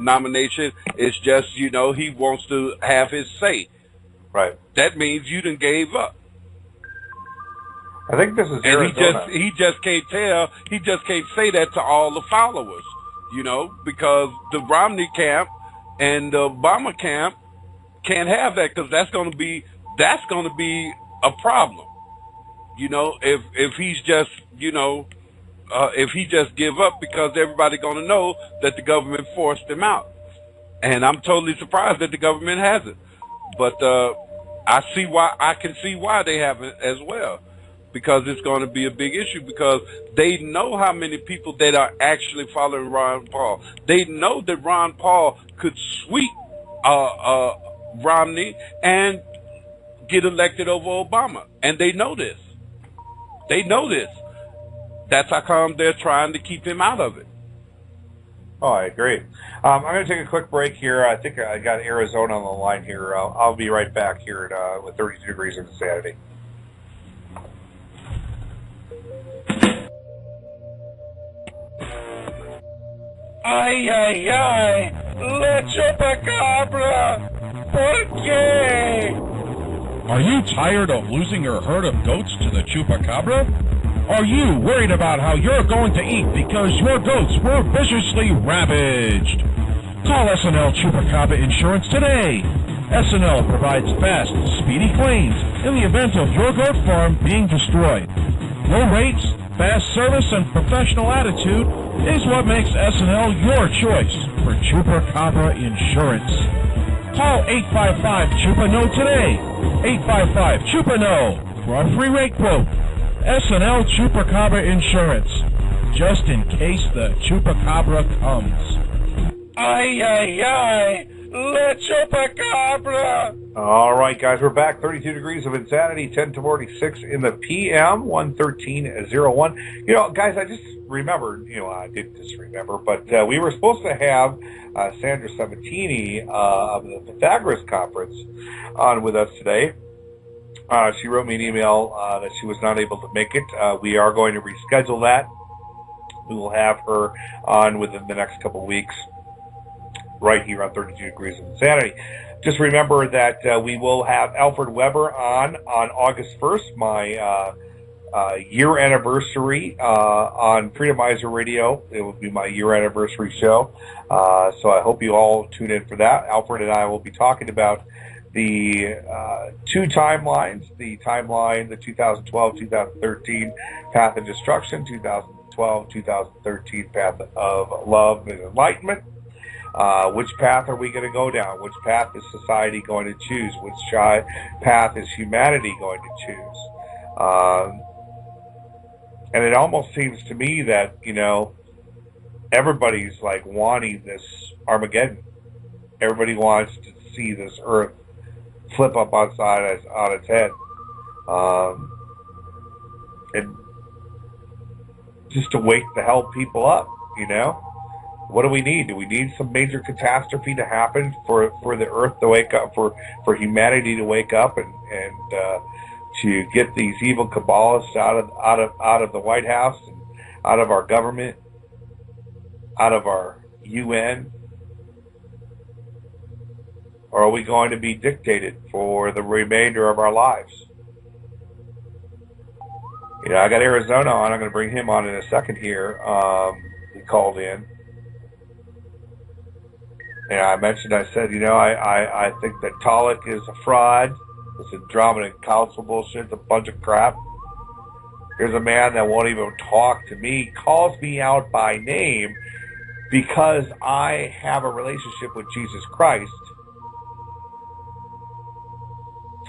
nomination. It's just, you know, he wants to have his say. Right. That means you done gave up. I think this is and Arizona. he just can't say that to all the followers, you know, because the Romney camp and the Obama camp can't have that, because that's going to be a problem, you know, if he's just, you know, if he just give up, because everybody going to know that the government forced him out. And I'm totally surprised that the government hasn't. But I can see why they haven't as well, because it's going to be a big issue, because they know how many people that are actually following Ron Paul. They know that Ron Paul could sweep Romney and get elected over Obama. And they know this. They know this. That's how come they're trying to keep him out of it. Oh, I agree. I'm going to take a quick break here. I think I got Arizona on the line here. I'll be right back here with 32 Degrees of Insanity. Ay, ay, ay, la chupacabra, ¿por qué? Are you tired of losing your herd of goats to the chupacabra? Are you worried about how you're going to eat because your goats were viciously ravaged? Call SNL Chupacabra Insurance today. SNL provides fast, speedy claims in the event of your goat farm being destroyed. Low rates, fast service, and professional attitude is what makes SNL your choice for Chupacabra Insurance. Call 855-CHUPA-NO today. 855-CHUPA-NO for a free rate quote. SNL Chupacabra Insurance, just in case the Chupacabra comes. Ay, ay, ay, la chupacabra. All right, guys, we're back. 32 Degrees of Insanity, 10:46 in the PM, 113:01. You know, guys, I just remembered, you know, I didn't just remember, but we were supposed to have Sandra Sabatini of the Pythagoras Conference on with us today. She wrote me an email that she was not able to make it. We are going to reschedule that. We will have her on within the next couple of weeks, right here on 32 Degrees of Insanity. Just remember that we will have Alfred Weber on August 1st, my year anniversary on Freedomizer Radio. It will be my year anniversary show. So I hope you all tune in for that. Alfred and I will be talking about the two timelines, the 2012-2013 Path of Destruction, 2012-2013 Path of Love and Enlightenment. Which path are we going to go down? Which path is society going to choose? Which path is humanity going to choose? And it almost seems to me that, you know, everybody's like wanting this Armageddon. Everybody wants to see this earth flip up on its head. And just to wake the hell people up, you know? What do we need? Do we need some major catastrophe to happen for the earth to wake up, for humanity to wake up and to get these evil Kabbalists out of the White House and out of our government, out of our UN? Or are we going to be dictated for the remainder of our lives? You know, I got Arizona on. I'm going to bring him on in a second here. He called in. And I mentioned, I said, I think that TOLEC is a fraud. It's Andromeda Council bullshit. It's a bunch of crap. Here's a man that won't even talk to me, calls me out by name because I have a relationship with Jesus Christ.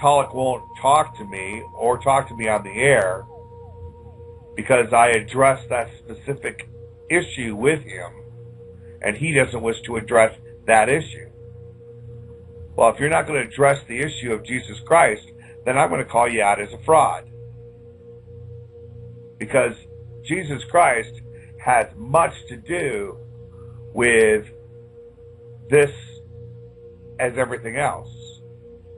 TOLEC won't talk to me or talk to me on the air because I addressed that specific issue with him, and he doesn't wish to address that issue. Well, if you're not going to address the issue of Jesus Christ, then I'm going to call you out as a fraud. Because Jesus Christ has much to do with this as everything else.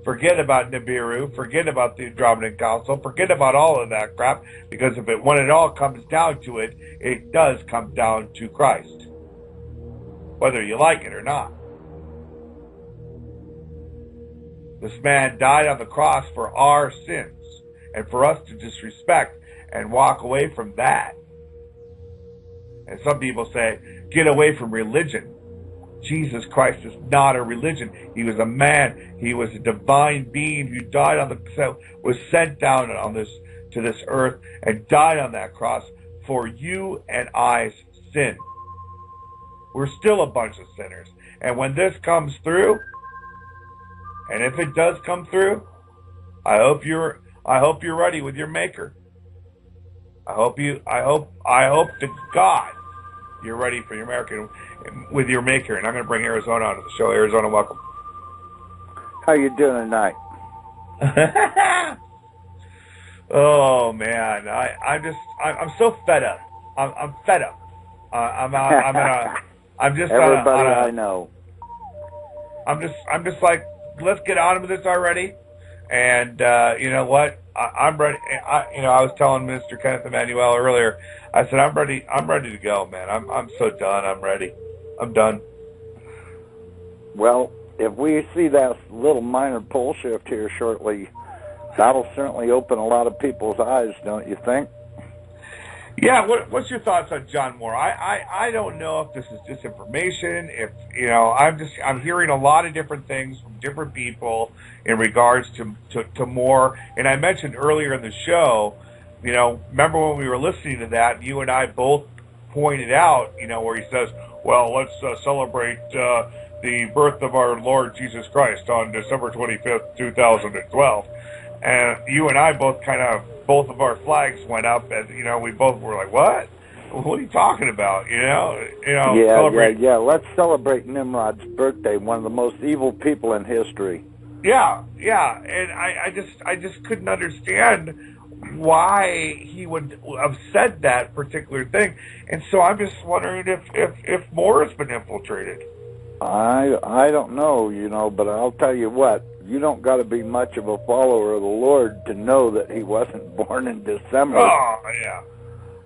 Forget about Nibiru, forget about the Andromeda Council, forget about all of that crap, because when it all comes down to it, it does come down to Christ. Whether you like it or not. This man died on the cross for our sins, and for us to disrespect and walk away from that. And some people say, get away from religion. Jesus Christ is not a religion. He was a man. He was a divine being who died was sent down to this earth and died on that cross for you and I's sin. We're still a bunch of sinners. And when this comes through, and if it does come through, I hope you're ready with your maker. I hope to God you're ready for your American with your maker. And I'm going to bring Arizona onto the show. Arizona, welcome. How you doing tonight? Oh man, I'm so fed up. I'm fed up. I'm just everybody I know. I'm just like, let's get on with this already. And you know what? I'm ready. I was telling Mr. Kenneth Emanuel earlier. I said I'm ready. I'm ready to go, man. I'm so done. I'm ready. I'm done. Well, if we see that little minor pole shift here shortly, that'll certainly open a lot of people's eyes, don't you think? Yeah. What's your thoughts on John Moore? I don't know if this is disinformation. If I'm hearing a lot of different things from different people in regards to Moore. And I mentioned earlier in the show, remember when we were listening to that, you and I both pointed out, where he says, well, let's celebrate the birth of our Lord Jesus Christ on December 25th, 2012. And you and I both both of our flags went up, and we both were like, "What? What are you talking about?" Yeah. Let's celebrate Nimrod's birthday, one of the most evil people in history. Yeah, and I just couldn't understand why he would have said that particular thing, and so I'm just wondering if Moore has been infiltrated. I don't know, but I'll tell you what. You don't got to be much of a follower of the Lord to know that he wasn't born in December. Oh, yeah.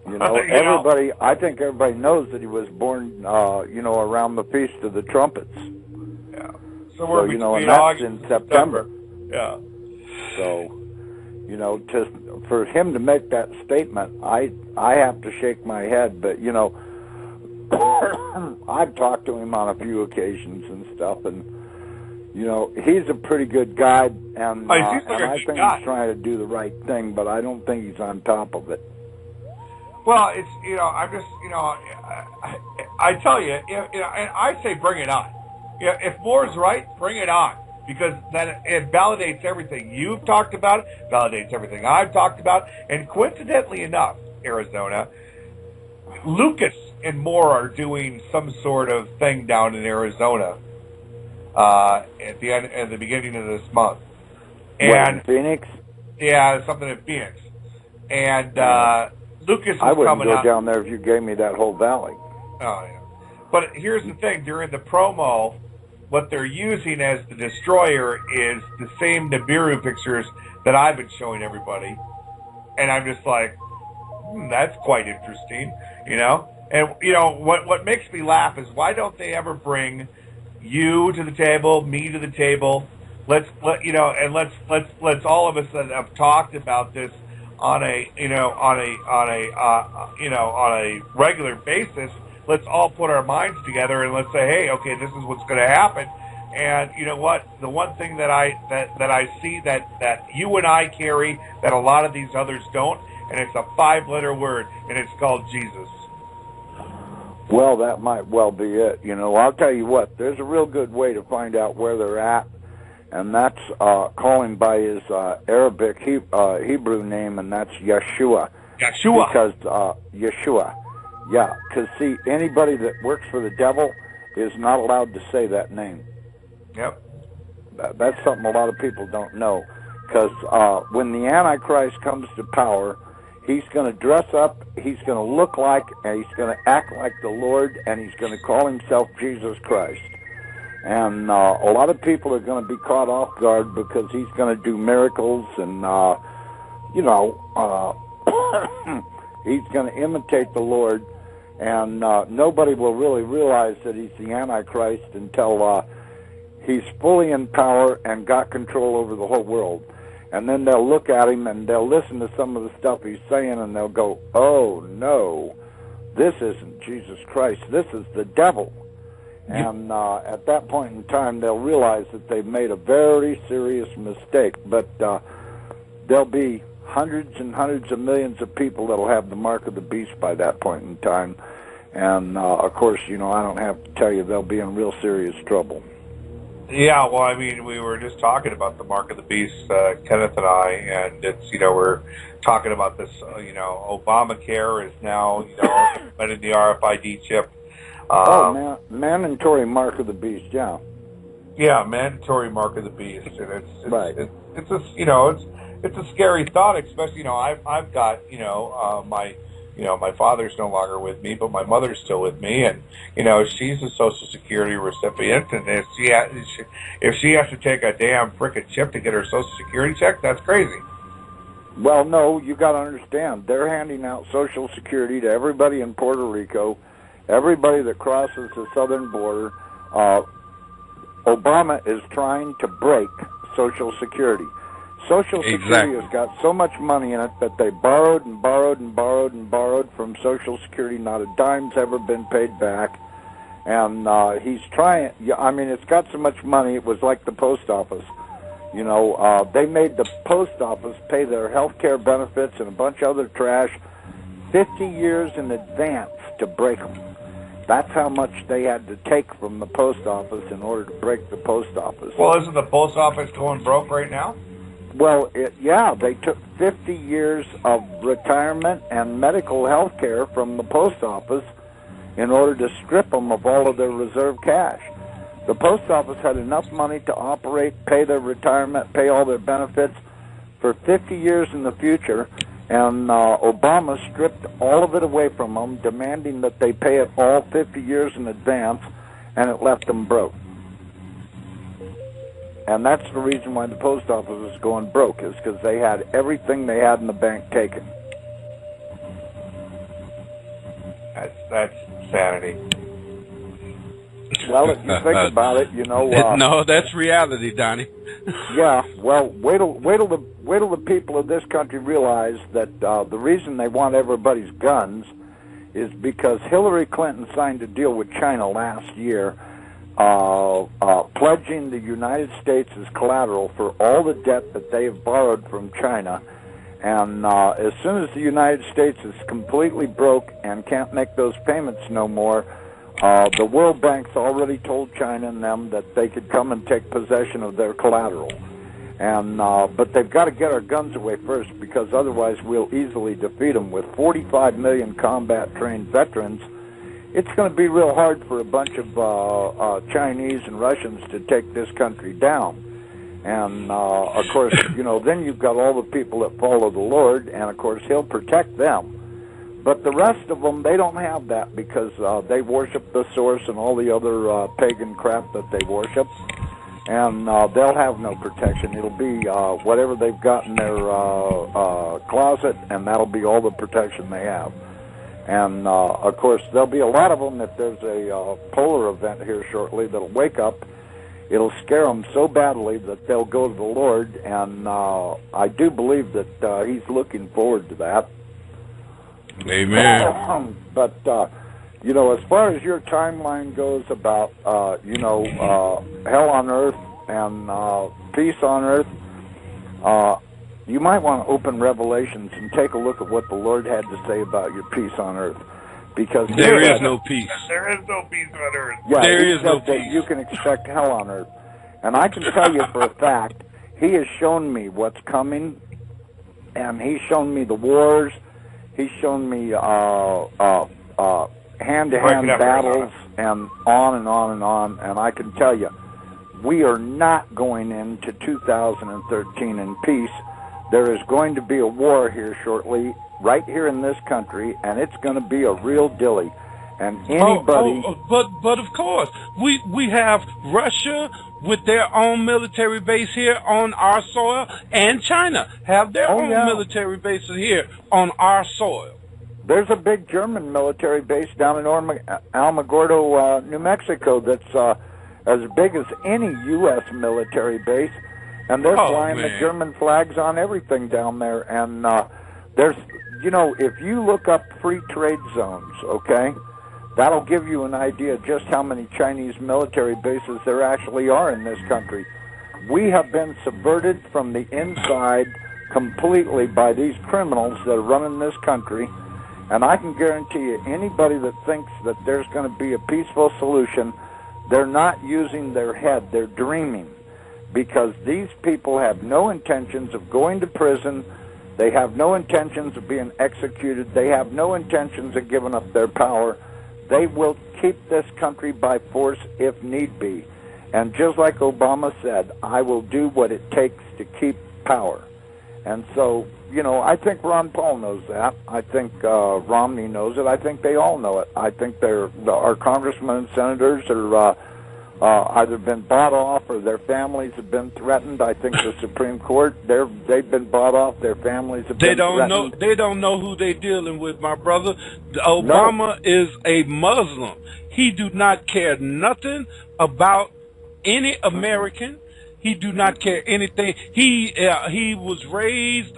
Everybody, I think everybody knows that he was born, around the Feast of the Trumpets. Yeah. So we're between and that's August in September. Yeah. So, for him to make that statement, I have to shake my head, but, I've talked to him on a few occasions and stuff, and he's a pretty good guy, and I think he's trying to do the right thing, but I don't think he's on top of it. Well, it's I'm just I tell you, and I say bring it on. If Moore's right, bring it on, because then it validates everything you've talked about, validates everything I've talked about, and coincidentally enough, Arizona, Lucas and Moore are doing some sort of thing down in Arizona. At the beginning of this month, and in Phoenix. Yeah, something in Phoenix, and Lucas is I wouldn't coming go out down there if you gave me that whole valley. Oh yeah, but here's the thing: during the promo, what they're using as the destroyer is the same Nibiru pictures that I've been showing everybody, and I'm just like, that's quite interesting, And what makes me laugh is why don't they ever bring you to the table, me to the table. Let's all of us that have talked about this on a regular basis. let's all put our minds together and let's say, hey, okay, this is what's going to happen. And you know what? The one thing that I see that you and I carry that a lot of these others don't, and it's a 5-letter word, and it's called Jesus. Well, that might well be it. You know, I'll tell you what, there's a real good way to find out where they're at, and that's calling by his Arabic Hebrew name, and that's Yeshua. Yeshua. Because, Yeshua. Yeah, because, see, anybody that works for the devil is not allowed to say that name. Yep. That's something a lot of people don't know. Because when the Antichrist comes to power, he's going to dress up, he's going to look like, and he's going to act like the Lord, and he's going to call himself Jesus Christ. And a lot of people are going to be caught off guard because he's going to do miracles and, he's going to imitate the Lord. And nobody will really realize that he's the Antichrist until he's fully in power and got control over the whole world. And then they'll look at him and they'll listen to some of the stuff he's saying and they'll go, oh, no, this isn't Jesus Christ. This is the devil. And at that point in time, they'll realize that they've made a very serious mistake. But there'll be hundreds and hundreds of millions of people that'll have the mark of the beast by that point in time. And, of course, you know, I don't have to tell you, they'll be in real serious trouble. Yeah, well, I mean, we were just talking about the mark of the beast, Kenneth and I, and it's, you know, we're talking about this, Obamacare is now, implemented the RFID chip. Mandatory mark of the beast, yeah. Yeah, mandatory mark of the beast, and it's right. It's a it's a scary thought, especially I've got my father's no longer with me, but my mother's still with me, and she's a Social Security recipient, and if she has to take a damn frickin' chip to get her Social Security check, that's crazy. Well, no, you got to understand, they're handing out Social Security to everybody in Puerto Rico, everybody that crosses the southern border. Obama is trying to break Social Security. Social Security has got so much money in it that they borrowed and borrowed and borrowed and borrowed from Social Security. Not a dime's ever been paid back. And he's trying, it's got so much money, it was like the post office. They made the post office pay their health care benefits and a bunch of other trash 50 years in advance to break them. That's how much they had to take from the post office in order to break the post office. Well, isn't the post office going broke right now? Well, they took 50 years of retirement and medical health care from the post office in order to strip them of all of their reserve cash. The post office had enough money to operate, pay their retirement, pay all their benefits for 50 years in the future, and Obama stripped all of it away from them, demanding that they pay it all 50 years in advance, and it left them broke. And that's the reason why the post office is going broke, is because they had everything they had in the bank taken. That's sanity. Well, if you think about it, no, that's reality, Donnie. Yeah. Well, wait till the people of this country realize that the reason they want everybody's guns is because Hillary Clinton signed a deal with China last year, pledging the United States as collateral for all the debt that they have borrowed from China. And as soon as the United States is completely broke and can't make those payments no more, the World Bank's already told China and them that they could come and take possession of their collateral. And but they've got to get our guns away first, because otherwise we'll easily defeat them. With 45 million combat-trained veterans, it's going to be real hard for a bunch of Chinese and Russians to take this country down. And, of course, then you've got all the people that follow the Lord, and, of course, he'll protect them. But the rest of them, they don't have that, because they worship the source and all the other pagan crap that they worship. And they'll have no protection. It'll be whatever they've got in their closet, and that'll be all the protection they have. And, of course, there'll be a lot of them if there's a polar event here shortly that'll wake up. It'll scare them so badly that they'll go to the Lord, and I do believe that he's looking forward to that. Amen. But you know, as far as your timeline goes about, hell on earth and peace on earth, you might want to open Revelations and take a look at what the Lord had to say about your peace on earth. Because there is no peace. There is no peace on earth. Yeah, there is no that peace. You can expect hell on earth. And I can tell you for a fact, he has shown me what's coming, and he's shown me the wars. He's shown me hand-to-hand battles and on and on and on. And I can tell you, we are not going into 2013 in peace. There is going to be a war here shortly, right here in this country, and it's going to be a real dilly. And anybody... But of course, we have Russia with their own military base here on our soil, and China have their own military bases here on our soil. There's a big German military base down in Alamogordo, New Mexico, that's as big as any U.S. military base, and they're flying the German flags on everything down there. And there's, if you look up free trade zones, okay, that'll give you an idea just how many Chinese military bases there actually are in this country. We have been subverted from the inside completely by these criminals that are running this country, and I can guarantee you, anybody that thinks that there's going to be a peaceful solution, they're not using their head, they're dreaming, because these people have no intentions of going to prison, they have no intentions of being executed, they have no intentions of giving up their power. They will keep this country by force if need be. And just like Obama said, I will do what it takes to keep power. And so, I think Ron Paul knows that. I think Romney knows it. I think they all know it. I think our congressmen and senators are either been bought off or their families have been threatened. I think the Supreme Court, they've been bought off. Their families have been threatened. They don't know who they're dealing with, my brother. Obama is a Muslim. He do not care nothing about any American. He do not care anything. He was raised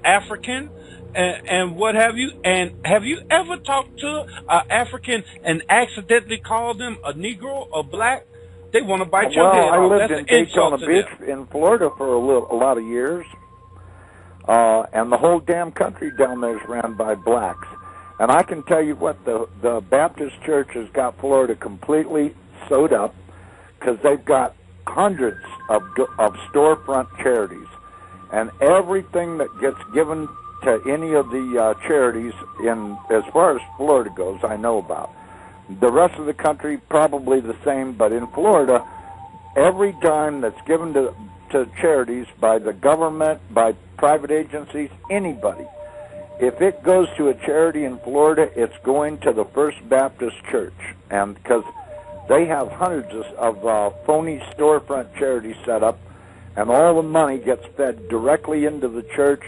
African. And what have you? And have you ever talked to an African and accidentally called them a Negro or black? They want to bite your head off. I lived in Daytona Beach in Florida for a lot of years, and the whole damn country down there is ran by blacks. And I can tell you what, the Baptist Church has got Florida completely sewed up because they've got hundreds of storefront charities, and everything that gets given to any of the charities as far as Florida goes, I know about. The rest of the country, probably the same, but in Florida, every dime that's given to charities by the government, by private agencies, anybody, if it goes to a charity in Florida, it's going to the First Baptist Church, and because they have hundreds of phony storefront charities set up, and all the money gets fed directly into the church.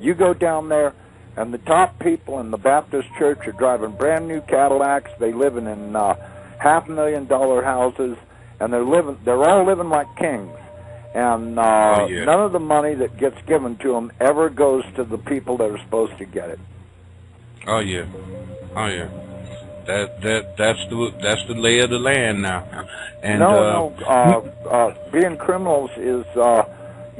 You go down there, and the top people in the Baptist Church are driving brand new Cadillacs. They live in $500,000 houses, and they're all living like kings. And none of the money that gets given to them ever goes to the people that are supposed to get it. Oh yeah. That's the lay of the land now. And being criminals is.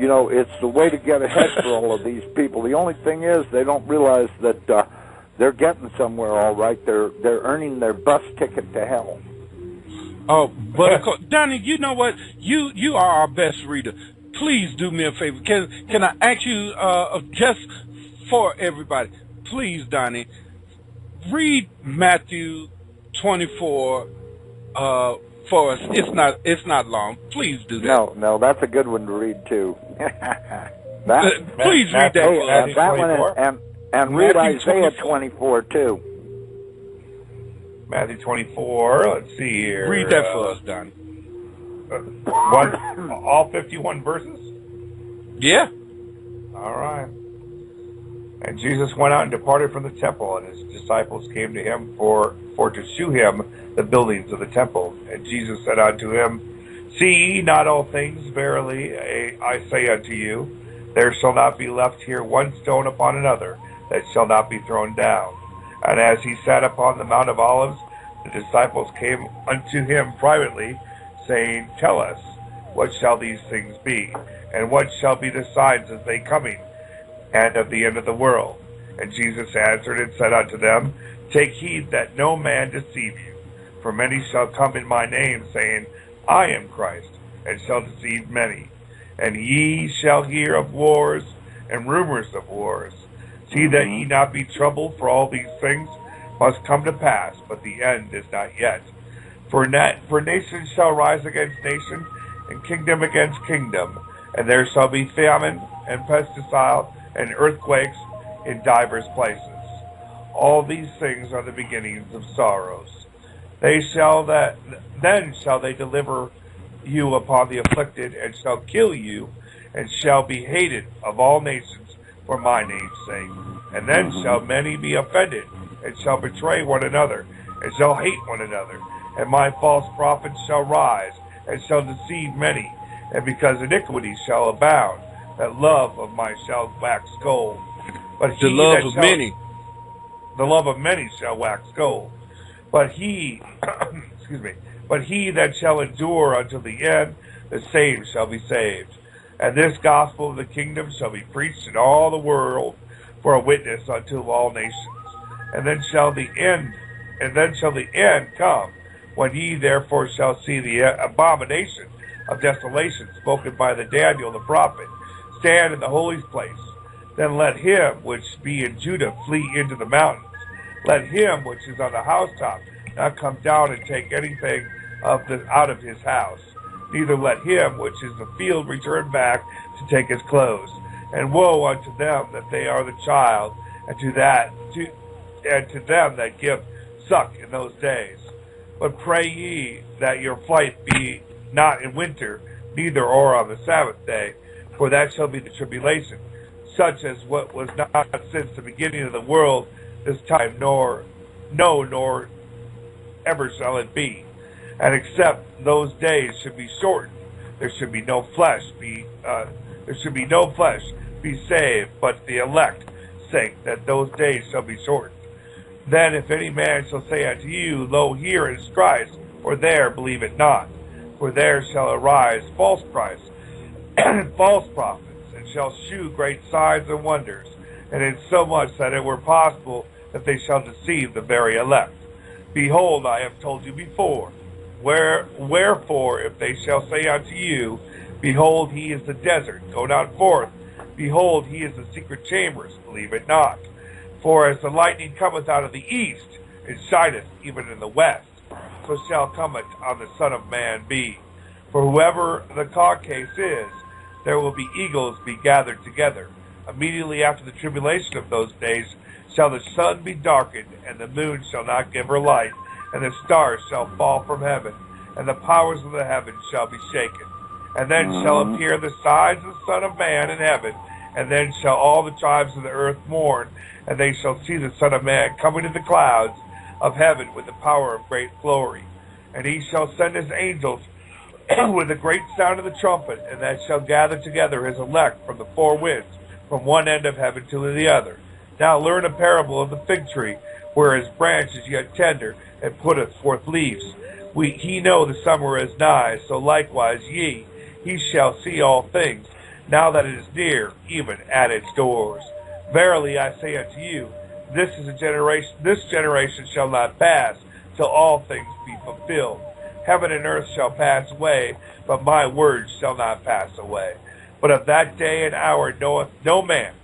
It's the way to get ahead for all of these people. The only thing is they don't realize that they're getting somewhere all right. They're earning their bus ticket to hell. Oh, but of course, Donnie, you know what? You are our best reader. Please do me a favor. Can I ask you just for everybody, please, Donnie, read Matthew 24 for us. It's not long. Please do that. No, that's a good one to read too. Please read that for us. That one and read Isaiah 24 too. Matthew 24. Let's see here. Read that for us, Donnie. All 51 verses? Yeah. All right. And Jesus went out and departed from the temple, and his disciples came to him for to shew him the buildings of the temple. And Jesus said unto him, See ye not all things? Verily I say unto you, there shall not be left here one stone upon another that shall not be thrown down. And as he sat upon the Mount of Olives, the disciples came unto him privately, saying, Tell us, what shall these things be? And what shall be the signs of thy coming, and of the end of the world? And Jesus answered and said unto them, Take heed that no man deceive you. For many shall come in my name, saying, I am Christ, and shall deceive many. And ye shall hear of wars and rumors of wars. See that ye not be troubled, for all these things must come to pass, but the end is not yet. For nation shall rise against nation, and kingdom against kingdom, and there shall be famine, and pestilence, and earthquakes in divers places. All these things are the beginnings of sorrows. Then shall they deliver you upon the afflicted, and shall kill you, and shall be hated of all nations for my name's sake. And then shall many be offended, and shall betray one another, and shall hate one another. And my false prophets shall rise, and shall deceive many. And because iniquity shall abound, that love of mine shall wax cold. But the love of many. The love of many shall wax cold. But he, but he that shall endure until the end, the same shall be saved. And this gospel of the kingdom shall be preached in all the world for a witness unto all nations. And then shall the end come, when ye therefore shall see the abomination of desolation spoken by the Daniel the prophet stand in the holy place. Then let him which be in Judah flee into the mountains. Let him which is on the housetop not come down and take anything out of his house. Neither let him which is in the field return back to take his clothes. And woe unto them that they are the child, and to them that give suck in those days. But pray ye that your flight be not in winter, neither or on the Sabbath day, for that shall be the tribulation, such as what was not since the beginning of the world, this time, nor ever shall it be. And except those days should be shortened, there should be no flesh be saved, but the elect sake, that those days shall be shortened. Then if any man shall say unto you, Lo, here is Christ, or there, believe it not. For there shall arise false Christs and false prophets, and shall shew great signs and wonders, and insomuch that it were possible that they shall deceive the very elect. Behold, I have told you before. Wherefore, if they shall say unto you, Behold, he is the desert, go not forth. Behold, he is the secret chambers, believe it not. For as the lightning cometh out of the east, and shineth even in the west, so shall come it on the Son of Man be. For whoever the case is, there will be eagles be gathered together. Immediately after the tribulation of those days shall the sun be darkened, and the moon shall not give her light, and the stars shall fall from heaven, and the powers of the heavens shall be shaken. And then shall appear the signs of the Son of Man in heaven, and then shall all the tribes of the earth mourn, and they shall see the Son of Man coming in the clouds of heaven with the power of great glory. And he shall send his angels with a great sound of the trumpet, and that shall gather together his elect from the four winds, from one end of heaven to the other. Now learn a parable of the fig tree, where his branch is yet tender, and putteth forth leaves. He know the summer is nigh, so likewise ye shall see all things, now that it is near, even at its doors. Verily I say unto you, this generation shall not pass, till all things be fulfilled. Heaven and earth shall pass away, but my words shall not pass away. But of that day and hour knoweth no man,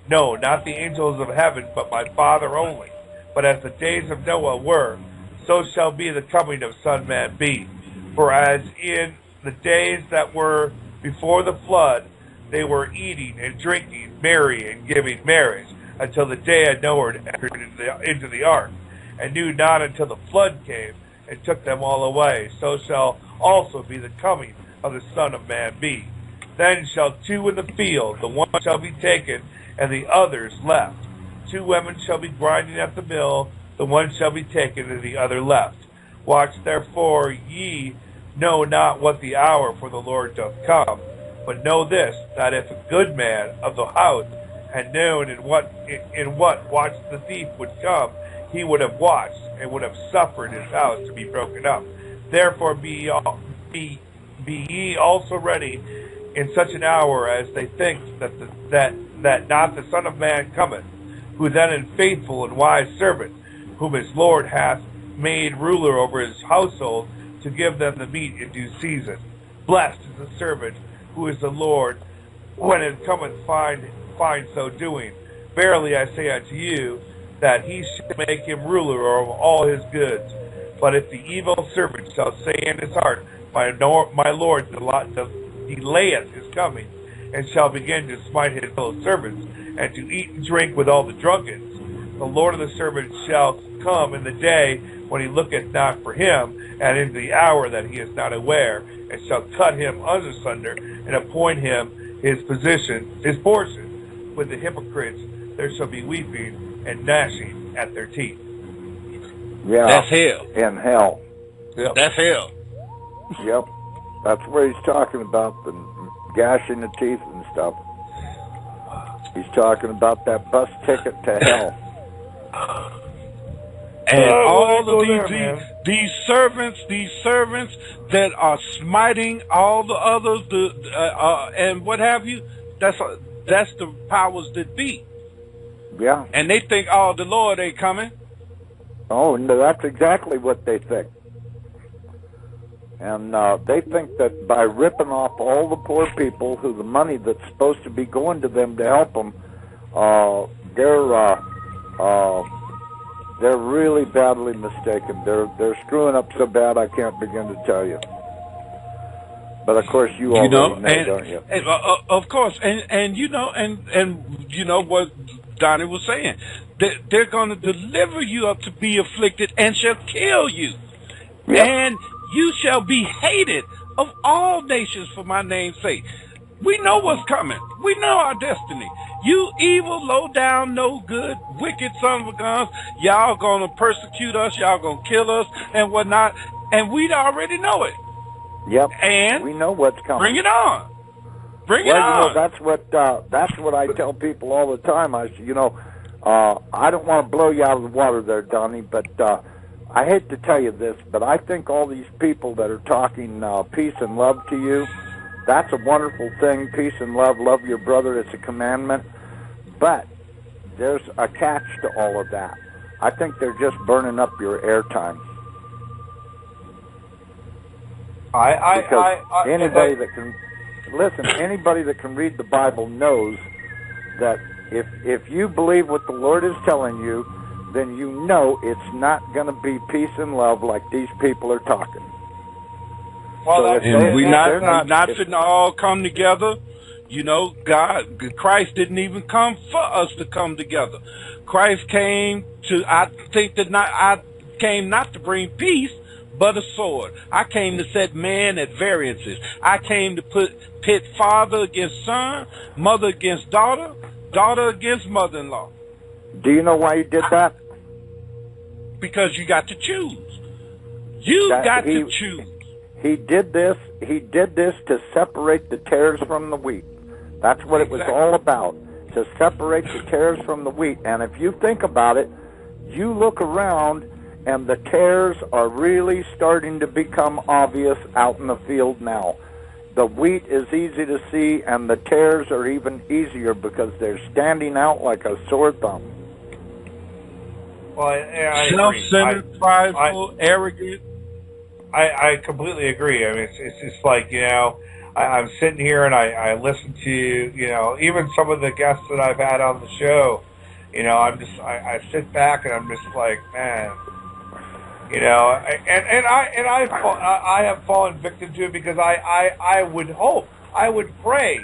no, not the angels of heaven, but my Father only. But as the days of Noah were, so shall be the coming of Son of Man be. For as in the days that were before the flood, they were eating and drinking, merry and giving marriage, until the day of Noah entered into the ark, and knew not until the flood came and took them all away. So shall also be the coming of the Son of Man be. Then shall two in the field, the one shall be taken, and the others left. Two women shall be grinding at the mill, the one shall be taken, and the other left. Watch therefore, ye know not what the hour for the Lord doth come. But know this, that if a good man of the house had known in what watched the thief would come, he would have watched and would have suffered his house to be broken up. Therefore be ye also ready in such an hour as they think that not the Son of Man cometh, who then is faithful and wise servant, whom his Lord hath made ruler over his household, to give them the meat in due season. Blessed is the servant who is the Lord, when it cometh find so doing. Verily I say unto you, that he shall make him ruler over all his goods. But if the evil servant shall say in his heart, my Lord delayeth his coming, and shall begin to smite his fellow servants, and to eat and drink with all the drunkards, the Lord of the servant shall come in the day when he looketh not for him, and in the hour that he is not aware, and shall cut him asunder, and appoint him his portion. With the hypocrites there shall be weeping and gnashing at their teeth. Yeah, that's hell. In hell. Yep. That's hell. Yep, that's what he's talking about, the gashing the teeth and stuff. He's talking about that bus ticket to hell. And all of these servants that are smiting all the others, and what have you, that's the powers that be. Yeah. And they think, oh, the Lord ain't coming. Oh, no, that's exactly what they think. And they think that by ripping off all the poor people who the money that's supposed to be going to them to help them, they're really badly mistaken. They're screwing up so bad I can't begin to tell you. But of course you already know, don't you? And, of course, and you know, and you know what Donnie was saying. They're going to deliver you up to be afflicted and shall kill you. Yep. And you shall be hated of all nations for my name's sake. We know what's coming. We know our destiny. You evil, low down, no good, wicked son of a guns, y'all gonna persecute us, y'all gonna kill us and whatnot, and we already know it. Yep. And we know what's coming. Bring it on. Bring it on. You know, that's what I tell people all the time. I say, I don't want to blow you out of the water there, Donnie, but I hate to tell you this, but I think all these people that are talking peace and love to you, that's a wonderful thing. Peace and love. Love your brother. It's a commandment. But there's a catch to all of that. I think they're just burning up your airtime. Anybody that can read the Bible knows that if you believe what the Lord is telling you, then you know it's not going to be peace and love like these people are talking. Well, so and we're not fitting all come together. Christ didn't even come for us to come together. Christ came to, I came not to bring peace, but a sword. I came to set man at variances. I came to pit father against son, mother against daughter, daughter against mother-in-law. Do you know why he did that? Because you got to choose. You got to choose. He did this to separate the tares from the wheat. That's what it was all about, to separate the tares from the wheat. And if you think about it, you look around and the tares are really starting to become obvious out in the field now. The wheat is easy to see, and the tares are even easier because they're standing out like a sore thumb. Well, I self-centered, prideful, arrogant. I completely agree. I mean, it's just like, I'm sitting here and I listen to, even some of the guests that I've had on the show, I sit back and I'm just like, man, I have fallen victim to it because I would hope, I would pray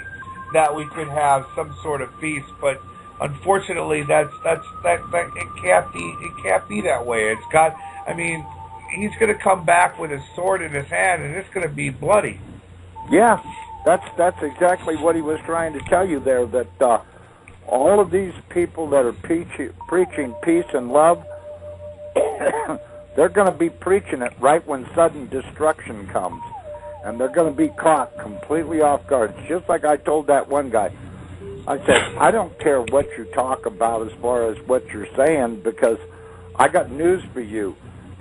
that we could have some sort of peace, but unfortunately that it can't be that way. It's got, he's going to come back with his sword in his hand, and it's going to be bloody. Yeah, that's exactly what he was trying to tell you there, that all of these people that are preaching peace and love, they're going to be preaching it right when sudden destruction comes, and they're going to be caught completely off guard. Just like I told that one guy, I said, I don't care what you talk about as far as what you're saying, because I got news for you.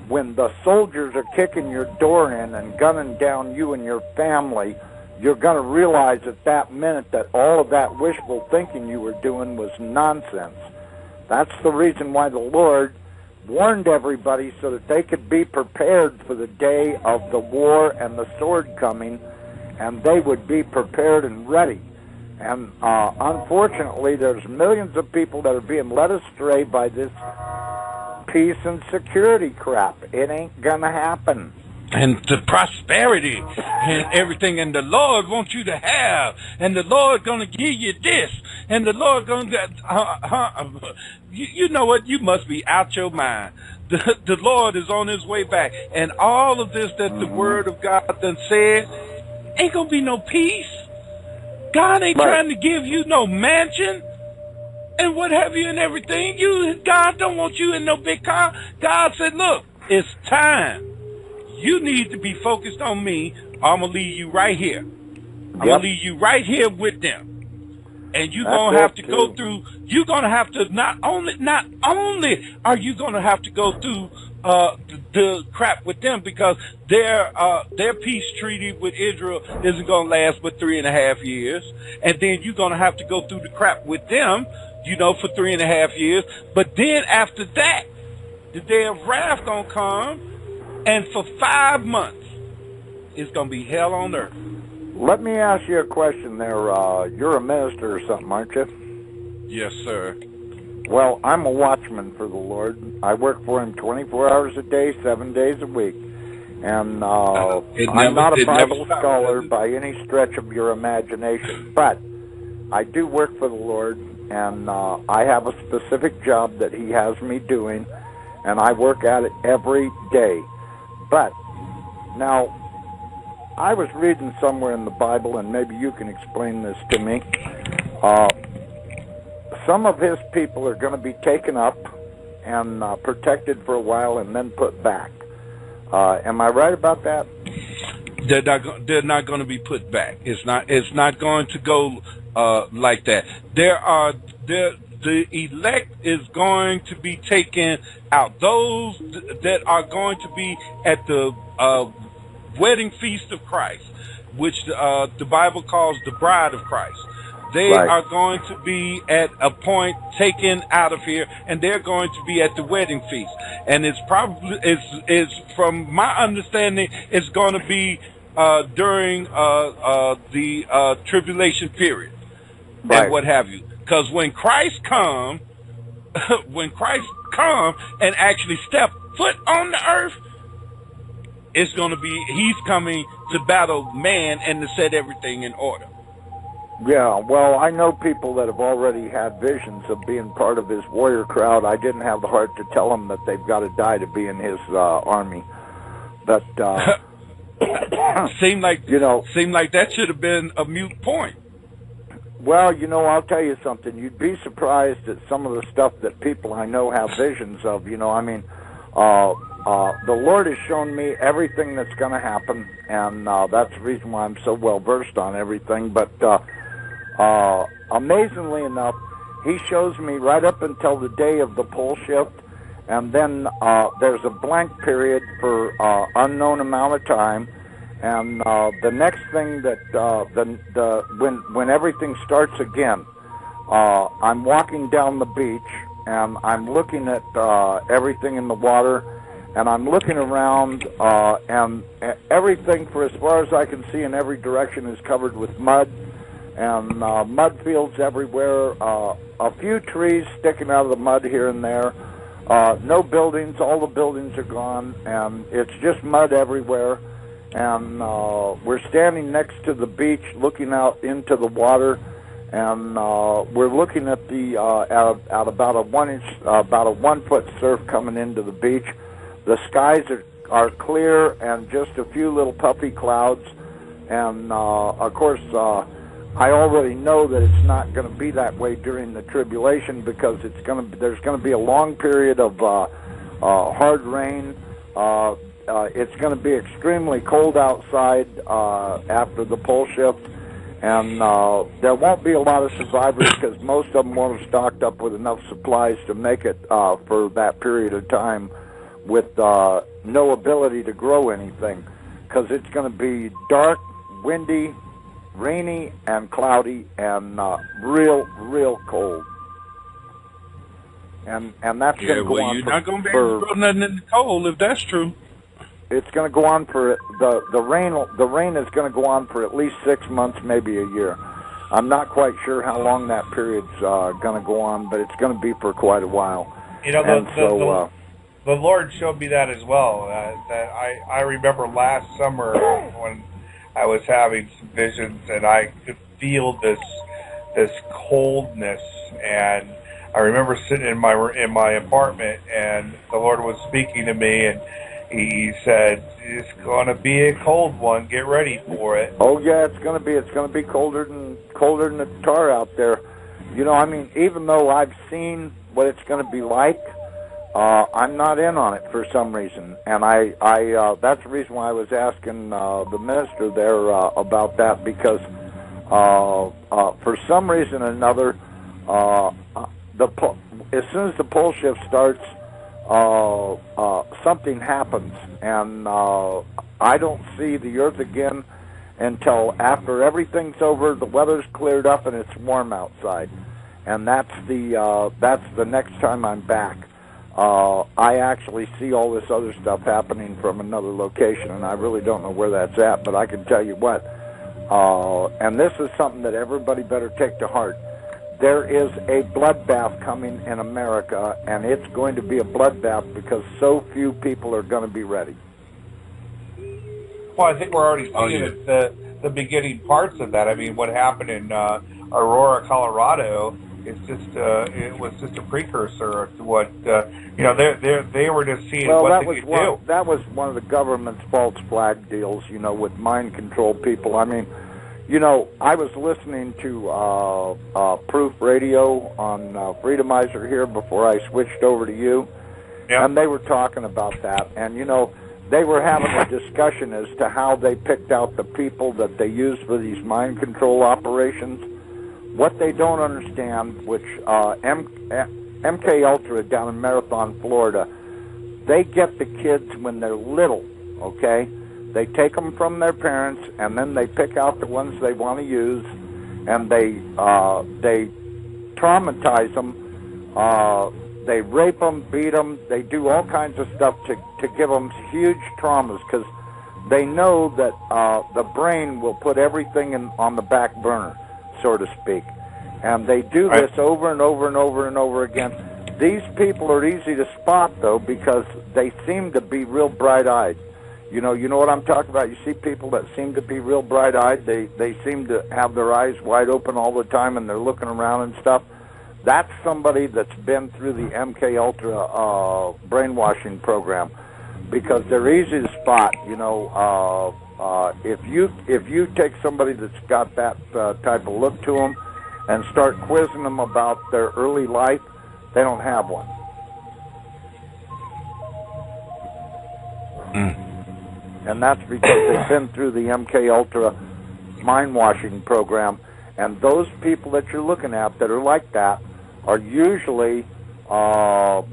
When the soldiers are kicking your door in and gunning down you and your family, you're going to realize at that minute that all of that wishful thinking you were doing was nonsense. That's the reason why the Lord warned everybody, so that they could be prepared for the day of the war and the sword coming, and they would be prepared and ready. And unfortunately, there's millions of people that are being led astray by this peace and security crap. It ain't gonna happen. And the prosperity and everything, and the Lord wants you to have, and the Lord gonna give you this, and the Lord gonna you know what? You must be out your mind. The Lord is on his way back, and all of this that the Word of God done said, ain't gonna be no peace. God ain't trying to give you no mansion and what have you and everything. God don't want you in no big car. God said, look, it's time. You need to be focused on me. I'm going to leave you right here. I'm going to leave you right here with them. And you're going to have to go through, you're going to have to, not only are you going to have to go through the crap with them, because their peace treaty with Israel isn't going to last but 3.5 years. And then you're going to have to go through the crap with them, for 3.5 years. But then after that, the day of wrath going to come. And for 5 months, it's going to be hell on earth. Let me ask you a question there. You're a minister or something, aren't you? Yes, sir. Well, I'm a watchman for the Lord. I work for him 24 hours a day, 7 days a week. And I'm not a Bible scholar by any stretch of your imagination. But I do work for the Lord, and I have a specific job that he has me doing, and I work at it every day. But now, I was reading somewhere in the Bible, and maybe you can explain this to me. Some of his people are going to be taken up and protected for a while and then put back. Am I right about that? They're not going to be put back. It's not going to go like that. The elect is going to be taken out. Those that are going to be at the wedding feast of Christ, which the Bible calls the bride of Christ. They are going to be at a point taken out of here, and they're going to be at the wedding feast. And it's probably, it's from my understanding, it's going to be during the tribulation period and what have you. Because when Christ come and actually step foot on the earth, it's going to be, he's coming to battle man and to set everything in order. Yeah, well, I know people that have already had visions of being part of his warrior crowd. I didn't have the heart to tell them that they've got to die to be in his army. But seemed like that should have been a moot point. Well, I'll tell you something. You'd be surprised at some of the stuff that people I know have visions of. The Lord has shown me everything that's going to happen, and that's the reason why I'm so well versed on everything. But amazingly enough, he shows me right up until the day of the pole shift, and then there's a blank period for unknown amount of time. And the next thing that when everything starts again, I'm walking down the beach and I'm looking at everything in the water, and I'm looking around, and everything, for as far as I can see in every direction, is covered with mud, and mud fields everywhere. A few trees sticking out of the mud here and there. No buildings. All the buildings are gone, and it's just mud everywhere. And we're standing next to the beach, looking out into the water, and we're looking at the at about a 1 foot surf coming into the beach. The skies are clear, and just a few little puffy clouds. And of course, I already know that it's not going to be that way during the tribulation, because there's going to be a long period of hard rain. It's going to be extremely cold outside after the pole shift, And there won't be a lot of survivors because most of them won't have stocked up with enough supplies to make it for that period of time with no ability to grow anything, because it's going to be dark, windy, rainy, and cloudy, and real cold. And that's going to go on you're not going to be able to grow nothing in the cold if that's true. It's going to go on for the rain. The rain is going to go on for at least 6 months, maybe a year. I'm not quite sure how long that period's going to go on, but it's going to be for quite a while. You know, the Lord showed me that as well. That I remember last summer when I was having some visions, and I could feel this coldness, and I remember sitting in my apartment, and the Lord was speaking to me, and He said, "It's going to be a cold one. Get ready for it." Oh yeah, it's going to be. It's going to be colder than the tar out there. You know, I mean, even though I've seen what it's going to be like, I'm not in on it for some reason, and I that's the reason why I was asking the minister there about that, because for some reason or another, as soon as the pole shift starts, something happens, and I don't see the Earth again until after everything's over, the weather's cleared up, and it's warm outside, and that's the next time I'm back. I actually see all this other stuff happening from another location, and I really don't know where that's at, but I can tell you what, and this is something that everybody better take to heart. There is a bloodbath coming in America, and it's going to be a bloodbath because so few people are going to be ready. Well, I think we're already seeing the beginning parts of that. I mean, what happened in Aurora, Colorado, is just it was just a precursor to what you know. They were just seeing what they could do. That was one of the government's false flag deals, you know, with mind control people. I mean, you know, I was listening to Proof Radio on Freedomizer here before I switched over to you, and they were talking about that. And, you know, they were having a discussion as to how they picked out the people that they used for these mind control operations. What they don't understand, which MK Ultra down in Marathon, Florida, they get the kids when they're little, okay? They take them from their parents, and then they pick out the ones they want to use, and they traumatize them. They rape them, beat them. They do all kinds of stuff to give them huge traumas, because they know that the brain will put everything on the back burner, so to speak. And they do this over and over and over and over again. These people are easy to spot, though, because they seem to be real bright-eyed. You know what I'm talking about? You see people that seem to be real bright-eyed. They seem to have their eyes wide open all the time, and they're looking around and stuff. That's somebody that's been through the MK Ultra brainwashing program, because they're easy to spot. You know, if you take somebody that's got that type of look to them and start quizzing them about their early life, they don't have one. And that's because they've been through the MK Ultra mind-washing program. And those people that you're looking at that are like that are usually, what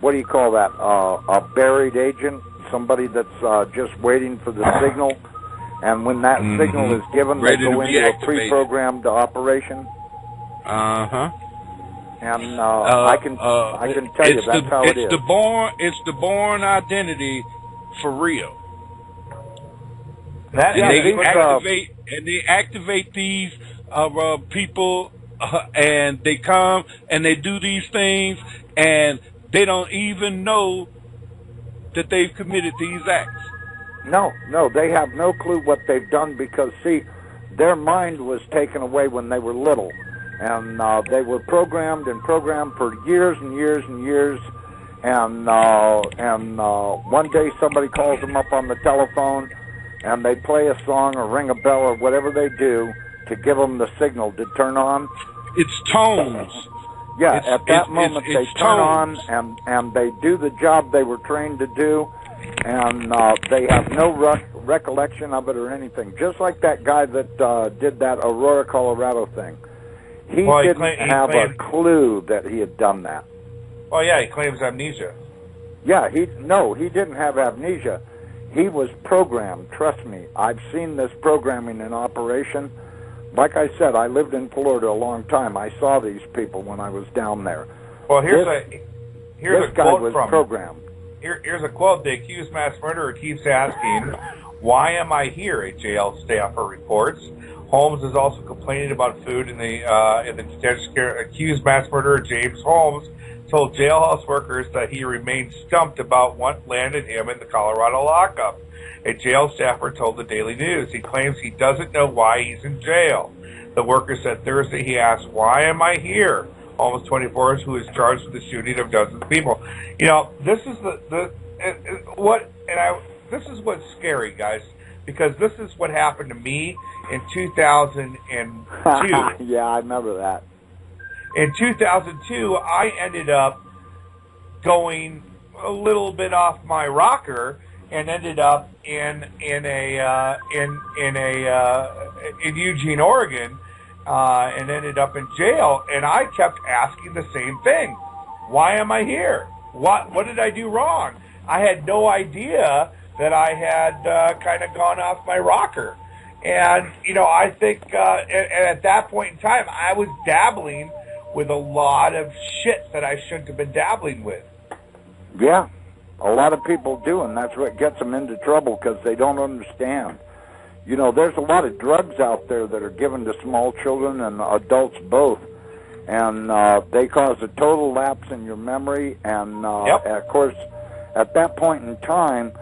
do you call that, a buried agent, somebody that's just waiting for the signal. And when that signal is given, they go into a pre-programmed operation. Uh-huh. And I can tell you that's how it is. It's the born identity for real. And they activate these people, and they come and they do these things, and they don't even know that they've committed these acts. No, they have no clue what they've done, because, see, their mind was taken away when they were little, and they were programmed for years and years and years, and one day somebody calls them up on the telephone, and they play a song or ring a bell or whatever they do to give them the signal to turn on. It's tones. Yeah, at that moment they turn on, and they do the job they were trained to do, and they have no recollection of it or anything. Just like that guy that did that Aurora, Colorado thing. He didn't have a clue that he had done that. Oh, yeah, he claims amnesia. Yeah, he didn't have amnesia. He was programmed. Trust me, I've seen this programming in operation. Like I said, I lived in Florida a long time. I saw these people when I was down there. Well, here's a quote from programmed. Here's a quote. The accused mass murderer keeps asking, "Why am I here?" A jail staffer reports. Holmes is also complaining about food in the detention care. Accused mass murderer James Holmes told jailhouse workers that he remained stumped about what landed him in the Colorado lockup. A jail staffer told the Daily News he claims he doesn't know why he's in jail. The worker said Thursday he asked, "Why am I here?" Holmes, 24, who is charged with the shooting of dozens of people. You know, this is this is what's scary, guys, because this is what happened to me in 2002. Yeah, I remember that. In 2002, I ended up going a little bit off my rocker and ended up in Eugene, Oregon, and ended up in jail. And I kept asking the same thing: why am I here? What did I do wrong? I had no idea that I had kind of gone off my rocker. And I think, and at that point in time, I was dabbling with a lot of shit that I shouldn't have been dabbling with. Yeah, a lot of people do, and that's what gets them into trouble because they don't understand. There's a lot of drugs out there that are given to small children and adults both, and they cause a total lapse in your memory, and of course, at that point in time,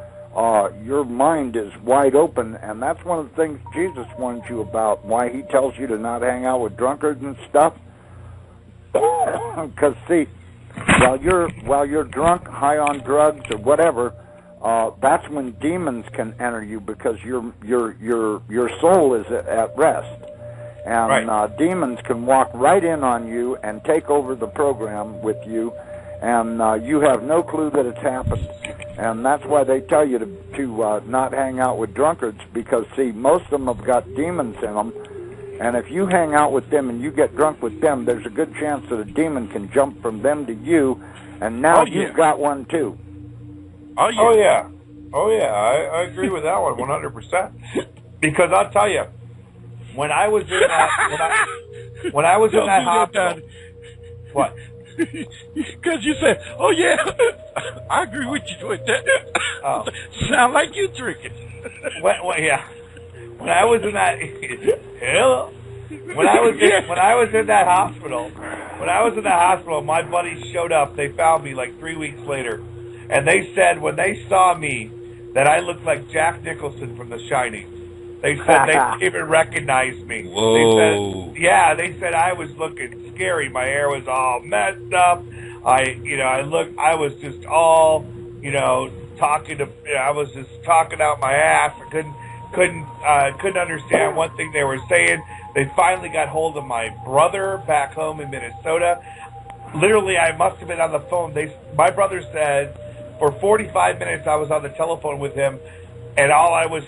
your mind is wide open, and that's one of the things Jesus warns you about, why he tells you to not hang out with drunkards and stuff. Because see, while you're drunk, high on drugs or whatever, that's when demons can enter you because your soul is at rest, and demons can walk right in on you and take over the program with you, and you have no clue that it's happened. And that's why they tell you to not hang out with drunkards, because see, most of them have got demons in them. And if you hang out with them and you get drunk with them, there's a good chance that a demon can jump from them to you, and now you've got one too. Oh yeah. I agree with that one 100%. Because I'll tell you, when I was in that when I was in that hospital, what? Because you said, "Oh yeah, I agree with you with that." Oh. Sound like you drinking. Yeah. When I was in that, when I was in that hospital, my buddies showed up. They found me like 3 weeks later, and they said when they saw me that I looked like Jack Nicholson from The Shining. They said they didn't even recognize me. Whoa. They said I was looking scary. My hair was all messed up. I was just all, I was just talking out my ass. I couldn't understand one thing they were saying. They finally got hold of my brother back home in Minnesota. Literally, I must have been on the phone. My brother said for 45 minutes I was on the telephone with him, and all I was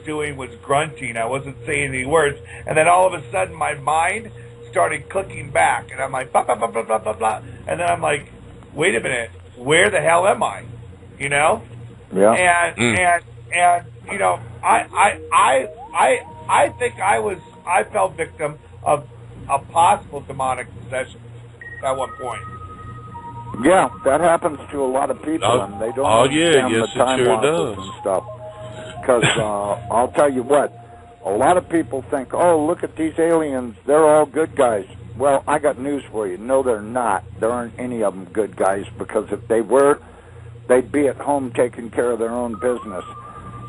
doing was grunting. I wasn't saying any words. And then all of a sudden, my mind started clicking back, and I'm like, blah, blah, blah, blah, blah, blah, blah. And then I'm like, wait a minute, where the hell am I? Yeah. And I think I fell victim of a possible demonic possession at one point. Yeah, that happens to a lot of people, and they don't understand the time lapses and stuff. Because I'll tell you what, a lot of people think, "Oh, look at these aliens, they're all good guys." Well, I got news for you. No, they're not. There aren't any of them good guys, because if they were, they'd be at home taking care of their own business.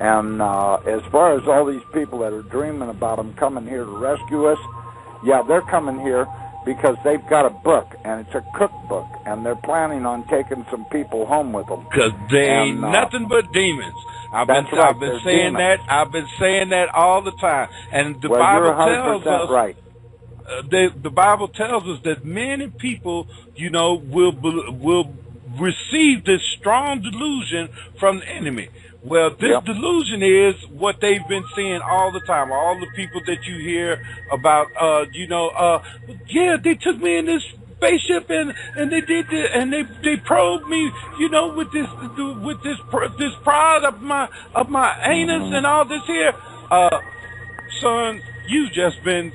And as far as all these people that are dreaming about them coming here to rescue us, yeah, they're coming here because they've got a book, and it's a cookbook, and they're planning on taking some people home with them. Because they ain't nothing but demons. I've been saying that. I've been saying that all the time. And the Bible tells us, right. The Bible tells us that many people, will received this strong delusion from the enemy. Well, this delusion is what they've been seeing all the time. All the people that you hear about, yeah, they took me in this spaceship and they did this, and they probed me, with this prod of my anus and all this here. Son, you just been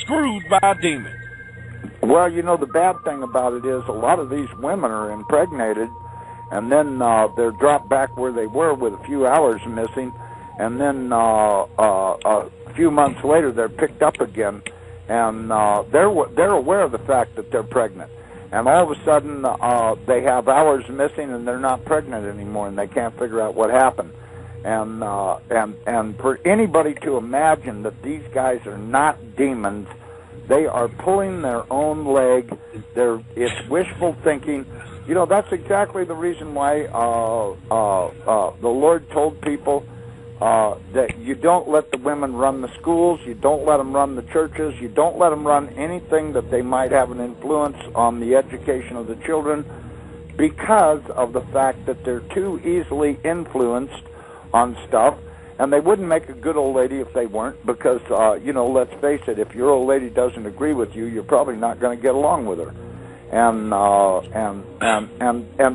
screwed by a demon. Well, the bad thing about it is a lot of these women are impregnated, and then they're dropped back where they were with a few hours missing, and then a few months later they're picked up again, and they're aware of the fact that they're pregnant, and all of a sudden they have hours missing and they're not pregnant anymore, and they can't figure out what happened. And for anybody to imagine that these guys are not demons, they are pulling their own leg. It's wishful thinking. That's exactly the reason why the Lord told people that you don't let the women run the schools, you don't let them run the churches, you don't let them run anything that they might have an influence on the education of the children, because of the fact that they're too easily influenced on stuff. And they wouldn't make a good old lady if they weren't, because, let's face it, if your old lady doesn't agree with you, you're probably not going to get along with her. And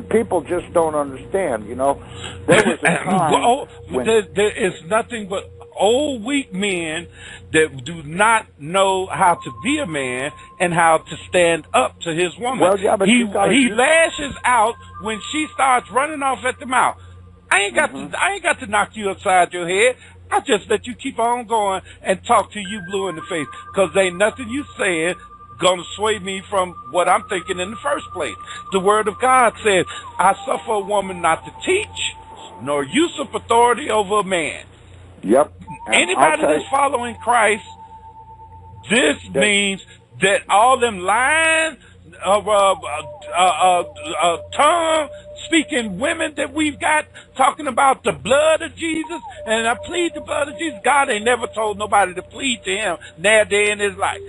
people just don't understand, There was a time when there is nothing but old, weak men that do not know how to be a man and how to stand up to his woman. Well, yeah, but he lashes out when she starts running off at the mouth. I ain't got to knock you upside your head. I just let you keep on going and talk to you blue in the face, because ain't nothing you saying gonna sway me from what I'm thinking in the first place. The Word of God says, I suffer a woman not to teach, nor use of authority over a man. Yep. Anybody that's following Christ, this means that all them lying, tongue-speaking women that we've got talking about the blood of Jesus, and I plead the blood of Jesus. God ain't never told nobody to plead to him that day in his life.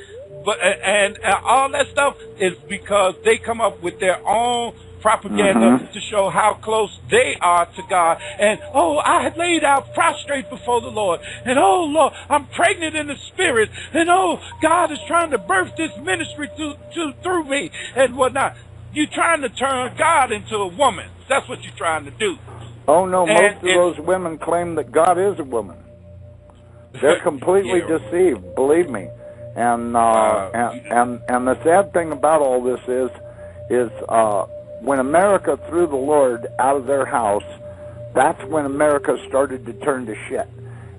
But and all that stuff is because they come up with their own propaganda to show how close they are to God. And, I had laid out prostrate before the Lord. And, Lord, I'm pregnant in the spirit. And, God is trying to birth this ministry through me and whatnot. You're trying to turn God into a woman. That's what you're trying to do. Oh, no, most of those women claim that God is a woman. They're completely deceived, believe me. And the sad thing about all this is when America threw the Lord out of their house, that's when America started to turn to shit.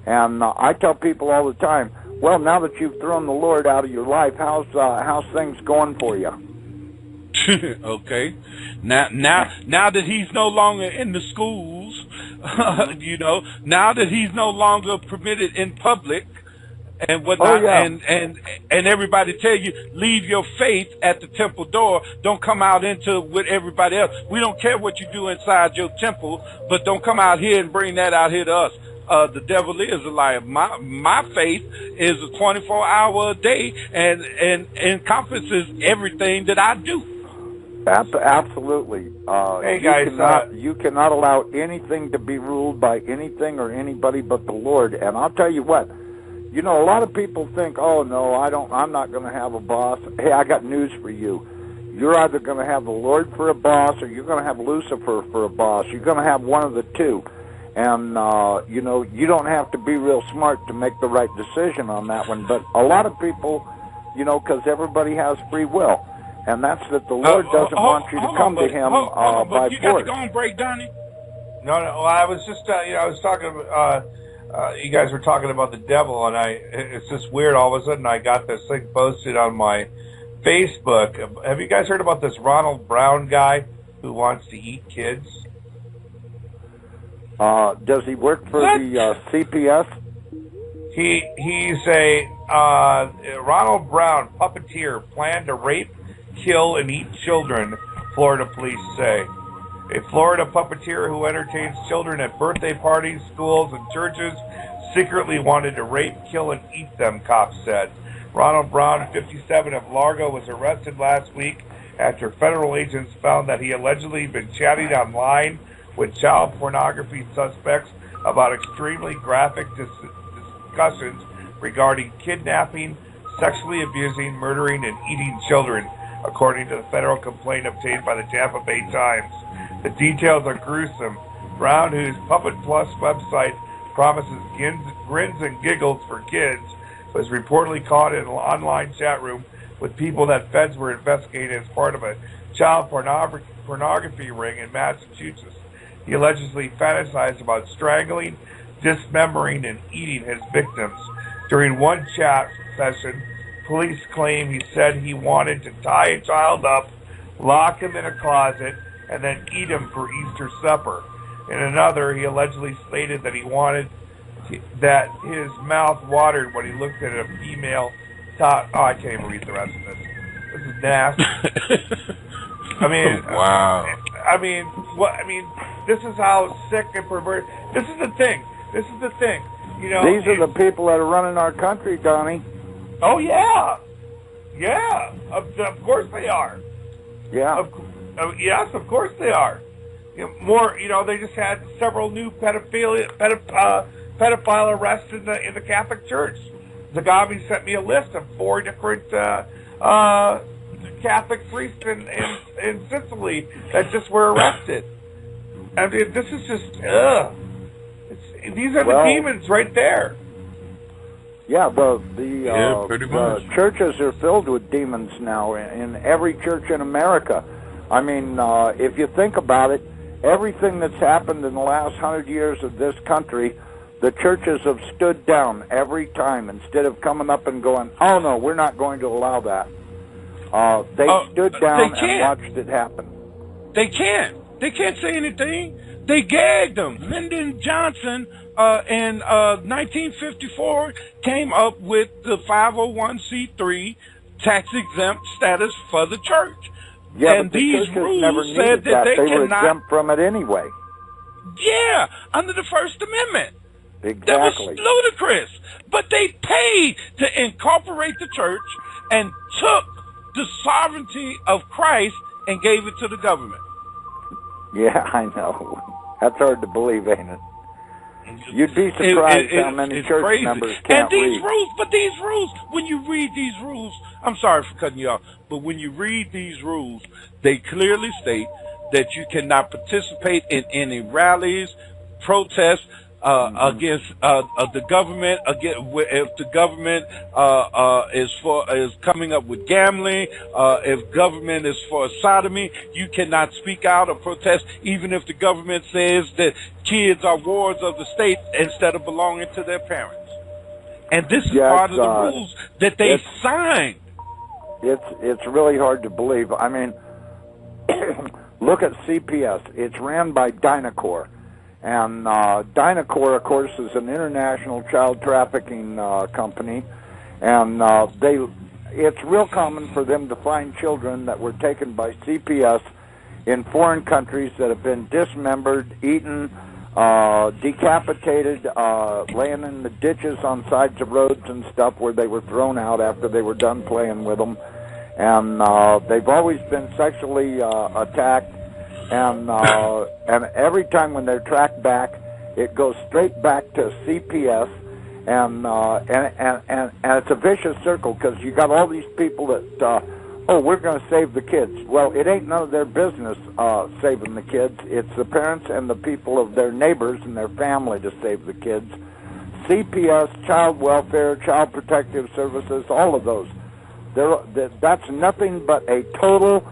And I tell people all the time, well, now that you've thrown the Lord out of your life, how's things going for you? Okay. Now that he's no longer in the schools, now that he's no longer permitted in public, and whatnot, and everybody tell you, leave your faith at the temple door. Don't come out into with everybody else. We don't care what you do inside your temple, but don't come out here and bring that out here to us. The devil is a liar. My faith is a 24-hour a day and encompasses everything that I do. Absolutely. Hey guys, you cannot allow anything to be ruled by anything or anybody but the Lord. And I'll tell you what. A lot of people think, oh, no, I'm not going to have a boss. Hey, I got news for you. You're either going to have the Lord for a boss or you're going to have Lucifer for a boss. You're going to have one of the two. And, you don't have to be real smart to make the right decision on that one. But a lot of people, because everybody has free will. And that's that the Lord doesn't want you to come to him by you force. You got to go on break, Donnie? No, I was just, I was talking you guys were talking about the devil, and it's just weird. All of a sudden, I got this thing posted on my Facebook. Have you guys heard about this Ronald Brown guy who wants to eat kids? Does he work for the CPS? He's a Ronald Brown puppeteer, planned to rape, kill, and eat children, Florida police say. A Florida puppeteer who entertains children at birthday parties, schools, and churches secretly wanted to rape, kill, and eat them, cops said. Ronald Brown, 57, of Largo, was arrested last week after federal agents found that he allegedly been chatting online with child pornography suspects about extremely graphic discussions regarding kidnapping, sexually abusing, murdering, and eating children, according to the federal complaint obtained by the Tampa Bay Times. The details are gruesome. Brown, whose Puppet Plus website promises grins and giggles for kids, was reportedly caught in an online chat room with people that feds were investigating as part of a child pornography ring in Massachusetts. He allegedly fantasized about strangling, dismembering, and eating his victims. During one chat session, police claim he said he wanted to tie a child up, lock him in a closet, and then eat him for Easter supper. In another, he allegedly stated that he wanted that his mouth watered when he looked at a female top. Oh, I can't even read the rest of this. This is nasty. I mean, wow. I mean, what? I mean, this is how sick and perverted. This is the thing. You know, these are the people that are running our country, Donnie. Oh yeah, yeah. Of course they are. Yeah. Yes, of course they are. More. You know, they just had several new pedophile arrests in the Catholic Church. Zagabi sent me a list of 4 different Catholic priests in Sicily that just were arrested. I mean, this is just these are the demons right there. Yeah, pretty much. The churches are filled with demons now in every church in America. I mean, if you think about it, everything that's happened in the last 100 years of this country, the churches have stood down every time instead of coming up and going, oh, no, we're not going to allow that. They stood down and watched it happen. They can't. They can't say anything. They gagged them. Lyndon Johnson in 1954 came up with the 501c3 tax-exempt status for the church. Yeah, and but the these churches rules never said needed that they were cannot exempt from it anyway. Yeah, under the First Amendment. Exactly. That was ludicrous. But they paid to incorporate the church and took the sovereignty of Christ and gave it to the government. Yeah, I know. That's hard to believe, ain't it? You'd be surprised how many church members can't read. These rules, when you read these rules, I'm sorry for cutting you off, but when you read these rules, they clearly state that you cannot participate in any rallies, protests against the government. If the government is coming up with gambling, if government is for sodomy, you cannot speak out or protest, even if the government says that kids are wards of the state instead of belonging to their parents. And this is part of the rules that they signed. It's really hard to believe. I mean, look at CPS. It's ran by Dynacor. And Dynacor, of course, is an international child trafficking company. And it's real common for them to find children that were taken by CPS in foreign countries that have been dismembered, eaten, decapitated, laying in the ditches on sides of roads and stuff where they were thrown out after they were done playing with them. And they've always been sexually attacked. And every time when they're tracked back, it goes straight back to CPS, and it's a vicious circle because you got all these people that we're going to save the kids. Well, it ain't none of their business saving the kids. It's the parents and the people of their neighbors and their family to save the kids. CPS, child welfare, child protective services, all of those. That's nothing but a total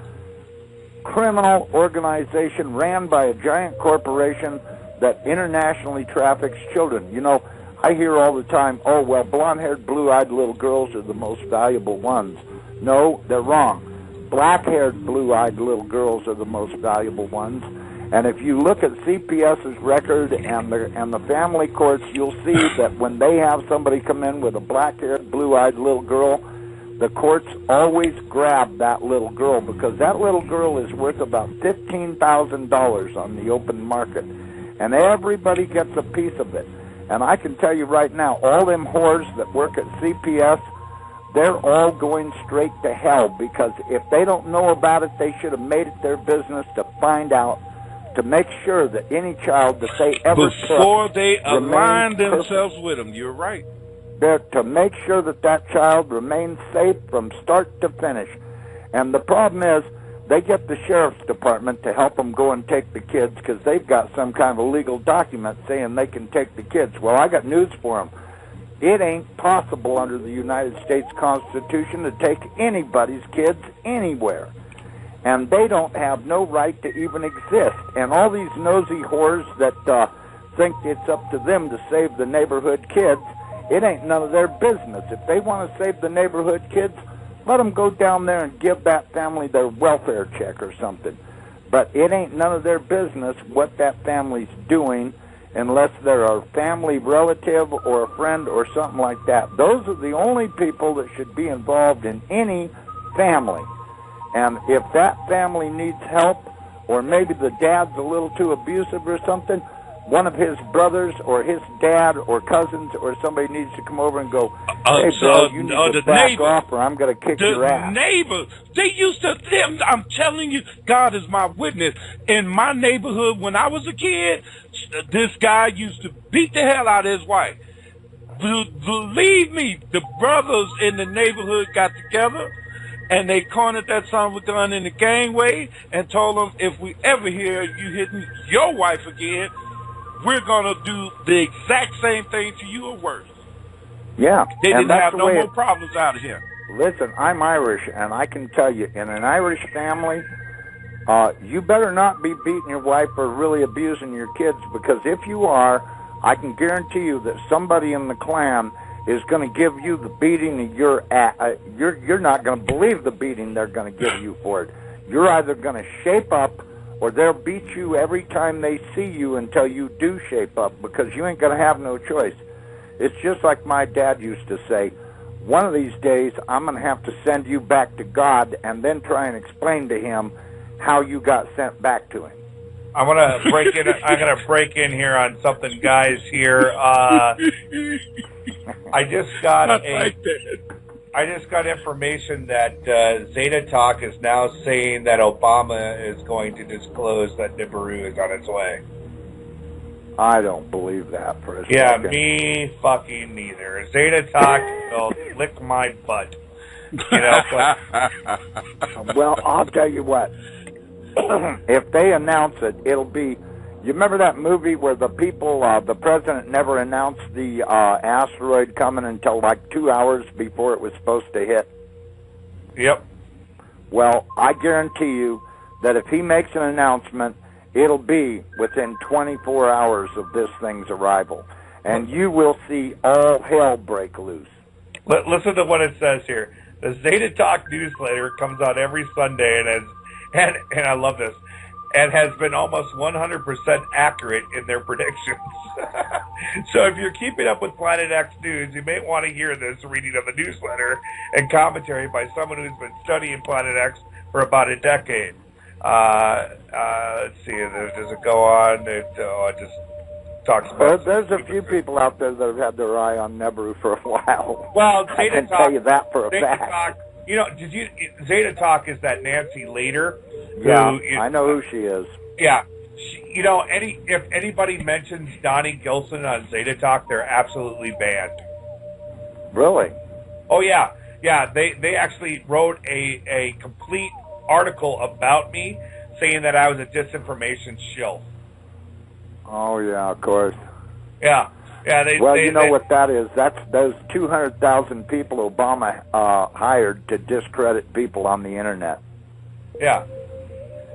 criminal organization ran by a giant corporation that internationally traffics children. You know, I hear all the time, oh, well, blonde-haired, blue-eyed little girls are the most valuable ones. No, they're wrong. Black-haired, blue-eyed little girls are the most valuable ones. And if you look at CPS's record and the family courts, you'll see that when they have somebody come in with a black-haired, blue-eyed little girl, the courts always grab that little girl because that little girl is worth about $15,000 on the open market. And everybody gets a piece of it. And I can tell you right now, all them whores that work at CPS, they're all going straight to hell, because if they don't know about it, they should have made it their business to find out, to make sure that any child that they ever before took they align remains themselves with them. You're right. they're to make sure that that child remains safe from start to finish. And the problem is, they get the sheriff's department to help them go and take the kids because they've got some kind of a legal document saying they can take the kids. Well, I got news for them. It ain't possible under the United States Constitution to take anybody's kids anywhere. And they don't have no right to even exist. And all these nosy whores that think it's up to them to save the neighborhood kids, it ain't none of their business. If they want to save the neighborhood kids, let them go down there and give that family their welfare check or something. But it ain't none of their business what that family's doing unless they're a family relative or a friend or something like that. Those are the only people that should be involved in any family. And if that family needs help, or maybe the dad's a little too abusive or something, one of his brothers or his dad or cousins or somebody needs to come over and go, hey, Bill, you need to back off or I'm going to kick your ass. The neighbors, they used to, I'm telling you, God is my witness. In my neighborhood, when I was a kid, this guy used to beat the hell out of his wife. Believe me, the brothers in the neighborhood got together and they cornered that son of a gun in the gangway and told him, if we ever hear you hitting your wife again, we're going to do the exact same thing to you or worse. Yeah. They didn't have no more problems out of here. Listen, I'm Irish, and I can tell you, in an Irish family, you better not be beating your wife or really abusing your kids, because if you are, I can guarantee you that somebody in the clan is going to give you the beating of your ass. You're not going to believe the beating they're going to give you for it. You're either going to shape up, or they'll beat you every time they see you until you do shape up, because you ain't going to have no choice. It's just like my dad used to say, one of these days I'm going to have to send you back to God and then try and explain to him how you got sent back to him. I'm gonna break in here on something, guys. Here, I just got information that Zeta Talk is now saying that Obama is going to disclose that Nibiru is on its way. I don't believe that for a second. Yeah, me fucking neither. Zeta Talk will lick my butt. You know. Well, I'll tell you what. If they announce it, it'll be. You remember that movie where the people, the president never announced the asteroid coming until like 2 hours before it was supposed to hit? Yep. Well, I guarantee you that if he makes an announcement, it'll be within 24 hours of this thing's arrival. And you will see all hell break loose. Listen to what it says here. The Zeta Talk newsletter comes out every Sunday and I love this, and has been almost 100% accurate in their predictions. So if you're keeping up with Planet X News, you may want to hear this reading of the newsletter and commentary by someone who's been studying Planet X for about a decade. Let's see, does it go on? It just talks about... There's a few people out there that have had their eye on Nibiru for a while. Well, I can tell you that for a fact. Talk, you know, Zeta Talk is that Nancy Later. Yeah, I know who she is. Yeah. You know, if anybody mentions Donnie Gilson on Zeta Talk, they're absolutely banned. Really? Oh, yeah. Yeah, they actually wrote a complete article about me saying that I was a disinformation shill. Oh, yeah, of course. Yeah. Yeah, you know what that is? That's those 200,000 people Obama hired to discredit people on the Internet. Yeah.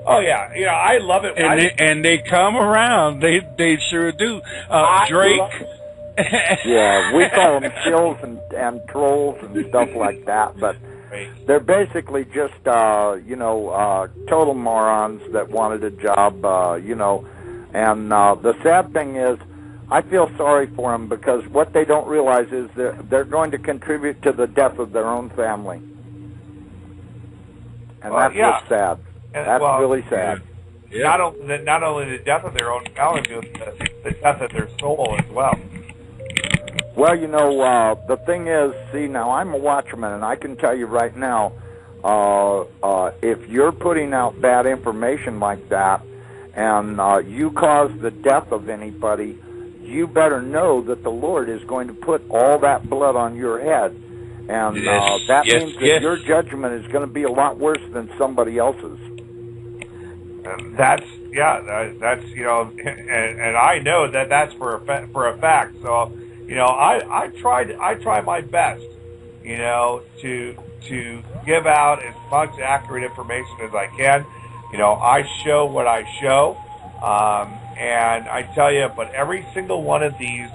Oh, yeah. You know, I love it. And they come around. They sure do. Drake. Yeah, we call them shills and trolls and stuff like that, but they're basically just, total morons that wanted a job, And the sad thing is, I feel sorry for them because what they don't realize is they're going to contribute to the death of their own family. And that's what's sad. That's really sad. Yeah. Not only the death of their own family, but the death of their soul as well. Well, the thing is, see, now I'm a watchman, and I can tell you right now, if you're putting out bad information like that, and you cause the death of anybody, you better know that the Lord is going to put all that blood on your head. And that means that your judgment is going to be a lot worse than somebody else's. That's and I know that's for a fact. So I try my best, to give out as much accurate information as I can. I show what I show, and I tell you, but every single one of these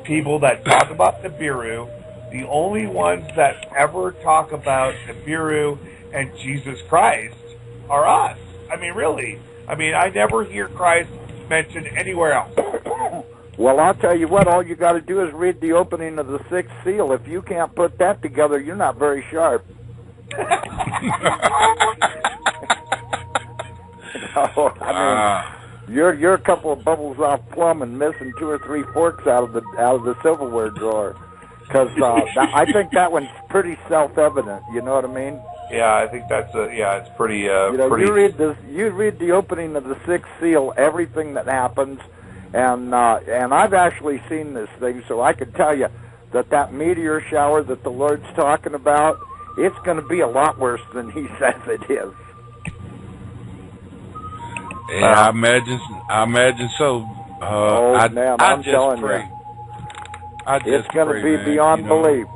people that talk about Nibiru, the only ones that ever talk about Nibiru and Jesus Christ are us. I mean, really. I mean, I never hear Christ mentioned anywhere else. Well, I'll tell you what, all you got to do is read the opening of the sixth seal. If you can't put that together, you're not very sharp. You're a couple of bubbles off plum and missing 2 or 3 forks out of the silverware drawer. Because I think that one's pretty self-evident. You know what I mean? Yeah, I think that's it's pretty. pretty... You read the opening of the sixth seal, everything that happens, and I've actually seen this thing, so I can tell you that meteor shower that the Lord's talking about, it's going to be a lot worse than He says it is. Yeah, I imagine so. I'm telling you. It's going to be beyond belief.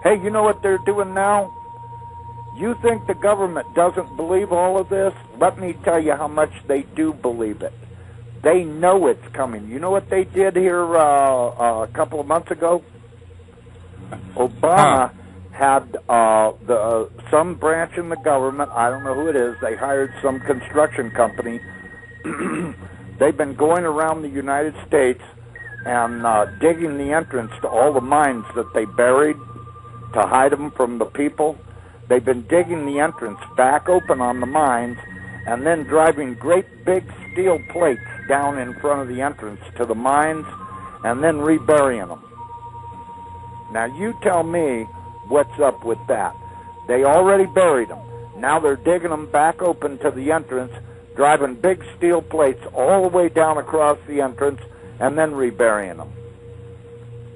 Hey, you know what they're doing now? You think the government doesn't believe all of this? Let me tell you how much they do believe it. They know it's coming. You know what they did here a couple of months ago? Obama had some branch in the government, I don't know who it is, they hired some construction company. They've been going around the United States and digging the entrance to all the mines that they buried to hide them from the people. They've been digging the entrance back open on the mines and then driving great big steel plates down in front of the entrance to the mines and then reburying them. Now you tell me what's up with that. They already buried them. Now they're digging them back open to the entrance, driving big steel plates all the way down across the entrance and then reburying them.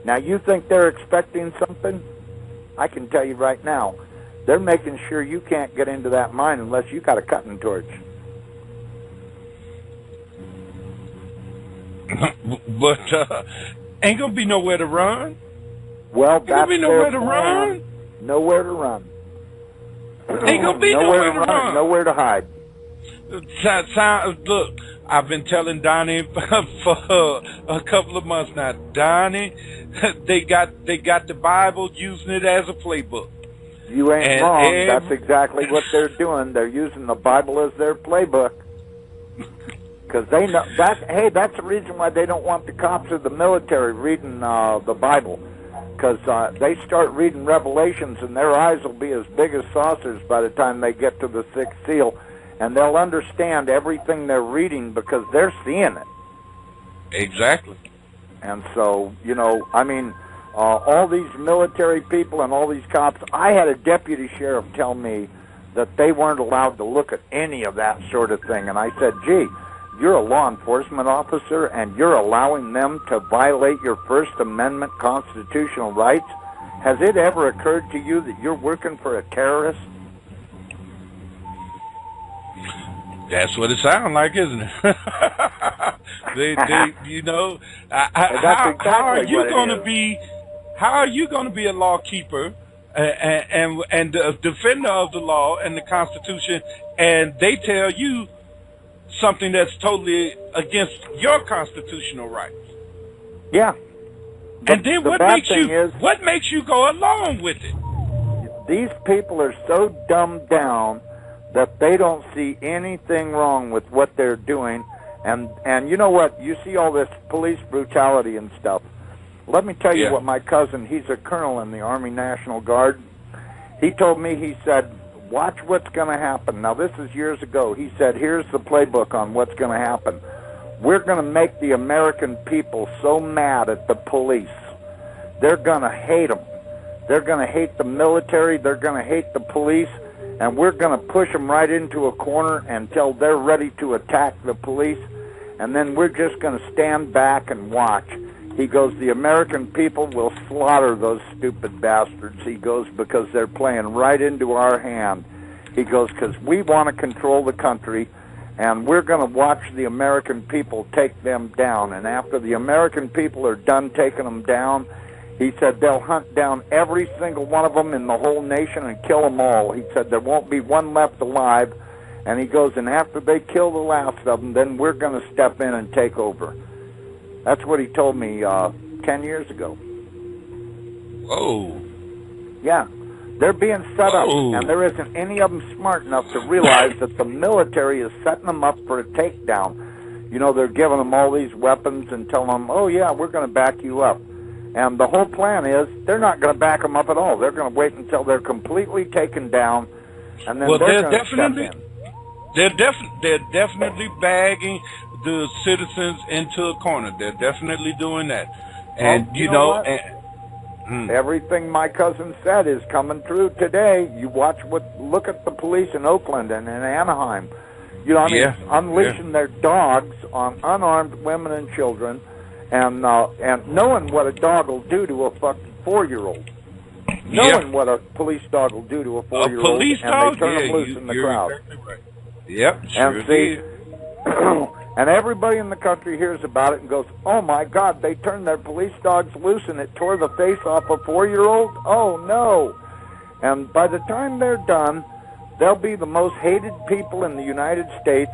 Now you think they're expecting something? I can tell you right now, they're making sure you can't get into that mine unless you got a cutting torch. But ain't gonna be nowhere to run. Well, ain't gonna be nowhere to run. Nowhere to run. Ain't gonna be nowhere to run. Nowhere to hide. Look, I've been telling Donnie for a couple of months now. Donnie, they got the Bible, using it as a playbook. You ain't wrong. That's exactly what they're doing. They're using the Bible as their playbook. Because they know that. Hey, that's the reason why they don't want the cops or the military reading the Bible. Because they start reading Revelations, and their eyes will be as big as saucers by the time they get to the sixth seal, and they'll understand everything they're reading because they're seeing it. Exactly. And so, all these military people and all these cops, I had a deputy sheriff tell me that they weren't allowed to look at any of that sort of thing. And I said, gee, you're a law enforcement officer and you're allowing them to violate your First Amendment constitutional rights? Has it ever occurred to you that you're working for a terrorist? That's what it sounds like, isn't it? How are you going to be? How are you going to be a lawkeeper and a defender of the law and the Constitution, and they tell you something that's totally against your constitutional rights? Yeah. And then what makes you go along with it? These people are so dumbed down that they don't see anything wrong with what they're doing. And you know what? You see all this police brutality and stuff. Let me tell you what my cousin, he's a colonel in the Army National Guard. He told me, he said, watch what's going to happen. Now, this is years ago. He said, here's the playbook on what's going to happen. We're going to make the American people so mad at the police they're going to hate them. They're going to hate the military. They're going to hate the police. And we're going to push them right into a corner until they're ready to attack the police. And then we're just going to stand back and watch. He goes, the American people will slaughter those stupid bastards. He goes, because they're playing right into our hand. He goes, because we want to control the country, and we're going to watch the American people take them down. And after the American people are done taking them down, he said they'll hunt down every single one of them in the whole nation and kill them all. He said there won't be one left alive. And he goes, and after they kill the last of them, then we're going to step in and take over. That's what he told me 10 years ago. Whoa. Yeah. They're being set up, and there isn't any of them smart enough to realize that the military is setting them up for a takedown. You know, they're giving them all these weapons and telling them, oh, yeah, we're going to back you up. And the whole plan is they're not going to back them up at all. They're going to wait until they're completely taken down, and then they're going to step in. They're definitely bagging the citizens into a corner. They're definitely doing that. And, you know everything my cousin said is coming true today. You look at the police in Oakland and in Anaheim. You know, I mean, unleashing their dogs on unarmed women and children, and knowing what a dog will do to a fucking 4-year-old. Knowing what a police dog will do to a 4-year-old, police dog? They turn them loose in the crowd. Exactly right. Yep, sure and see, and everybody in the country hears about it and goes, oh my God, they turned their police dogs loose and it tore the face off a 4-year-old? Oh no. And by the time they're done, they'll be the most hated people in the United States.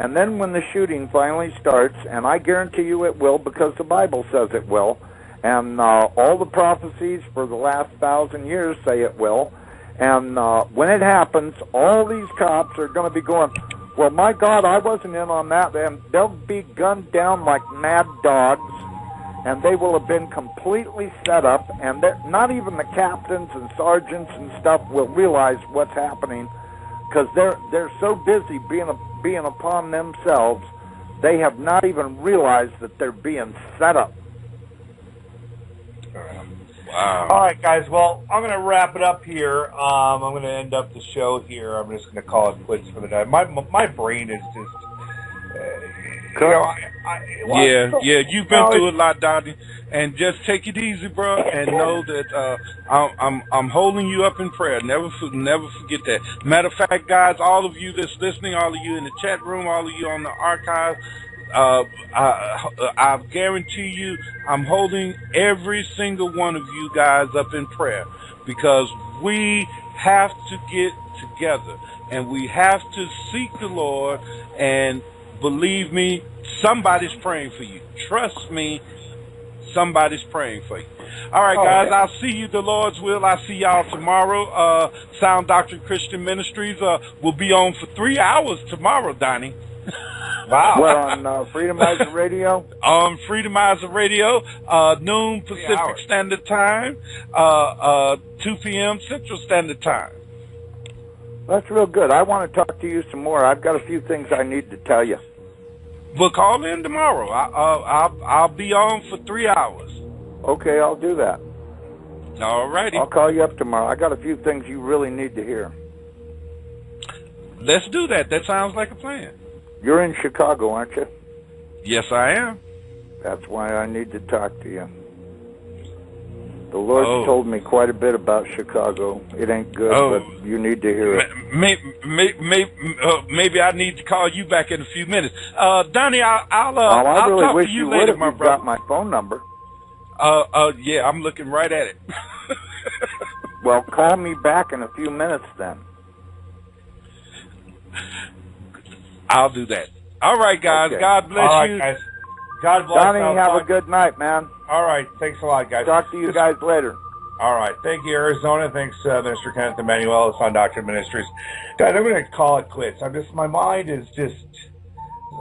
And then when the shooting finally starts, and I guarantee you it will because the Bible says it will, and all the prophecies for the last 1,000 years say it will, and when it happens, all these cops are going to be going, well, my God, I wasn't in on that. And they'll be gunned down like mad dogs, and they will have been completely set up, and not even the captains and sergeants and stuff will realize what's happening because they're so busy being upon themselves, they have not even realized that they're being set up. Wow. All right, guys. Well, I'm going to wrap it up here. I'm going to end up the show here. I'm just going to call it quits for the night. My brain is just... You've been through a lot, Donnie, and just take it easy, bro, and know that I'm holding you up in prayer. Never forget that. Matter of fact, guys, all of you that's listening, all of you in the chat room, all of you on the archive, I guarantee you, I'm holding every single one of you guys up in prayer because we have to get together and we have to seek the Lord, and believe me, somebody's praying for you. Trust me, somebody's praying for you. All right, guys, I'll see you, the Lord's will. I'll see y'all tomorrow. Sound Doctrine Christian Ministries will be on for 3 hours tomorrow, Donnie. Wow. What, on Freedomizer Radio? On Freedomizer Radio, noon Pacific Standard Time, 2 p.m. Central Standard Time. That's real good. I want to talk to you some more. I've got a few things I need to tell you. We'll call in tomorrow. I'll be on for 3 hours. Okay, I'll do that. All righty. I'll call you up tomorrow. I got a few things you really need to hear. Let's do that. That sounds like a plan. You're in Chicago, aren't you? Yes, I am. That's why I need to talk to you. The Lord's told me quite a bit about Chicago. It ain't good, but you need to hear it. Maybe I need to call you back in a few minutes. Donnie, I'll really talk wish to you would later, if my you've brother. got my phone number. Yeah, I'm looking right at it. Well, call me back in a few minutes then. I'll do that. All right, guys. Okay. God bless you. All right, guys. God bless you. Donnie, have a good night, man. All right. Thanks a lot, guys. Talk to you guys later. All right. Thank you, Arizona. Thanks, Mr. Kenneth Emmanuel, Sound Doctrine Ministries. Guys, I'm going to call it quits. My mind is just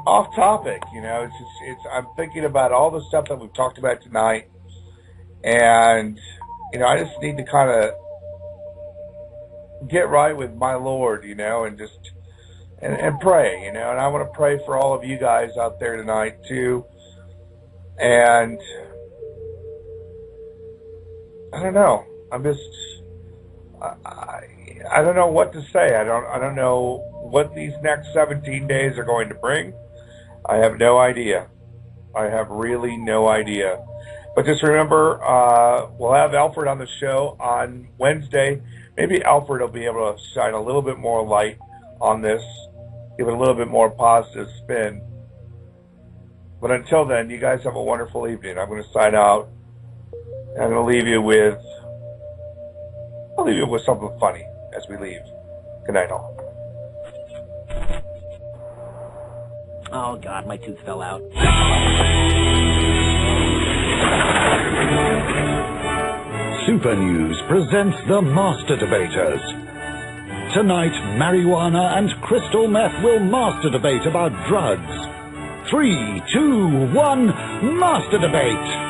off topic. You know, I'm thinking about all the stuff that we've talked about tonight. And, you know, I just need to kind of get right with my Lord, you know, and just, and pray, you know, and I want to pray for all of you guys out there tonight too. And I don't know. I'm just, I don't know what to say. I don't know what these next 17 days are going to bring. I have no idea. I have really no idea. But just remember, we'll have Alfred on the show on Wednesday. Maybe Alfred will be able to shine a little bit more light on this, give it a little bit more positive spin. But until then, you guys have a wonderful evening. I'm going to sign out. I'm going to leave you with, something funny as we leave. Good night, all. Oh, God, my tooth fell out. Super News presents the Master Debaters. Tonight, marijuana and crystal meth will master debate about drugs. 3, 2, 1, Master Debate!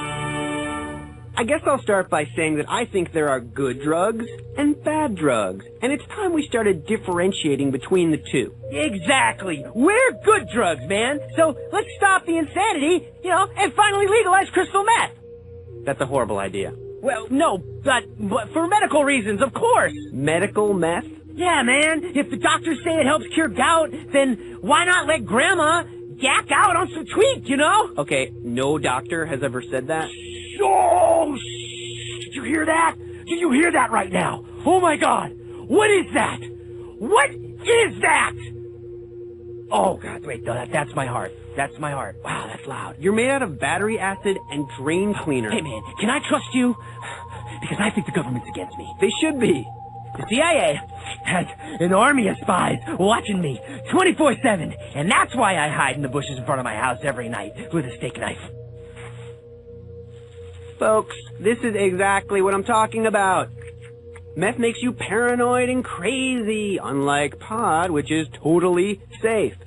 I guess I'll start by saying that I think there are good drugs and bad drugs, and it's time we started differentiating between the two. Exactly! We're good drugs, man! So let's stop the insanity, and finally legalize crystal meth! That's a horrible idea. Well, no, but for medical reasons, of course! Medical meth? Yeah, man! If the doctors say it helps cure gout, then why not let Grandma yak out on some tweak, Okay, no doctor has ever said that. Oh, did you hear that? Did you hear that right now? Oh my God! What is that? What is that? Oh God, wait, no, that's my heart. That's my heart. Wow, that's loud. You're made out of battery acid and drain cleaner. Hey man, can I trust you? Because I think the government's against me. They should be. The CIA has an army of spies watching me 24/7, and that's why I hide in the bushes in front of my house every night with a steak knife. Folks, this is exactly what I'm talking about. Meth makes you paranoid and crazy, unlike pot, which is totally safe.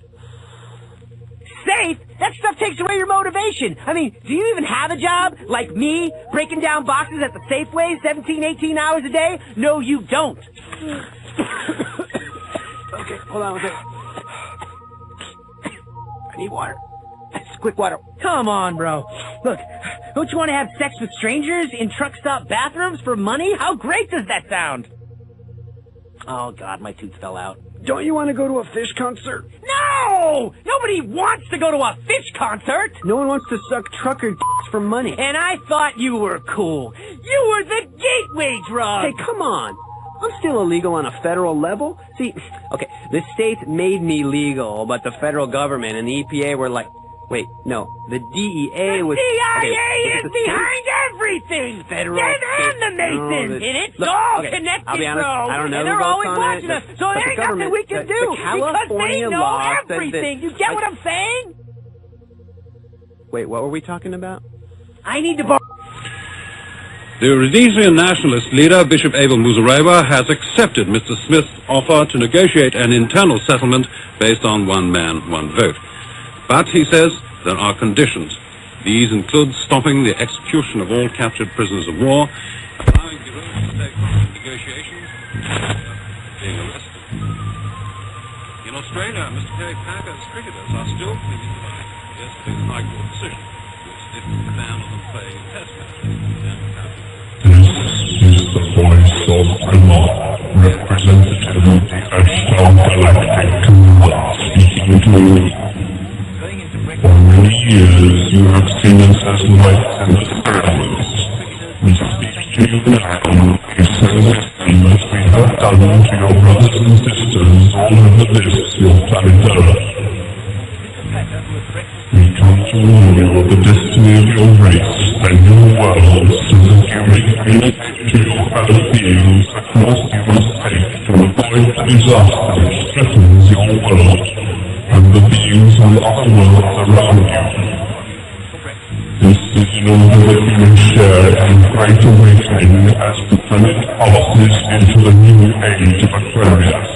Safe? That stuff takes away your motivation. I mean, do you even have a job? Like me, breaking down boxes at the Safeway 17, 18 hours a day? No, you don't. Okay, hold on a second. I need water. Quick water. Come on, bro. Look, don't you want to have sex with strangers in truck stop bathrooms for money? How great does that sound? Oh, God, my tooth fell out. Don't you want to go to a Fish concert? No! Nobody wants to go to a Fish concert! No one wants to suck trucker dicks for money. And I thought you were cool. You were the gateway drug! Hey, come on. I'm still illegal on a federal level. See, okay, the states made me legal, but the federal government and the EPA were like, wait, no, the DEA was... The CIA is behind everything! Federal... And the Masons! And it's all connected, I'll be honest, bro! I don't know, and they're always watching us, so there ain't nothing we can do, because they know everything! You get what I'm saying? Wait, what were we talking about? I need to borrow... The Rhodesian nationalist leader, Bishop Abel Muzorewa, has accepted Mr. Smith's offer to negotiate an internal settlement based on one man, one vote. But, he says, there are conditions. These include stopping the execution of all captured prisoners of war, allowing the role to take part in negotiations, being arrested. In Australia, Mr. Kerry Packer's cricketers are still pleading by yesterday's High Court decision, which lifted the ban on them playing test matches. This is the voice of Allah, representative of the Ashtar Galactic Council, speaking to you. For many years you have seen us as lights in the darkness. We speak to you now, we send the same as we have done to your brothers and sisters all over this, your planet Earth. We come to warn you of the destiny of your race and your world, so that you may communicate to your fellow beings the course you must take to avoid the disaster which threatens your world and the beings on other worlds around you. This is in order that you may share in great awakening as the planet passes into the new age of Aquarius.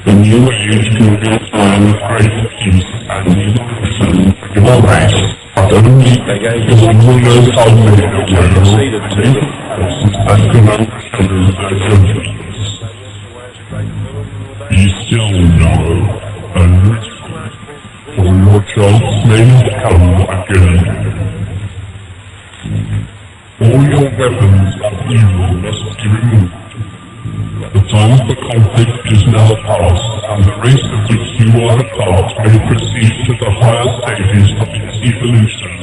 The new age can be a time of great peace and evolution for your race, but only because the rulers are made aware of the evil forces that can overshadow their judgments. Be still now, and listen, for your chance may come again. All your weapons of evil must be removed. The time for conflict is now past, and the race of which you are a part may proceed to the higher stages of its evolution,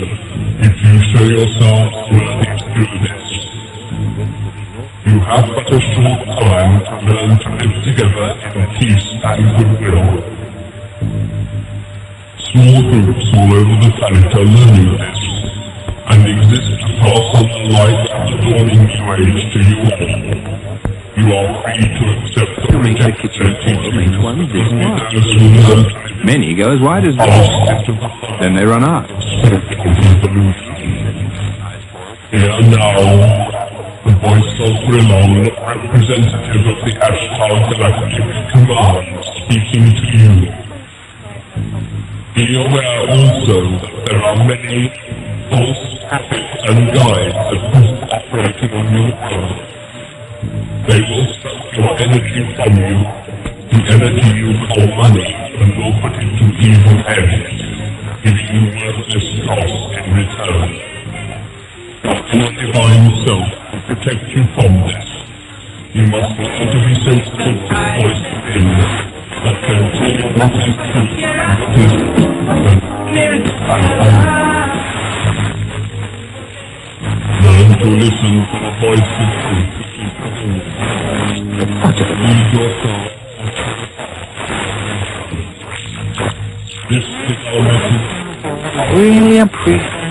if you show yourselves worthy to do this. You have but a short time to learn to live together in peace and goodwill. Small groups all over the planet are learning this, and exist to pass on the light of the dawning new age to you all. You are free to accept the rejected teachings. Many go as wide as this. Then they run out. Here now, the voice of Grilon, representative of the Ashtar Galactic Command, speaking to you. Be aware also that there are many false habits and guides operating on your world. They will suck your energy from you, the energy you call money, and will put it to evil ends, giving you worthless costs in return. Your divine self will protect you from this. You must learn to be sensitive to the voice within that can tell you what is truth and what is learn to listen to the voice of truth. Lead your thoughts. This is our message. I really appreciate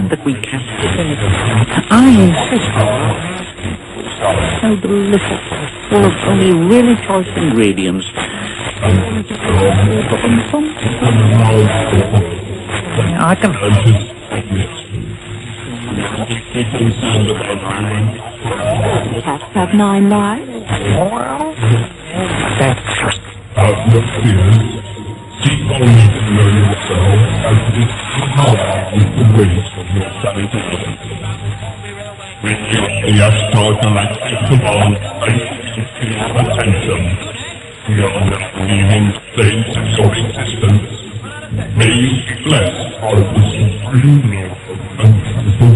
that we can't finish. I insist so delicious, full of only really choice ingredients. I can... Have 9 lives? Have no fears. Seek only to know yourself as this power is the weight of your salvation. When you are the Ashtar Galactic Command, I give you your attention. We are now leaving the stage of your existence. May you be blessed by the supreme love and beautiful.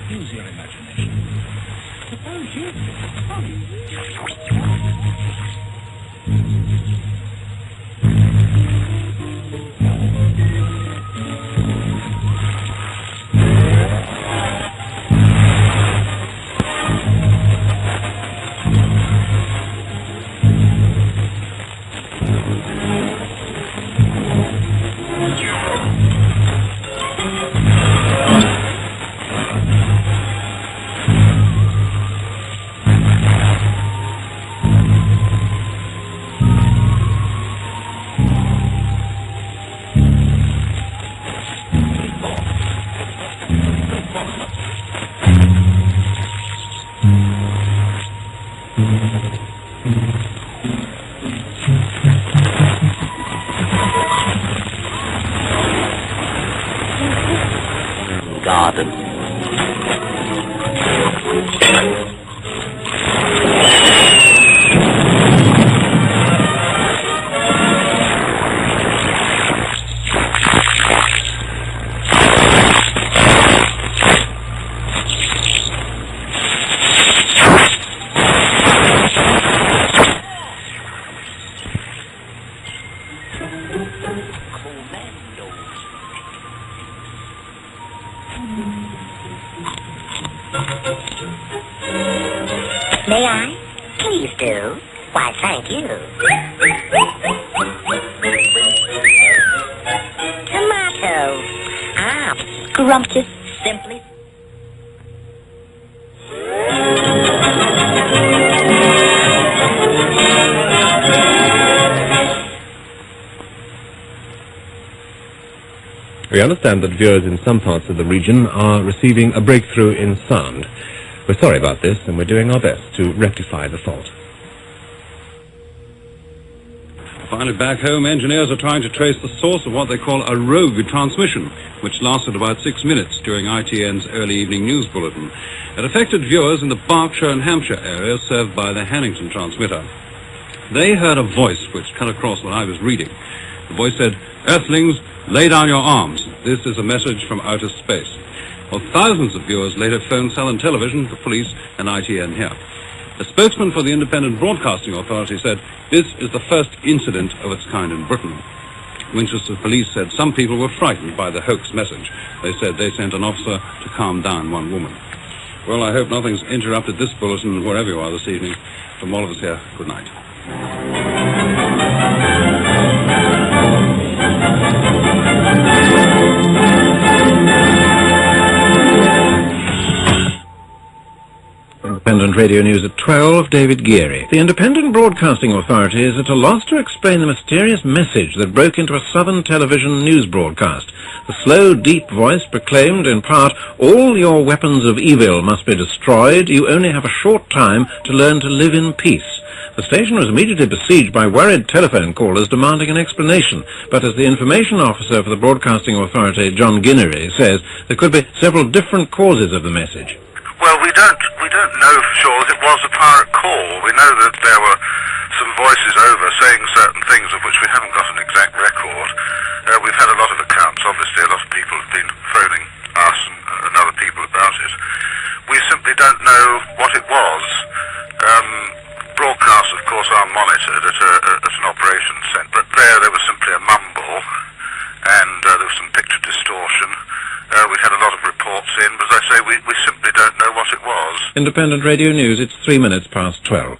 Use your imagination. Suppose you garden. May I? Please do. Why, thank you. Tomato. Ah, scrumptious, simply. We understand that viewers in some parts of the region are receiving a breakthrough in sound. We're sorry about this, and we're doing our best to rectify the fault. Finally, back home, engineers are trying to trace the source of what they call a rogue transmission, which lasted about 6 minutes during ITN's early evening news bulletin. It affected viewers in the Berkshire and Hampshire area served by the Hannington transmitter. They heard a voice which cut across what I was reading. The voice said, Earthlings, lay down your arms. This is a message from outer space. Well, thousands of viewers later phoned Southern Television, the police, and ITN here. A spokesman for the Independent Broadcasting Authority said this is the first incident of its kind in Britain. Winchester police said some people were frightened by the hoax message. They said they sent an officer to calm down one woman. Well, I hope nothing's interrupted this bulletin wherever you are this evening. From all of us here, good night. Independent Radio News at 12, David Geary. The Independent Broadcasting Authority is at a loss to explain the mysterious message that broke into a Southern Television news broadcast. The slow, deep voice proclaimed, in part, all your weapons of evil must be destroyed. You only have a short time to learn to live in peace. The station was immediately besieged by worried telephone callers demanding an explanation, but as the information officer for the Broadcasting Authority, John Guinery, says, there could be several different causes of the message. Well, we don't know for sure that it was a pirate call. We know that there were some voices over saying certain things of which we haven't got an exact record. We've had a lot of accounts. Obviously, a lot of people have been phoning us and other people about it. We simply don't know what it was. Broadcasts, of course, are monitored at an operations centre, but there was simply a mumble, and there was some picture distortion. We've had a lot of reports in, but as I say, we simply don't know what it was. Independent Radio News, it's 3 minutes past 12.